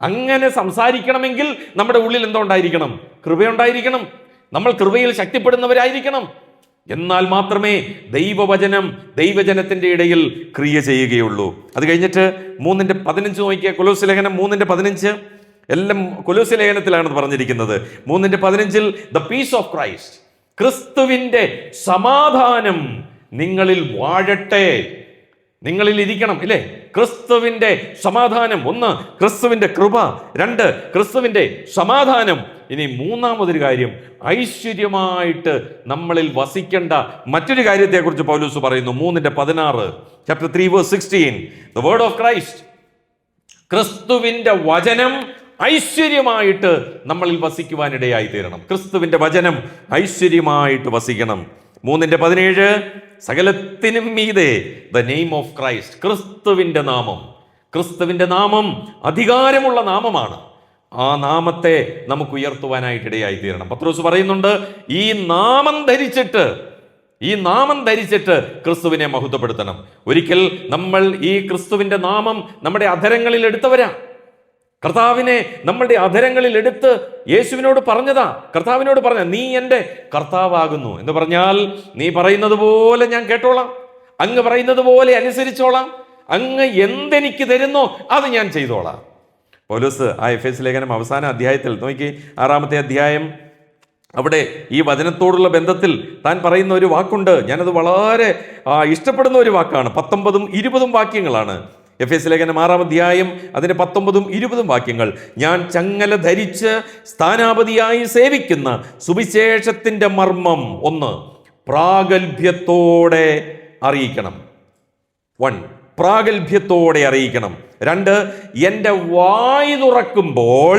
അങ്ങനെ സംസാരിക്കണമെങ്കിൽ നമ്മുടെ ഉള്ളിൽ എന്തോ ഉണ്ടായിരിക്കണം? കൃപയുണ്ടായിരിക്കണം. നമ്മൾ കൃപയിൽ ശക്തിപ്പെടുന്നവരായിരിക്കണം. എന്നാൽ മാത്രമേ ദൈവവചനം ദൈവജനത്തിൻ്റെ ഇടയിൽ ക്രിയ ചെയ്യുകയുള്ളൂ. അത് കഴിഞ്ഞിട്ട് 3:15 നോക്കിയ കൊലോസ്യ ലേഖനം 3:15, എല്ലാം കൊലോസ്യ ലേഖനത്തിലാണ് പറഞ്ഞിരിക്കുന്നത്. 3:15 ദ പീസ് ഓഫ് ക്രൈസ്റ്റ്, ക്രിസ്തുവിൻ്റെ സമാധാനം നിങ്ങളിൽ വാഴട്ടെ. നിങ്ങളിൽ ഇരിക്കണം, ഇല്ലേ? ക്രിസ്തുവിൻ്റെ സമാധാനം. 1 ക്രിസ്തുവിൻ്റെ കൃപ, 2 ക്രിസ്തുവിൻ്റെ സമാധാനം. ഇനി മൂന്നാമതൊരു കാര്യം, ഐശ്വര്യമായിട്ട് നമ്മളിൽ വസിക്കേണ്ട മറ്റൊരു കാര്യത്തെക്കുറിച്ച് പൗലോസ് പറയുന്നു. 3:16, chapter 3:16, the word of Christ, ക്രിസ്തുവിൻ്റെ വചനം ഐശ്വര്യമായിട്ട് നമ്മളിൽ വസിക്കുവാനിടയായി തീരണം. ക്രിസ്തുവിൻ്റെ വചനം ഐശ്വര്യമായിട്ട് വസിക്കണം. 3:17, സകലത്തിനും മീതെ ദ നെയിം ഓഫ് ക്രൈസ്റ്റ്, ക്രിസ്തുവിൻ്റെ നാമം. ക്രിസ്തുവിൻ്റെ നാമം അധികാരമുള്ള നാമമാണ്. ആ നാമത്തെ നമുക്ക് ഉയർത്തുവാനായിട്ട് ഇടയായി തീരണം. പത്രോസ് പറയുന്നുണ്ട്, ഈ നാമം ധരിച്ചിട്ട് ക്രിസ്തുവിനെ മഹത്വപ്പെടുത്തണം. ഒരിക്കൽ നമ്മൾ ഈ ക്രിസ്തുവിൻ്റെ നാമം നമ്മുടെ അധരങ്ങളിൽ എടുത്തവരാ. കർത്താവിനെ നമ്മളുടെ അധരങ്ങളിൽ എടുത്ത് യേശുവിനോട് പറഞ്ഞതാ. കർത്താവിനോട് പറഞ്ഞ, നീ എൻ്റെ കർത്താവാകുന്നു എന്ന് പറഞ്ഞാൽ, നീ പറയുന്നത് പോലെ ഞാൻ കേട്ടോളാം, അങ്ങ് പറയുന്നത് പോലെ അനുസരിച്ചോളാം, അങ്ങ് എന്തെനിക്ക് തരുന്നോ അത് ഞാൻ ചെയ്തോളാം. പൗലോസ് ആ എഫേസ്യ ലേഖനം അവസാന അധ്യായത്തിൽ നോക്കി, 6-ാമത്തെ അധ്യായം, അവിടെ ഈ വചനത്തോടുള്ള ബന്ധത്തിൽ താൻ പറയുന്ന ഒരു വാക്കുണ്ട്. ഞാനത് വളരെ ഇഷ്ടപ്പെടുന്ന ഒരു വാക്കാണ്. 19ഉം 20ഉം വാക്യങ്ങളാണ്. എഫേസ്യ ലേഖനം 6-ാം അധ്യായം അതിൻ്റെ 19ഉം 20ഉം വാക്യങ്ങൾ. ഞാൻ ചങ്ങല ധരിച്ച് സ്ഥാനാപതിയായി സേവിക്കുന്ന സുവിശേഷത്തിൻ്റെ മർമ്മം 1 പ്രാഗൽഭ്യത്തോടെ അറിയിക്കണം. 1 പ്രാഗൽഭ്യത്തോടെ അറിയിക്കണം. 2 എൻ്റെ വായ് തുറക്കുമ്പോൾ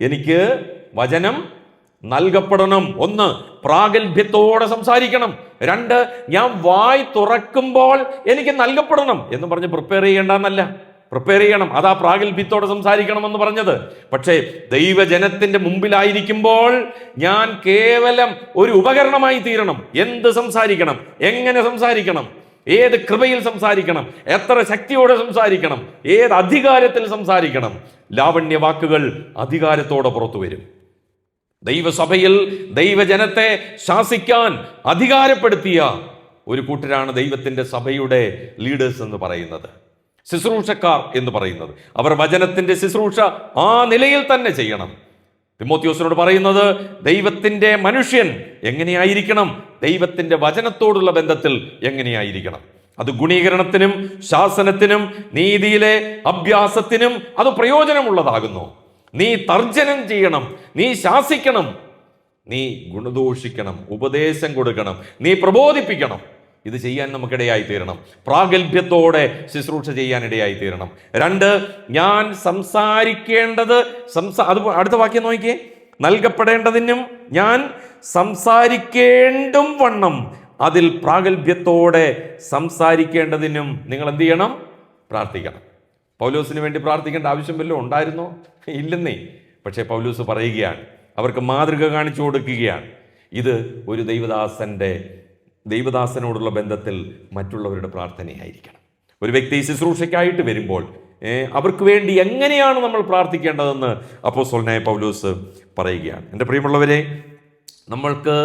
എനിക്ക് വചനം നൽകപ്പെടണം. 1 പ്രാഗൽഭ്യത്തോടെ സംസാരിക്കണം. 2 ഞാൻ വായ് തുറക്കുമ്പോൾ എനിക്ക് നൽകപ്പെടണം എന്ന് പറഞ്ഞ് പ്രിപ്പയർ ചെയ്യേണ്ടെന്നല്ല, പ്രിപ്പയർ ചെയ്യണം. അതാ പ്രാഗൽഭ്യത്തോടെ സംസാരിക്കണം എന്ന് പറഞ്ഞത്. പക്ഷേ ദൈവജനത്തിന്റെ മുമ്പിലായിരിക്കുമ്പോൾ ഞാൻ കേവലം ഒരു ഉപകരണമായി തീരണം. എന്ത് സംസാരിക്കണം, എങ്ങനെ സംസാരിക്കണം, ഏത് കൃപയിൽ സംസാരിക്കണം, എത്ര ശക്തിയോടെ സംസാരിക്കണം, ഏത് അധികാരത്തിൽ സംസാരിക്കണം. ലാവണ്യ വാക്കുകൾ അധികാരത്തോടെ പുറത്തു വരും. ദൈവസഭയിൽ ദൈവജനത്തെ ശാസിക്കാൻ അധികാരപ്പെടുത്തിയ ഒരു കൂട്ടരാണ് ദൈവത്തിൻ്റെ സഭയുടെ ലീഡേഴ്സ് എന്ന് പറയുന്നത്, ശുശ്രൂഷക്കാർ എന്ന് പറയുന്നത്. അവർ വചനത്തിൻ്റെ ശുശ്രൂഷ ആ നിലയിൽ തന്നെ ചെയ്യണം. തിമോത്തിയോസിനോട് പറയുന്നത്, ദൈവത്തിൻ്റെ മനുഷ്യൻ എങ്ങനെയായിരിക്കണം, ദൈവത്തിൻ്റെ വചനത്തോടുള്ള ബന്ധത്തിൽ എങ്ങനെയായിരിക്കണം. അത് ഗുണീകരണത്തിനും ശാസനത്തിനും നീതിയിലെ അഭ്യാസത്തിനും അത് പ്രയോജനമുള്ളതാകുന്നു. നീ തർജ്ജനം ചെയ്യണം, നീ ശാസിക്കണം, നീ ഗുണദോഷിക്കണം, ഉപദേശം കൊടുക്കണം, നീ പ്രബോധിപ്പിക്കണം. ഇത് ചെയ്യാൻ നമുക്കിടയായി തീരണം. പ്രാഗൽഭ്യത്തോടെ ശുശ്രൂഷ ചെയ്യാൻ ഇടയായി തീരണം. 2 ഞാൻ സംസാരിക്കേണ്ടത് അത് അടുത്ത വാക്യം നോക്കിയേ, നൽകപ്പെടേണ്ടതിനും ഞാൻ സംസാരിക്കേണ്ടും വണ്ണം അതിൽ പ്രാഗൽഭ്യത്തോടെ സംസാരിക്കേണ്ടതിനും നിങ്ങൾ എന്ത് ചെയ്യണം? പ്രാർത്ഥിക്കണം. പൗലോസിന് വേണ്ടി പ്രാർത്ഥിക്കേണ്ട ആവശ്യം വല്ലതും ഉണ്ടായിരുന്നോ? ഇല്ലെന്നേ. പക്ഷേ പൗലോസ് പറയുകയാണ്, അവർക്ക് മാതൃക കാണിച്ചു കൊടുക്കുകയാണ്. ഇത് ഒരു ദൈവദാസനോടുള്ള ബന്ധത്തിൽ മറ്റുള്ളവരുടെ പ്രാർത്ഥനയായിരിക്കണം. ഒരു വ്യക്തി ശുശ്രൂഷയ്ക്കായിട്ട് വരുമ്പോൾ അവർക്ക് വേണ്ടി എങ്ങനെയാണ് നമ്മൾ പ്രാർത്ഥിക്കേണ്ടതെന്ന് അപ്പോസ്തലനായ പൗലോസ് പറയുകയാണ്. എൻ്റെ പ്രിയമുള്ളവരെ, നമ്മൾക്ക്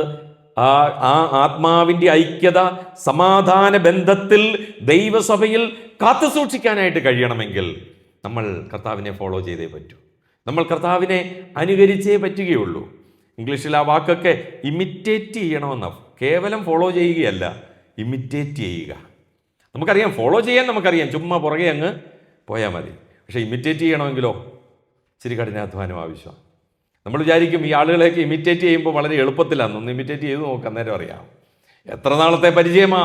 ആ ആത്മാവിൻ്റെ ഐക്യത, സമാധാന ബന്ധത്തിൽ ദൈവസഭയിൽ കാത്തു സൂക്ഷിക്കാനായിട്ട് കഴിയണമെങ്കിൽ നമ്മൾ കർത്താവിനെ ഫോളോ ചെയ്തേ പറ്റൂ. നമ്മൾ കർത്താവിനെ അനുകരിച്ചേ പറ്റുകയുള്ളൂ. ഇംഗ്ലീഷിൽ ആ വാക്കൊക്കെ ഇമിറ്റേറ്റ് ചെയ്യണമെന്ന, കേവലം ഫോളോ ചെയ്യുകയല്ല, ഇമിറ്റേറ്റ് ചെയ്യുക. നമുക്കറിയാം, ഫോളോ ചെയ്യാൻ നമുക്കറിയാം, ചുമ്മാ പുറകെ അങ്ങ് പോയാൽ മതി. പക്ഷേ ഇമിറ്റേറ്റ് ചെയ്യണമെങ്കിലോ ഇച്ചിരി കഠിനാധ്വാനം ആവശ്യമാണ്. നമ്മൾ വിചാരിക്കും ഈ ആളുകളെയൊക്കെ ഇമിറ്റേറ്റ് ചെയ്യുമ്പോൾ വളരെ എളുപ്പത്തിലാണ്. ഒന്ന് ഇമിറ്റേറ്റ് ചെയ്ത് നോക്കാം, അന്നേരം അറിയാം. എത്ര നാളത്തെ പരിചയമാ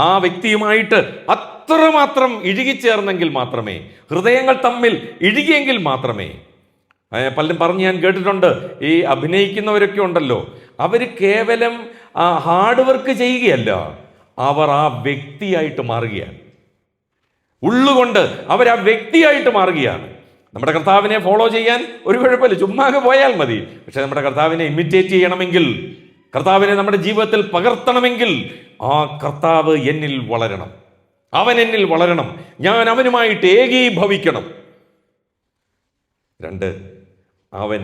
ആ വ്യക്തിയുമായിട്ട്. അത്രമാത്രം ഇഴുകിച്ചേർന്നെങ്കിൽ മാത്രമേ, ഹൃദയങ്ങൾ തമ്മിൽ ഇഴുകിയെങ്കിൽ മാത്രമേ. പലരും പറഞ്ഞ് ഞാൻ കേട്ടിട്ടുണ്ട്, ഈ അഭിനയിക്കുന്നവരൊക്കെ ഉണ്ടല്ലോ, അവർ കേവലം ഹാർഡ് വർക്ക് ചെയ്യുകയല്ല, അവർ ആ വ്യക്തിയായിട്ട് മാറുകയാണ്. ഉള്ളുകൊണ്ട് അവർ ആ വ്യക്തിയായിട്ട് മാറുകയാണ്. നമ്മുടെ കർത്താവിനെ ഫോളോ ചെയ്യാൻ ഒരു കുഴപ്പമില്ല, ചുമ്മാകെ പോയാൽ മതി. പക്ഷെ നമ്മുടെ കർത്താവിനെ ഇമിറ്റേറ്റ് ചെയ്യണമെങ്കിൽ, കർത്താവിനെ നമ്മുടെ ജീവിതത്തിൽ പകർത്തണമെങ്കിൽ, ആ കർത്താവ് എന്നിൽ വളരണം, അവൻ എന്നിൽ വളരണം, ഞാൻ അവനുമായിട്ട് ഏകീഭവിക്കണം. 2, അവൻ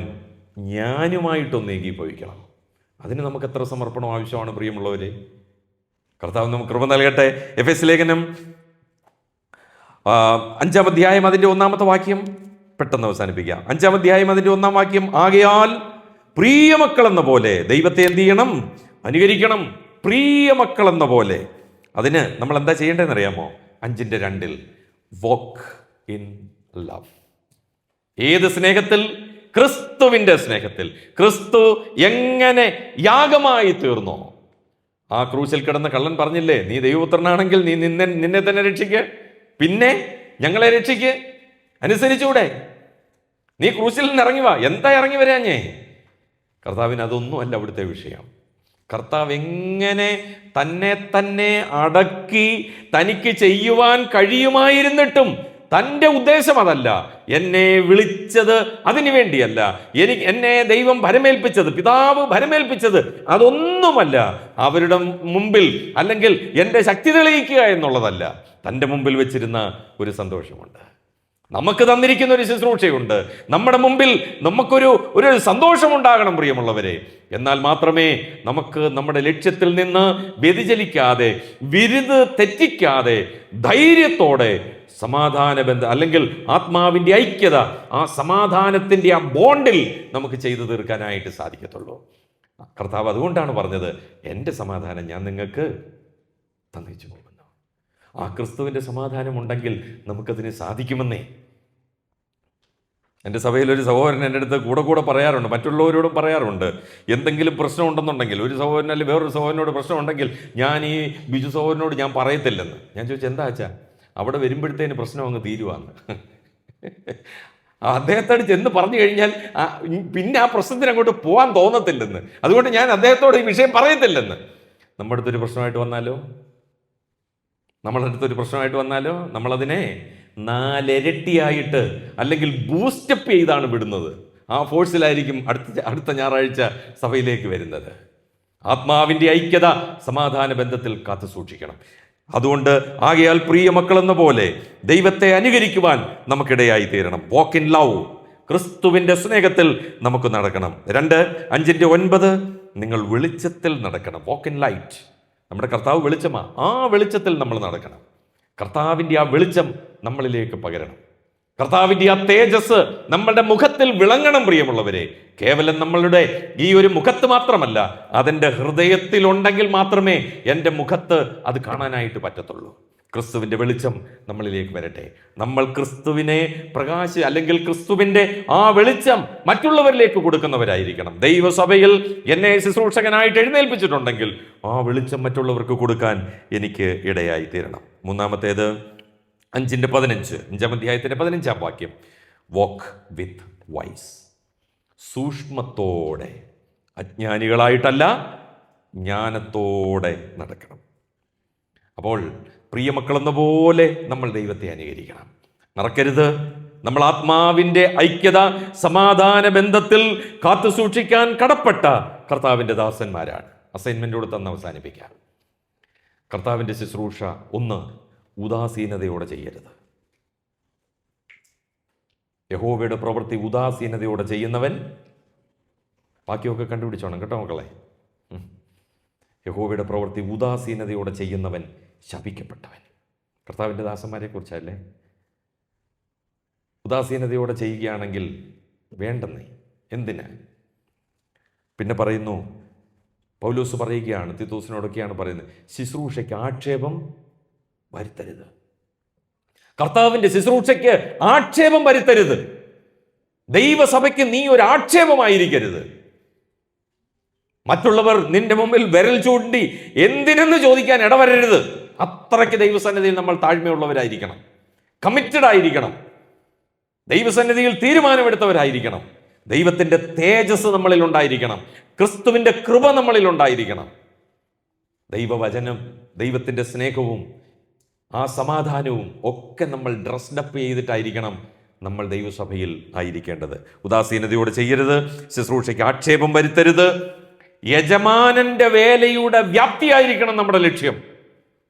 ഞാനുമായിട്ടൊന്ന് ഏകീഭവിക്കണം. അതിന് നമുക്ക് എത്ര സമർപ്പണം ആവശ്യമാണ് പ്രിയമുള്ളവരെ. കർത്താവ് നമുക്ക് കൃപ നൽകട്ടെ. എഫെസ്യ ലേഖനം 5-ാം അധ്യായം അതിൻ്റെ 1-ാമത്തെ വാക്യം പെട്ടെന്ന് അവസാനിപ്പിക്കാം. 5-ാം അധ്യായം അതിൻ്റെ 1-ാം വാക്യം, ആകയാൽ പ്രിയമക്കളെന്ന പോലെ ദൈവത്തെ എന്ത് ചെയ്യണം? അനുകരിക്കണം. പ്രിയമക്കളെന്ന പോലെ. അതിന് നമ്മൾ എന്താ ചെയ്യേണ്ടതെന്ന് അറിയാമോ? 5:2 വോക്ക് ഇൻ ലവ്. ഏത് സ്നേഹത്തിൽ? ക്രിസ്തുവിൻ്റെ സ്നേഹത്തിൽ. ക്രിസ്തു എങ്ങനെ യാഗമായി തീർന്നോ, ആ ക്രൂശിൽ കിടന്ന കള്ളൻ പറഞ്ഞില്ലേ, നീ ദൈവപുത്രനാണെങ്കിൽ നീ നിന്നെ തന്നെ രക്ഷിക്ക്, പിന്നെ ഞങ്ങളെ രക്ഷിക്ക്, അനുസരിച്ചൂടെ, നീ ക്രൂശിൽ നിന്ന് ഇറങ്ങി വാ. എന്താ ഇറങ്ങി വരാഞ്ഞേ? കർത്താവിന് അതൊന്നുമല്ല അവിടുത്തെ വിഷയം. കർത്താവ് എങ്ങനെ തന്നെ അടക്കി തനിക്ക് ചെയ്യുവാൻ കഴിയുമായിരുന്നിട്ടും തൻ്റെ ഉദ്ദേശം അതല്ല. എന്നെ വിളിച്ചത് അതിനു വേണ്ടിയല്ല, എന്നെ ദൈവം ഭരമേൽപ്പിച്ചത്, പിതാവ് ഭരമേൽപ്പിച്ചത് അതൊന്നുമല്ല. അവരുടെ മുമ്പിൽ അല്ലെങ്കിൽ എൻ്റെ ശക്തി തെളിയിക്കുക എന്നുള്ളതല്ല. തൻ്റെ മുമ്പിൽ വെച്ചിരുന്ന ഒരു സന്തോഷമുണ്ട്, നമുക്ക് തന്നിരിക്കുന്ന ഒരു ശുശ്രൂഷയുണ്ട്. നമ്മുടെ മുമ്പിൽ നമുക്കൊരു സന്തോഷമുണ്ടാകണം പ്രിയമുള്ളവരെ. എന്നാൽ മാത്രമേ നമുക്ക് നമ്മുടെ ലക്ഷ്യത്തിൽ നിന്ന് വ്യതിചലിക്കാതെ, വിരുത് തെറ്റിക്കാതെ, ധൈര്യത്തോടെ സമാധാന ബന്ധം അല്ലെങ്കിൽ ആത്മാവിൻ്റെ ഐക്യത, ആ സമാധാനത്തിൻ്റെ ആ ബോണ്ടിൽ നമുക്ക് ചെയ്തു തീർക്കാനായിട്ട് സാധിക്കത്തുള്ളൂ. കർത്താവ് അതുകൊണ്ടാണ് പറഞ്ഞത്, എൻ്റെ സമാധാനം ഞാൻ നിങ്ങൾക്ക് തന്നിച്ചു പോകുന്നു. ആ ക്രിസ്തുവിൻ്റെ സമാധാനം ഉണ്ടെങ്കിൽ നമുക്കതിന് സാധിക്കുമെന്നേ. എൻ്റെ സഭയിലൊരു സഹോദരൻ എൻ്റെ അടുത്ത് കൂടെ പറയാറുണ്ട്, മറ്റുള്ളവരോടും പറയാറുണ്ട്, എന്തെങ്കിലും പ്രശ്നം ഉണ്ടെന്നുണ്ടെങ്കിൽ, ഒരു സഹോദരൻ അല്ലെങ്കിൽ വേറൊരു സഹോദരനോട് പ്രശ്നം ഉണ്ടെങ്കിൽ ഞാൻ ഈ ബിജു സഹോദരനോട് ഞാൻ പറയത്തില്ലെന്ന്. ഞാൻ ചോദിച്ചു, എന്താ വെച്ചാ? അവിടെ വരുമ്പോഴത്തേന് പ്രശ്നം അങ്ങ് തീരുവാന്ന്. അദ്ദേഹത്തോട് ചെന്ന് പറഞ്ഞു കഴിഞ്ഞാൽ പിന്നെ ആ പ്രശ്നത്തിന് അങ്ങോട്ട് പോകാൻ തോന്നത്തില്ലെന്ന്. അതുകൊണ്ട് ഞാൻ അദ്ദേഹത്തോട് ഈ വിഷയം പറയത്തില്ലെന്ന്. നമ്മുടെ അടുത്തൊരു പ്രശ്നമായിട്ട് വന്നാലോ, നമ്മളതിനെ 4 ഇരട്ടിയായിട്ട് അല്ലെങ്കിൽ ബൂസ്റ്റപ്പ് ചെയ്താണ് വിടുന്നത്. ആ ഫോഴ്സിലായിരിക്കും അടുത്ത ഞായറാഴ്ച സഭയിലേക്ക് വരുന്നത്. ആത്മാവിൻ്റെ ഐക്യത സമാധാന ബന്ധത്തിൽ കാത്തു സൂക്ഷിക്കണം. അതുകൊണ്ട് ആകയാൽ പ്രിയ മക്കളെന്ന പോലെ ദൈവത്തെ അനുകരിക്കുവാൻ നമുക്കിടയായി തീരണം. വാക്ക് ഇൻ ലവ്, ക്രിസ്തുവിൻ്റെ സ്നേഹത്തിൽ നമുക്ക് നടക്കണം. 2:5-9 നിങ്ങൾ വെളിച്ചത്തിൽ നടക്കണം. Walk in light. നമ്മുടെ കർത്താവ് വെളിച്ചമാണ്, ആ വെളിച്ചത്തിൽ നമ്മൾ നടക്കണം. കർത്താവിൻ്റെ ആ വെളിച്ചം നമ്മളിലേക്ക് പകരണം. കർത്താവിൻ്റെ ആ തേജസ് നമ്മളുടെ മുഖത്തിൽ വിളങ്ങണം പ്രിയമുള്ളവരെ. കേവലം നമ്മളുടെ ഈ ഒരു മുഖത്ത് മാത്രമല്ല, അതെൻ്റെ ഹൃദയത്തിലുണ്ടെങ്കിൽ മാത്രമേ എൻ്റെ മുഖത്ത് അത് കാണാനായിട്ട് പറ്റത്തുള്ളൂ. ക്രിസ്തുവിൻ്റെ വെളിച്ചം നമ്മളിലേക്ക് വരട്ടെ. നമ്മൾ ക്രിസ്തുവിനെ അല്ലെങ്കിൽ ക്രിസ്തുവിൻ്റെ ആ വെളിച്ചം മറ്റുള്ളവരിലേക്ക് കൊടുക്കുന്നവരായിരിക്കണം. ദൈവസഭയിൽ എന്നെ ശുശ്രൂഷകനായിട്ട് എഴുന്നേൽപ്പിച്ചിട്ടുണ്ടെങ്കിൽ ആ വെളിച്ചം മറ്റുള്ളവർക്ക് കൊടുക്കാൻ എനിക്ക് ഇടയായി തീരണം. 3-ാമത്തേത് 5:15, 5-ാം അധ്യായത്തിൻ്റെ 15-ാം വാക്യം, വാക്ക് വിത്ത് വൈസ്. സൂക്ഷ്മത്തോടെ, അജ്ഞാനികളായിട്ടല്ല, ജ്ഞാനത്തോടെ നടക്കണം. അപ്പോൾ പ്രിയമക്കളെന്ന പോലെ നമ്മൾ ദൈവത്തെ അനുകരിക്കണം. മറക്കരുത്, നമ്മൾ ആത്മാവിൻ്റെ ഐക്യത സമാധാന ബന്ധത്തിൽ കാത്തു സൂക്ഷിക്കാൻ കടപ്പെട്ട കർത്താവിൻ്റെ ദാസന്മാരാണ്. അസൈൻമെൻറ്റോട് തന്ന് അവസാനിപ്പിക്കാം. കർത്താവിൻ്റെ ശുശ്രൂഷ 1, ഉദാസീനതയോടെ ചെയ്യരുത്. യഹോവയുടെ പ്രവൃത്തി ഉദാസീനതയോടെ ചെയ്യുന്നവൻ, ബാക്കിയൊക്കെ കണ്ടുപിടിച്ചോണം കേട്ടോ മക്കളെ. യഹോവയുടെ പ്രവൃത്തി ഉദാസീനതയോടെ ചെയ്യുന്നവൻ ശപിക്കപ്പെട്ടവൻ. കർത്താവിൻ്റെ ദാസന്മാരെ കുറിച്ചല്ലേ? ഉദാസീനതയോടെ ചെയ്യുകയാണെങ്കിൽ വേണ്ടെന്നേ, എന്തിന്? പിന്നെ പറയുന്നു, പൗലോസ് പറയുകയാണ്, തീത്തോസിനോടൊക്കെയാണ് പറയുന്നത്, ശുശ്രൂഷയ്ക്ക് ആക്ഷേപം വരുത്തരുത്. കർത്താവിൻ്റെ ശുശ്രൂഷയ്ക്ക് ആക്ഷേപം വരുത്തരുത്. ദൈവസഭയ്ക്ക് നീ ഒരു ആക്ഷേപമായിരിക്കരുത്. മറ്റുള്ളവർ നിന്റെ മുമ്പിൽ വിരൽ ചൂണ്ടി എന്തിനെന്ന് ചോദിക്കാൻ ഇടവരരുത്. അത്രയ്ക്ക് ദൈവസന്നിധിയിൽ നമ്മൾ താഴ്മയുള്ളവരായിരിക്കണം, കമ്മിറ്റഡ് ആയിരിക്കണം, ദൈവസന്നിധിയിൽ തീരുമാനമെടുത്തവരായിരിക്കണം. ദൈവത്തിൻ്റെ തേജസ് നമ്മളിൽ ഉണ്ടായിരിക്കണം, ക്രിസ്തുവിൻ്റെ കൃപ നമ്മളിൽ ഉണ്ടായിരിക്കണം. ദൈവവചനം, ദൈവത്തിൻ്റെ സ്നേഹവും ആ സമാധാനവും ഒക്കെ നമ്മൾ ഡ്രസ്ഡപ്പ് ചെയ്തിട്ടായിരിക്കണം നമ്മൾ ദൈവസഭയിൽ ആയിരിക്കേണ്ടത്. ഉദാസീനതയോടെ ചെയ്യരുത്, ശുശ്രൂഷയ്ക്ക് ആക്ഷേപം വരുത്തരുത്. യജമാനന്റെ വേലയുടെ വ്യാപ്തിയായിരിക്കണം നമ്മുടെ ലക്ഷ്യം.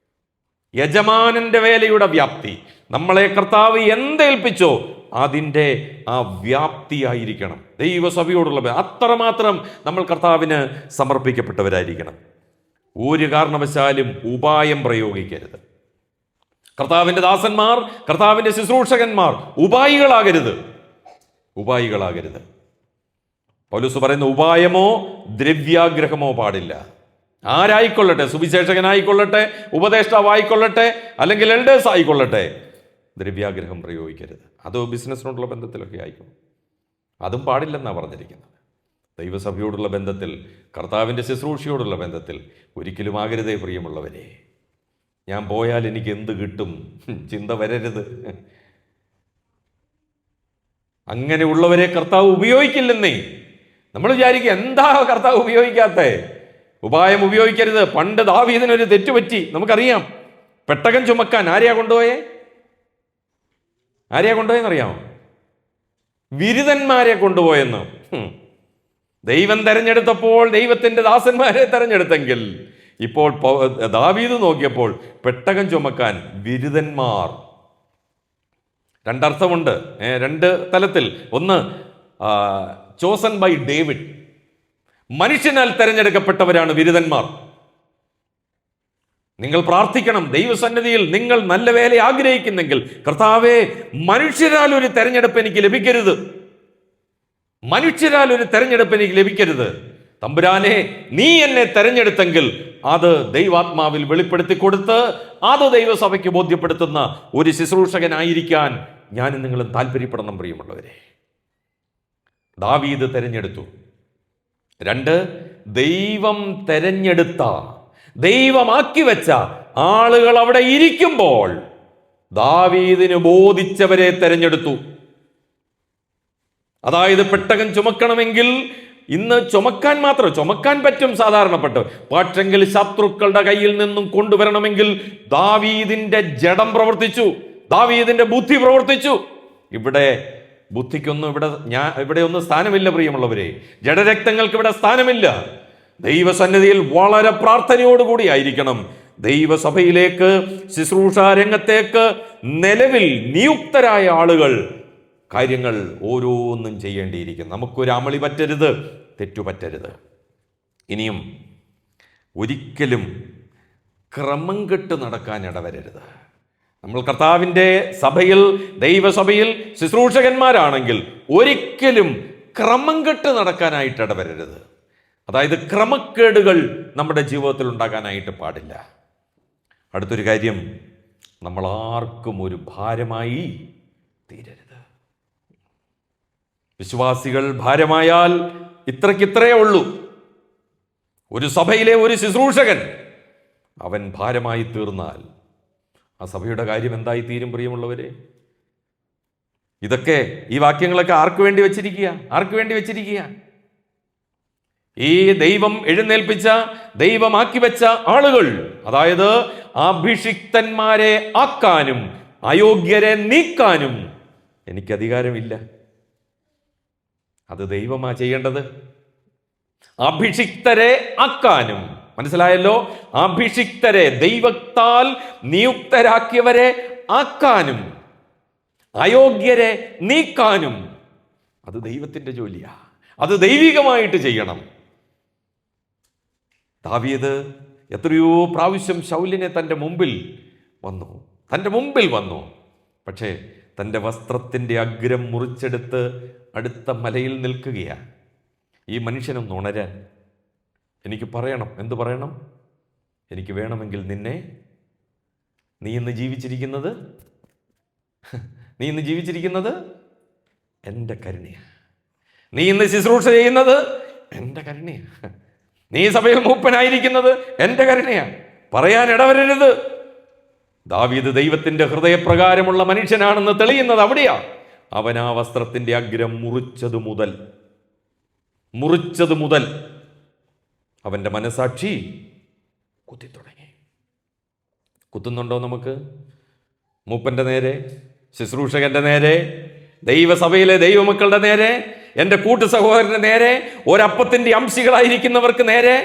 യജമാനന്റെ വേലയുടെ വ്യാപ്തി, നമ്മളെ കർത്താവ് എന്തേൽപ്പിച്ചോ അതിൻ്റെ ആ വ്യാപ്തിയായിരിക്കണം ദൈവസഭയോടുള്ള. അത്രമാത്രം നമ്മൾ കർത്താവിന് സമർപ്പിക്കപ്പെട്ടവരായിരിക്കണം. ഒരു കാരണവശാലും ഉപായം പ്രയോഗിക്കരുത്. കർത്താവിൻ്റെ ദാസന്മാർ, കർത്താവിൻ്റെ ശുശ്രൂഷകന്മാർ ഉപായികളാകരുത്. പൗലോസ് പറയുന്ന ഉപായമോ ദ്രവ്യാഗ്രഹമോ പാടില്ല. ആരായിക്കൊള്ളട്ടെ, സുവിശേഷകനായിക്കൊള്ളട്ടെ, ഉപദേഷ്ടാവായിക്കൊള്ളട്ടെ, അല്ലെങ്കിൽ എൽഡേഴ്സ് ആയിക്കൊള്ളട്ടെ, ദ്രവ്യാഗ്രഹം പ്രയോഗിക്കരുത്. അത് ബിസിനസ്സിനോടുള്ള ബന്ധത്തിലൊക്കെ ആയിക്കും, അതും പാടില്ലെന്നാണ് പറഞ്ഞിരിക്കുന്നത്. ദൈവസഭയോടുള്ള ബന്ധത്തിൽ, കർത്താവിൻ്റെ ശുശ്രൂഷയോടുള്ള ബന്ധത്തിൽ ഒരിക്കലും ആകരുതേ പ്രിയമുള്ളവരെ. ഞാൻ പോയാൽ എനിക്ക് എന്ത് കിട്ടും ചിന്ത വരരുത്. അങ്ങനെയുള്ളവരെ കർത്താവ് ഉപയോഗിക്കില്ലെന്നേ. നമ്മൾ വിചാരിക്കുക എന്താ കർത്താവ് ഉപയോഗിക്കാത്തേ? ഉപായം ഉപയോഗിക്കരുത്. പണ്ട് ദാവീദിനൊരു തെറ്റുപറ്റി, നമുക്കറിയാം. പെട്ടകം ചുമക്കാൻ ആരെയാ കൊണ്ടുപോയെന്നറിയാമോ? വിരുതന്മാരെ കൊണ്ടുപോയെന്ന്. ദൈവം തെരഞ്ഞെടുത്തപ്പോൾ ദൈവത്തിൻ്റെ ദാസന്മാരെ തെരഞ്ഞെടുത്തെങ്കിൽ ഇപ്പോൾ ദാവീദ് നോക്കിയപ്പോൾ പെട്ടകം ചുമക്കാൻ വിരുതന്മാർ. രണ്ടർത്ഥമുണ്ട്, രണ്ട് തലത്തിൽ. ഒന്ന്, ചോസൻ ബൈ ഡേവിഡ്, മനുഷ്യനാൽ തെരഞ്ഞെടുക്കപ്പെട്ടവരാണ് വിരുതന്മാർ. നിങ്ങൾ പ്രാർത്ഥിക്കണം, ദൈവസന്നിധിയിൽ നിങ്ങൾ നല്ല വേല ആഗ്രഹിക്കുന്നെങ്കിൽ, കർത്താവേ, മനുഷ്യരാൽ ഒരു തെരഞ്ഞെടുപ്പ് എനിക്ക് ലഭിക്കരുത്. തമ്പുരാനെ, നീ എന്നെ തെരഞ്ഞെടുത്തെങ്കിൽ അത് ദൈവാത്മാവിൽ വെളിപ്പെടുത്തി കൊടുത്ത് അത് ദൈവസഭയ്ക്ക് ബോധ്യപ്പെടുത്തുന്ന ഒരു ശുശ്രൂഷകനായിരിക്കാൻ ഞാനും നിങ്ങളും താല്പര്യപ്പെടണം പ്രിയമുള്ളവരെ. ദാവീദ് തെരഞ്ഞെടുത്തു. രണ്ട്, ദൈവം തെരഞ്ഞെടുത്ത, ദൈവമാക്കി വെച്ച ആളുകൾ അവിടെ ഇരിക്കുമ്പോൾ ദാവീദിന് ബോധിച്ചവരെ തെരഞ്ഞെടുത്തു. അതായത് പെട്ടകം ചുമക്കണമെങ്കിൽ ഇന്ന് ചുമക്കാൻ പറ്റും സാധാരണപ്പെട്ട്, പക്ഷെങ്കിൽ ശത്രുക്കളുടെ കയ്യിൽ നിന്നും കൊണ്ടുവരണമെങ്കിൽ ദാവീദിന്റെ ജഡം പ്രവർത്തിച്ചു, ദാവീദിന്റെ ബുദ്ധി പ്രവർത്തിച്ചു. ഇവിടെ ബുദ്ധിക്കൊന്നും ഇവിടെ ഒന്നും സ്ഥാനമില്ല പ്രിയമുള്ളവരെ. ജഡരക്തങ്ങൾക്ക് ഇവിടെ സ്ഥാനമില്ല. ദൈവസന്നിധിയിൽ വളരെ പ്രാർത്ഥനയോടുകൂടി ആയിരിക്കണം ദൈവസഭയിലേക്ക്, ശുശ്രൂഷ രംഗത്തേക്ക് നിലവിൽ നിയുക്തരായ ആളുകൾ കാര്യങ്ങൾ ഓരോന്നും ചെയ്യേണ്ടിയിരിക്കും. നമുക്കൊരു അമളി പറ്റരുത്, തെറ്റുപറ്റരുത്. ഇനിയും ഒരിക്കലും ക്രമം കെട്ട് നടക്കാൻ ഇടവരരുത്. നമ്മൾ കർത്താവിൻ്റെ സഭയിൽ, ദൈവസഭയിൽ ശുശ്രൂഷകന്മാരാണെങ്കിൽ ഒരിക്കലും ക്രമം കെട്ട് നടക്കാനായിട്ട് ഇടവരരുത്. അതായത് ക്രമക്കേടുകൾ നമ്മുടെ ജീവിതത്തിൽ ഉണ്ടാകാനായിട്ട് പാടില്ല. അടുത്തൊരു കാര്യം, നമ്മൾ ആർക്കും ഒരു ഭാരമായി തീരരുത്. വിശ്വാസികൾ ഭാരമായാൽ ഇത്രയ്ക്കിത്രയേ ഉള്ളൂ. ഒരു സഭയിലെ ഒരു ശുശ്രൂഷകൻ അവൻ ഭാരമായി തീർന്നാൽ ആ സഭയുടെ കാര്യം എന്തായി തീരും പ്രിയമുള്ളവരെ? ഈ വാക്യങ്ങളൊക്കെ ആർക്ക് വേണ്ടി വെച്ചിരിക്കുക? ഈ ദൈവം എഴുന്നേൽപ്പിച്ച, ദൈവമാക്കി വെച്ച ആളുകൾ, അതായത് അഭിഷിക്തന്മാരെ ആക്കാനും അയോഗ്യരെ നീക്കാനും എനിക്ക് അധികാരമില്ല. അത് ദൈവമാ ചെയ്യേണ്ടത്. അഭിഷിക്തരെ ആക്കാനും, മനസ്സിലായല്ലോ? അഭിഷിക്തരെ, ദൈവത്താൽ നിയുക്തരാക്കിയവരെ ആക്കാനും അയോഗ്യരെ നീക്കാനും അത് ദൈവത്തിൻ്റെ ജോലിയാ. അത് ദൈവികമായിട്ട് ചെയ്യണം. ദാവീദ് എത്രയോ പ്രാവശ്യം ശൗലിനെ തൻ്റെ മുമ്പിൽ വന്നു. പക്ഷേ തൻ്റെ വസ്ത്രത്തിൻ്റെ അഗ്രം മുറിച്ചെടുത്ത് അടുത്ത മലയിൽ നിൽക്കുകയാണ്. ഈ മനുഷ്യനൊന്ന് ഉണരാൻ എനിക്ക് പറയണം. എന്തു പറയണം? എനിക്ക് വേണമെങ്കിൽ നീ ഇന്ന് ജീവിച്ചിരിക്കുന്നത് എൻ്റെ കരുണയാണ്. നീ ഇന്ന് ശുശ്രൂഷ ചെയ്യുന്നത് എൻ്റെ കരുണയാണ്. നീ സഭയിൽ മൂപ്പനായിരിക്കുന്നത് എൻ്റെ കരുണയാണ്. പറയാൻ ഇടവരരുത്. ദാവീദ് ദൈവത്തിൻ്റെ ഹൃദയപ്രകാരമുള്ള മനുഷ്യനാണെന്ന് തെളിയുന്നത് അവിടെയാ. അവൻ ആ വസ്ത്രത്തിൻ്റെ അഗ്രം മുറിച്ചതു മുതൽ അവൻ്റെ മനസാക്ഷി കുത്തിത്തുടങ്ങി. കുത്തുന്നുണ്ടോ നമുക്ക്? മൂപ്പൻ്റെ നേരെ, ശുശ്രൂഷകന്റെ നേരെ, ദൈവസഭയിലെ ദൈവമക്കളുടെ നേരെ, എൻ്റെ കൂട്ടു സഹോദരന്റെ നേരെ, ഒരപ്പത്തിൻ്റെ അംശികളായിരിക്കുന്നവർക്ക് നേരെ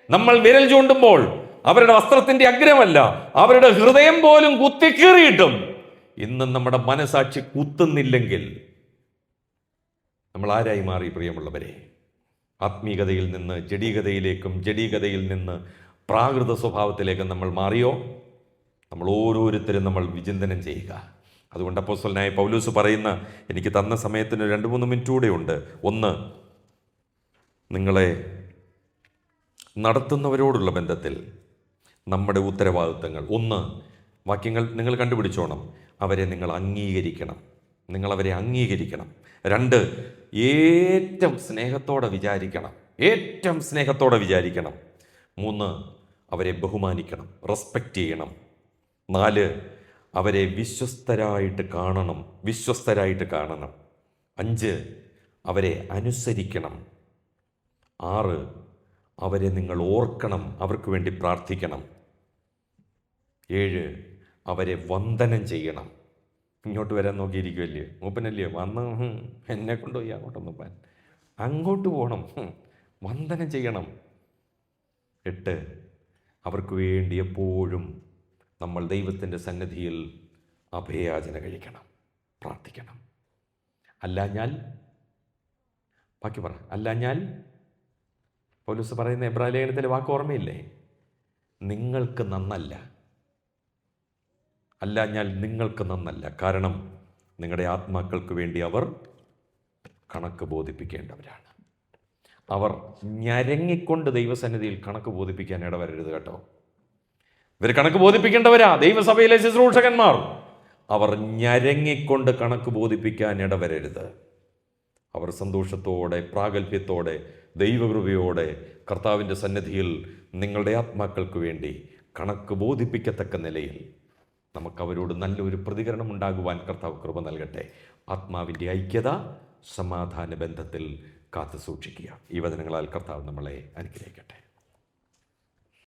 നമ്മൾ വിരൽ ചൂണ്ടുമ്പോൾ അവരുടെ വസ്ത്രത്തിൻ്റെ അഗ്രമല്ല, അവരുടെ ഹൃദയം പോലും കുത്തിക്കീറിയിട്ടും ഇന്നും നമ്മുടെ മനസാക്ഷി കുത്തുന്നില്ലെങ്കിൽ നമ്മൾ ആരായി മാറി? പ്രിയമുള്ളവരെ, ആത്മീകതയിൽ നിന്ന് ജഡീകതയിലേക്കും ജഡീകതയിൽ നിന്ന് പ്രാകൃത സ്വഭാവത്തിലേക്കും നമ്മൾ മാറിയോ? നമ്മൾ ഓരോരുത്തരും നമ്മൾ വിചിന്തനം ചെയ്യുക. അതുകൊണ്ട് അപ്പോസ്തലനായ പൗലോസ് പറയുന്ന, എനിക്ക് തന്ന സമയത്തിന് 2-3 മിനിറ്റ് കൂടെ ഉണ്ട്. ഒന്ന്, നിങ്ങളെ നടത്തുന്നവരോടുള്ള ബന്ധത്തിൽ നമ്മുടെ ഉത്തരവാദിത്തങ്ങൾ. ഒന്ന്, വാക്യങ്ങൾ നിങ്ങൾ കണ്ടുപിടിച്ചോണം. അവരെ നിങ്ങൾ അംഗീകരിക്കണം. 2, ഏറ്റവും സ്നേഹത്തോടെ വിചാരിക്കണം. 3, അവരെ ബഹുമാനിക്കണം, റെസ്പെക്റ്റ് ചെയ്യണം. 4, അവരെ വിശ്വസ്തരായിട്ട് കാണണം. 5, അവരെ അനുസരിക്കണം. 6, അവരെ നിങ്ങൾ ഓർക്കണം, അവർക്ക് വേണ്ടി പ്രാർത്ഥിക്കണം. 7, അവരെ വന്ദനം ചെയ്യണം. ഇങ്ങോട്ട് വരാൻ നോക്കിയിരിക്കുമല്ലേ, മൂപ്പനല്ലേ വന്ന് എന്നെ കൊണ്ടുപോയി അങ്ങോട്ടൊന്ന് പോകാൻ, അങ്ങോട്ട് പോകണം, വന്ദനം ചെയ്യണം. 8, അവർക്ക് വേണ്ടി എപ്പോഴും നമ്മൾ ദൈവത്തിൻ്റെ സന്നിധിയിൽ അഭയാചന കഴിക്കണം, പ്രാർത്ഥിക്കണം. അല്ലാഞ്ഞാൽ പൗലോസ് പറയുന്ന എബ്രായ ലേഖനത്തിലെ വാക്ക് ഓർമ്മയില്ലേ? നിങ്ങൾക്ക് നന്നല്ല. അല്ലാഞ്ഞാൽ നിങ്ങൾക്ക് നന്നല്ല. കാരണം നിങ്ങളുടെ ആത്മാക്കൾക്ക് വേണ്ടി അവർ കണക്ക് ബോധിപ്പിക്കേണ്ടവരാണ്. അവർ ഞരങ്ങിക്കൊണ്ട് ദൈവസന്നിധിയിൽ കണക്ക് ബോധിപ്പിക്കാൻ ഇടവരരുത് കേട്ടോ. ഇവർ കണക്ക് ബോധിപ്പിക്കേണ്ടവരാ, ദൈവസഭയിലെ ശുശ്രൂഷകന്മാർ. അവർ ഞരങ്ങിക്കൊണ്ട് കണക്ക് ബോധിപ്പിക്കാൻ ഇടവരരുത്. അവർ സന്തോഷത്തോടെ, പ്രാഗൽഭ്യത്തോടെ, ദൈവകൃപയോടെ കർത്താവിൻ്റെ സന്നിധിയിൽ നിങ്ങളുടെ ആത്മാക്കൾക്ക് വേണ്ടി കണക്ക് ബോധിപ്പിക്കത്തക്ക നിലയിൽ നമുക്കവരോട് നല്ലൊരു പ്രതികരണം ഉണ്ടാകുവാൻ കർത്താവ് കൃപ നൽകട്ടെ. ആത്മാവിൻ്റെ ഐക്യത, സമാധാന ബന്ധത്തിൽ കാത്തു സൂക്ഷിക്കുക. ഈ വചനങ്ങളാൽ കർത്താവ് നമ്മളെ അനുഗ്രഹിക്കട്ടെ.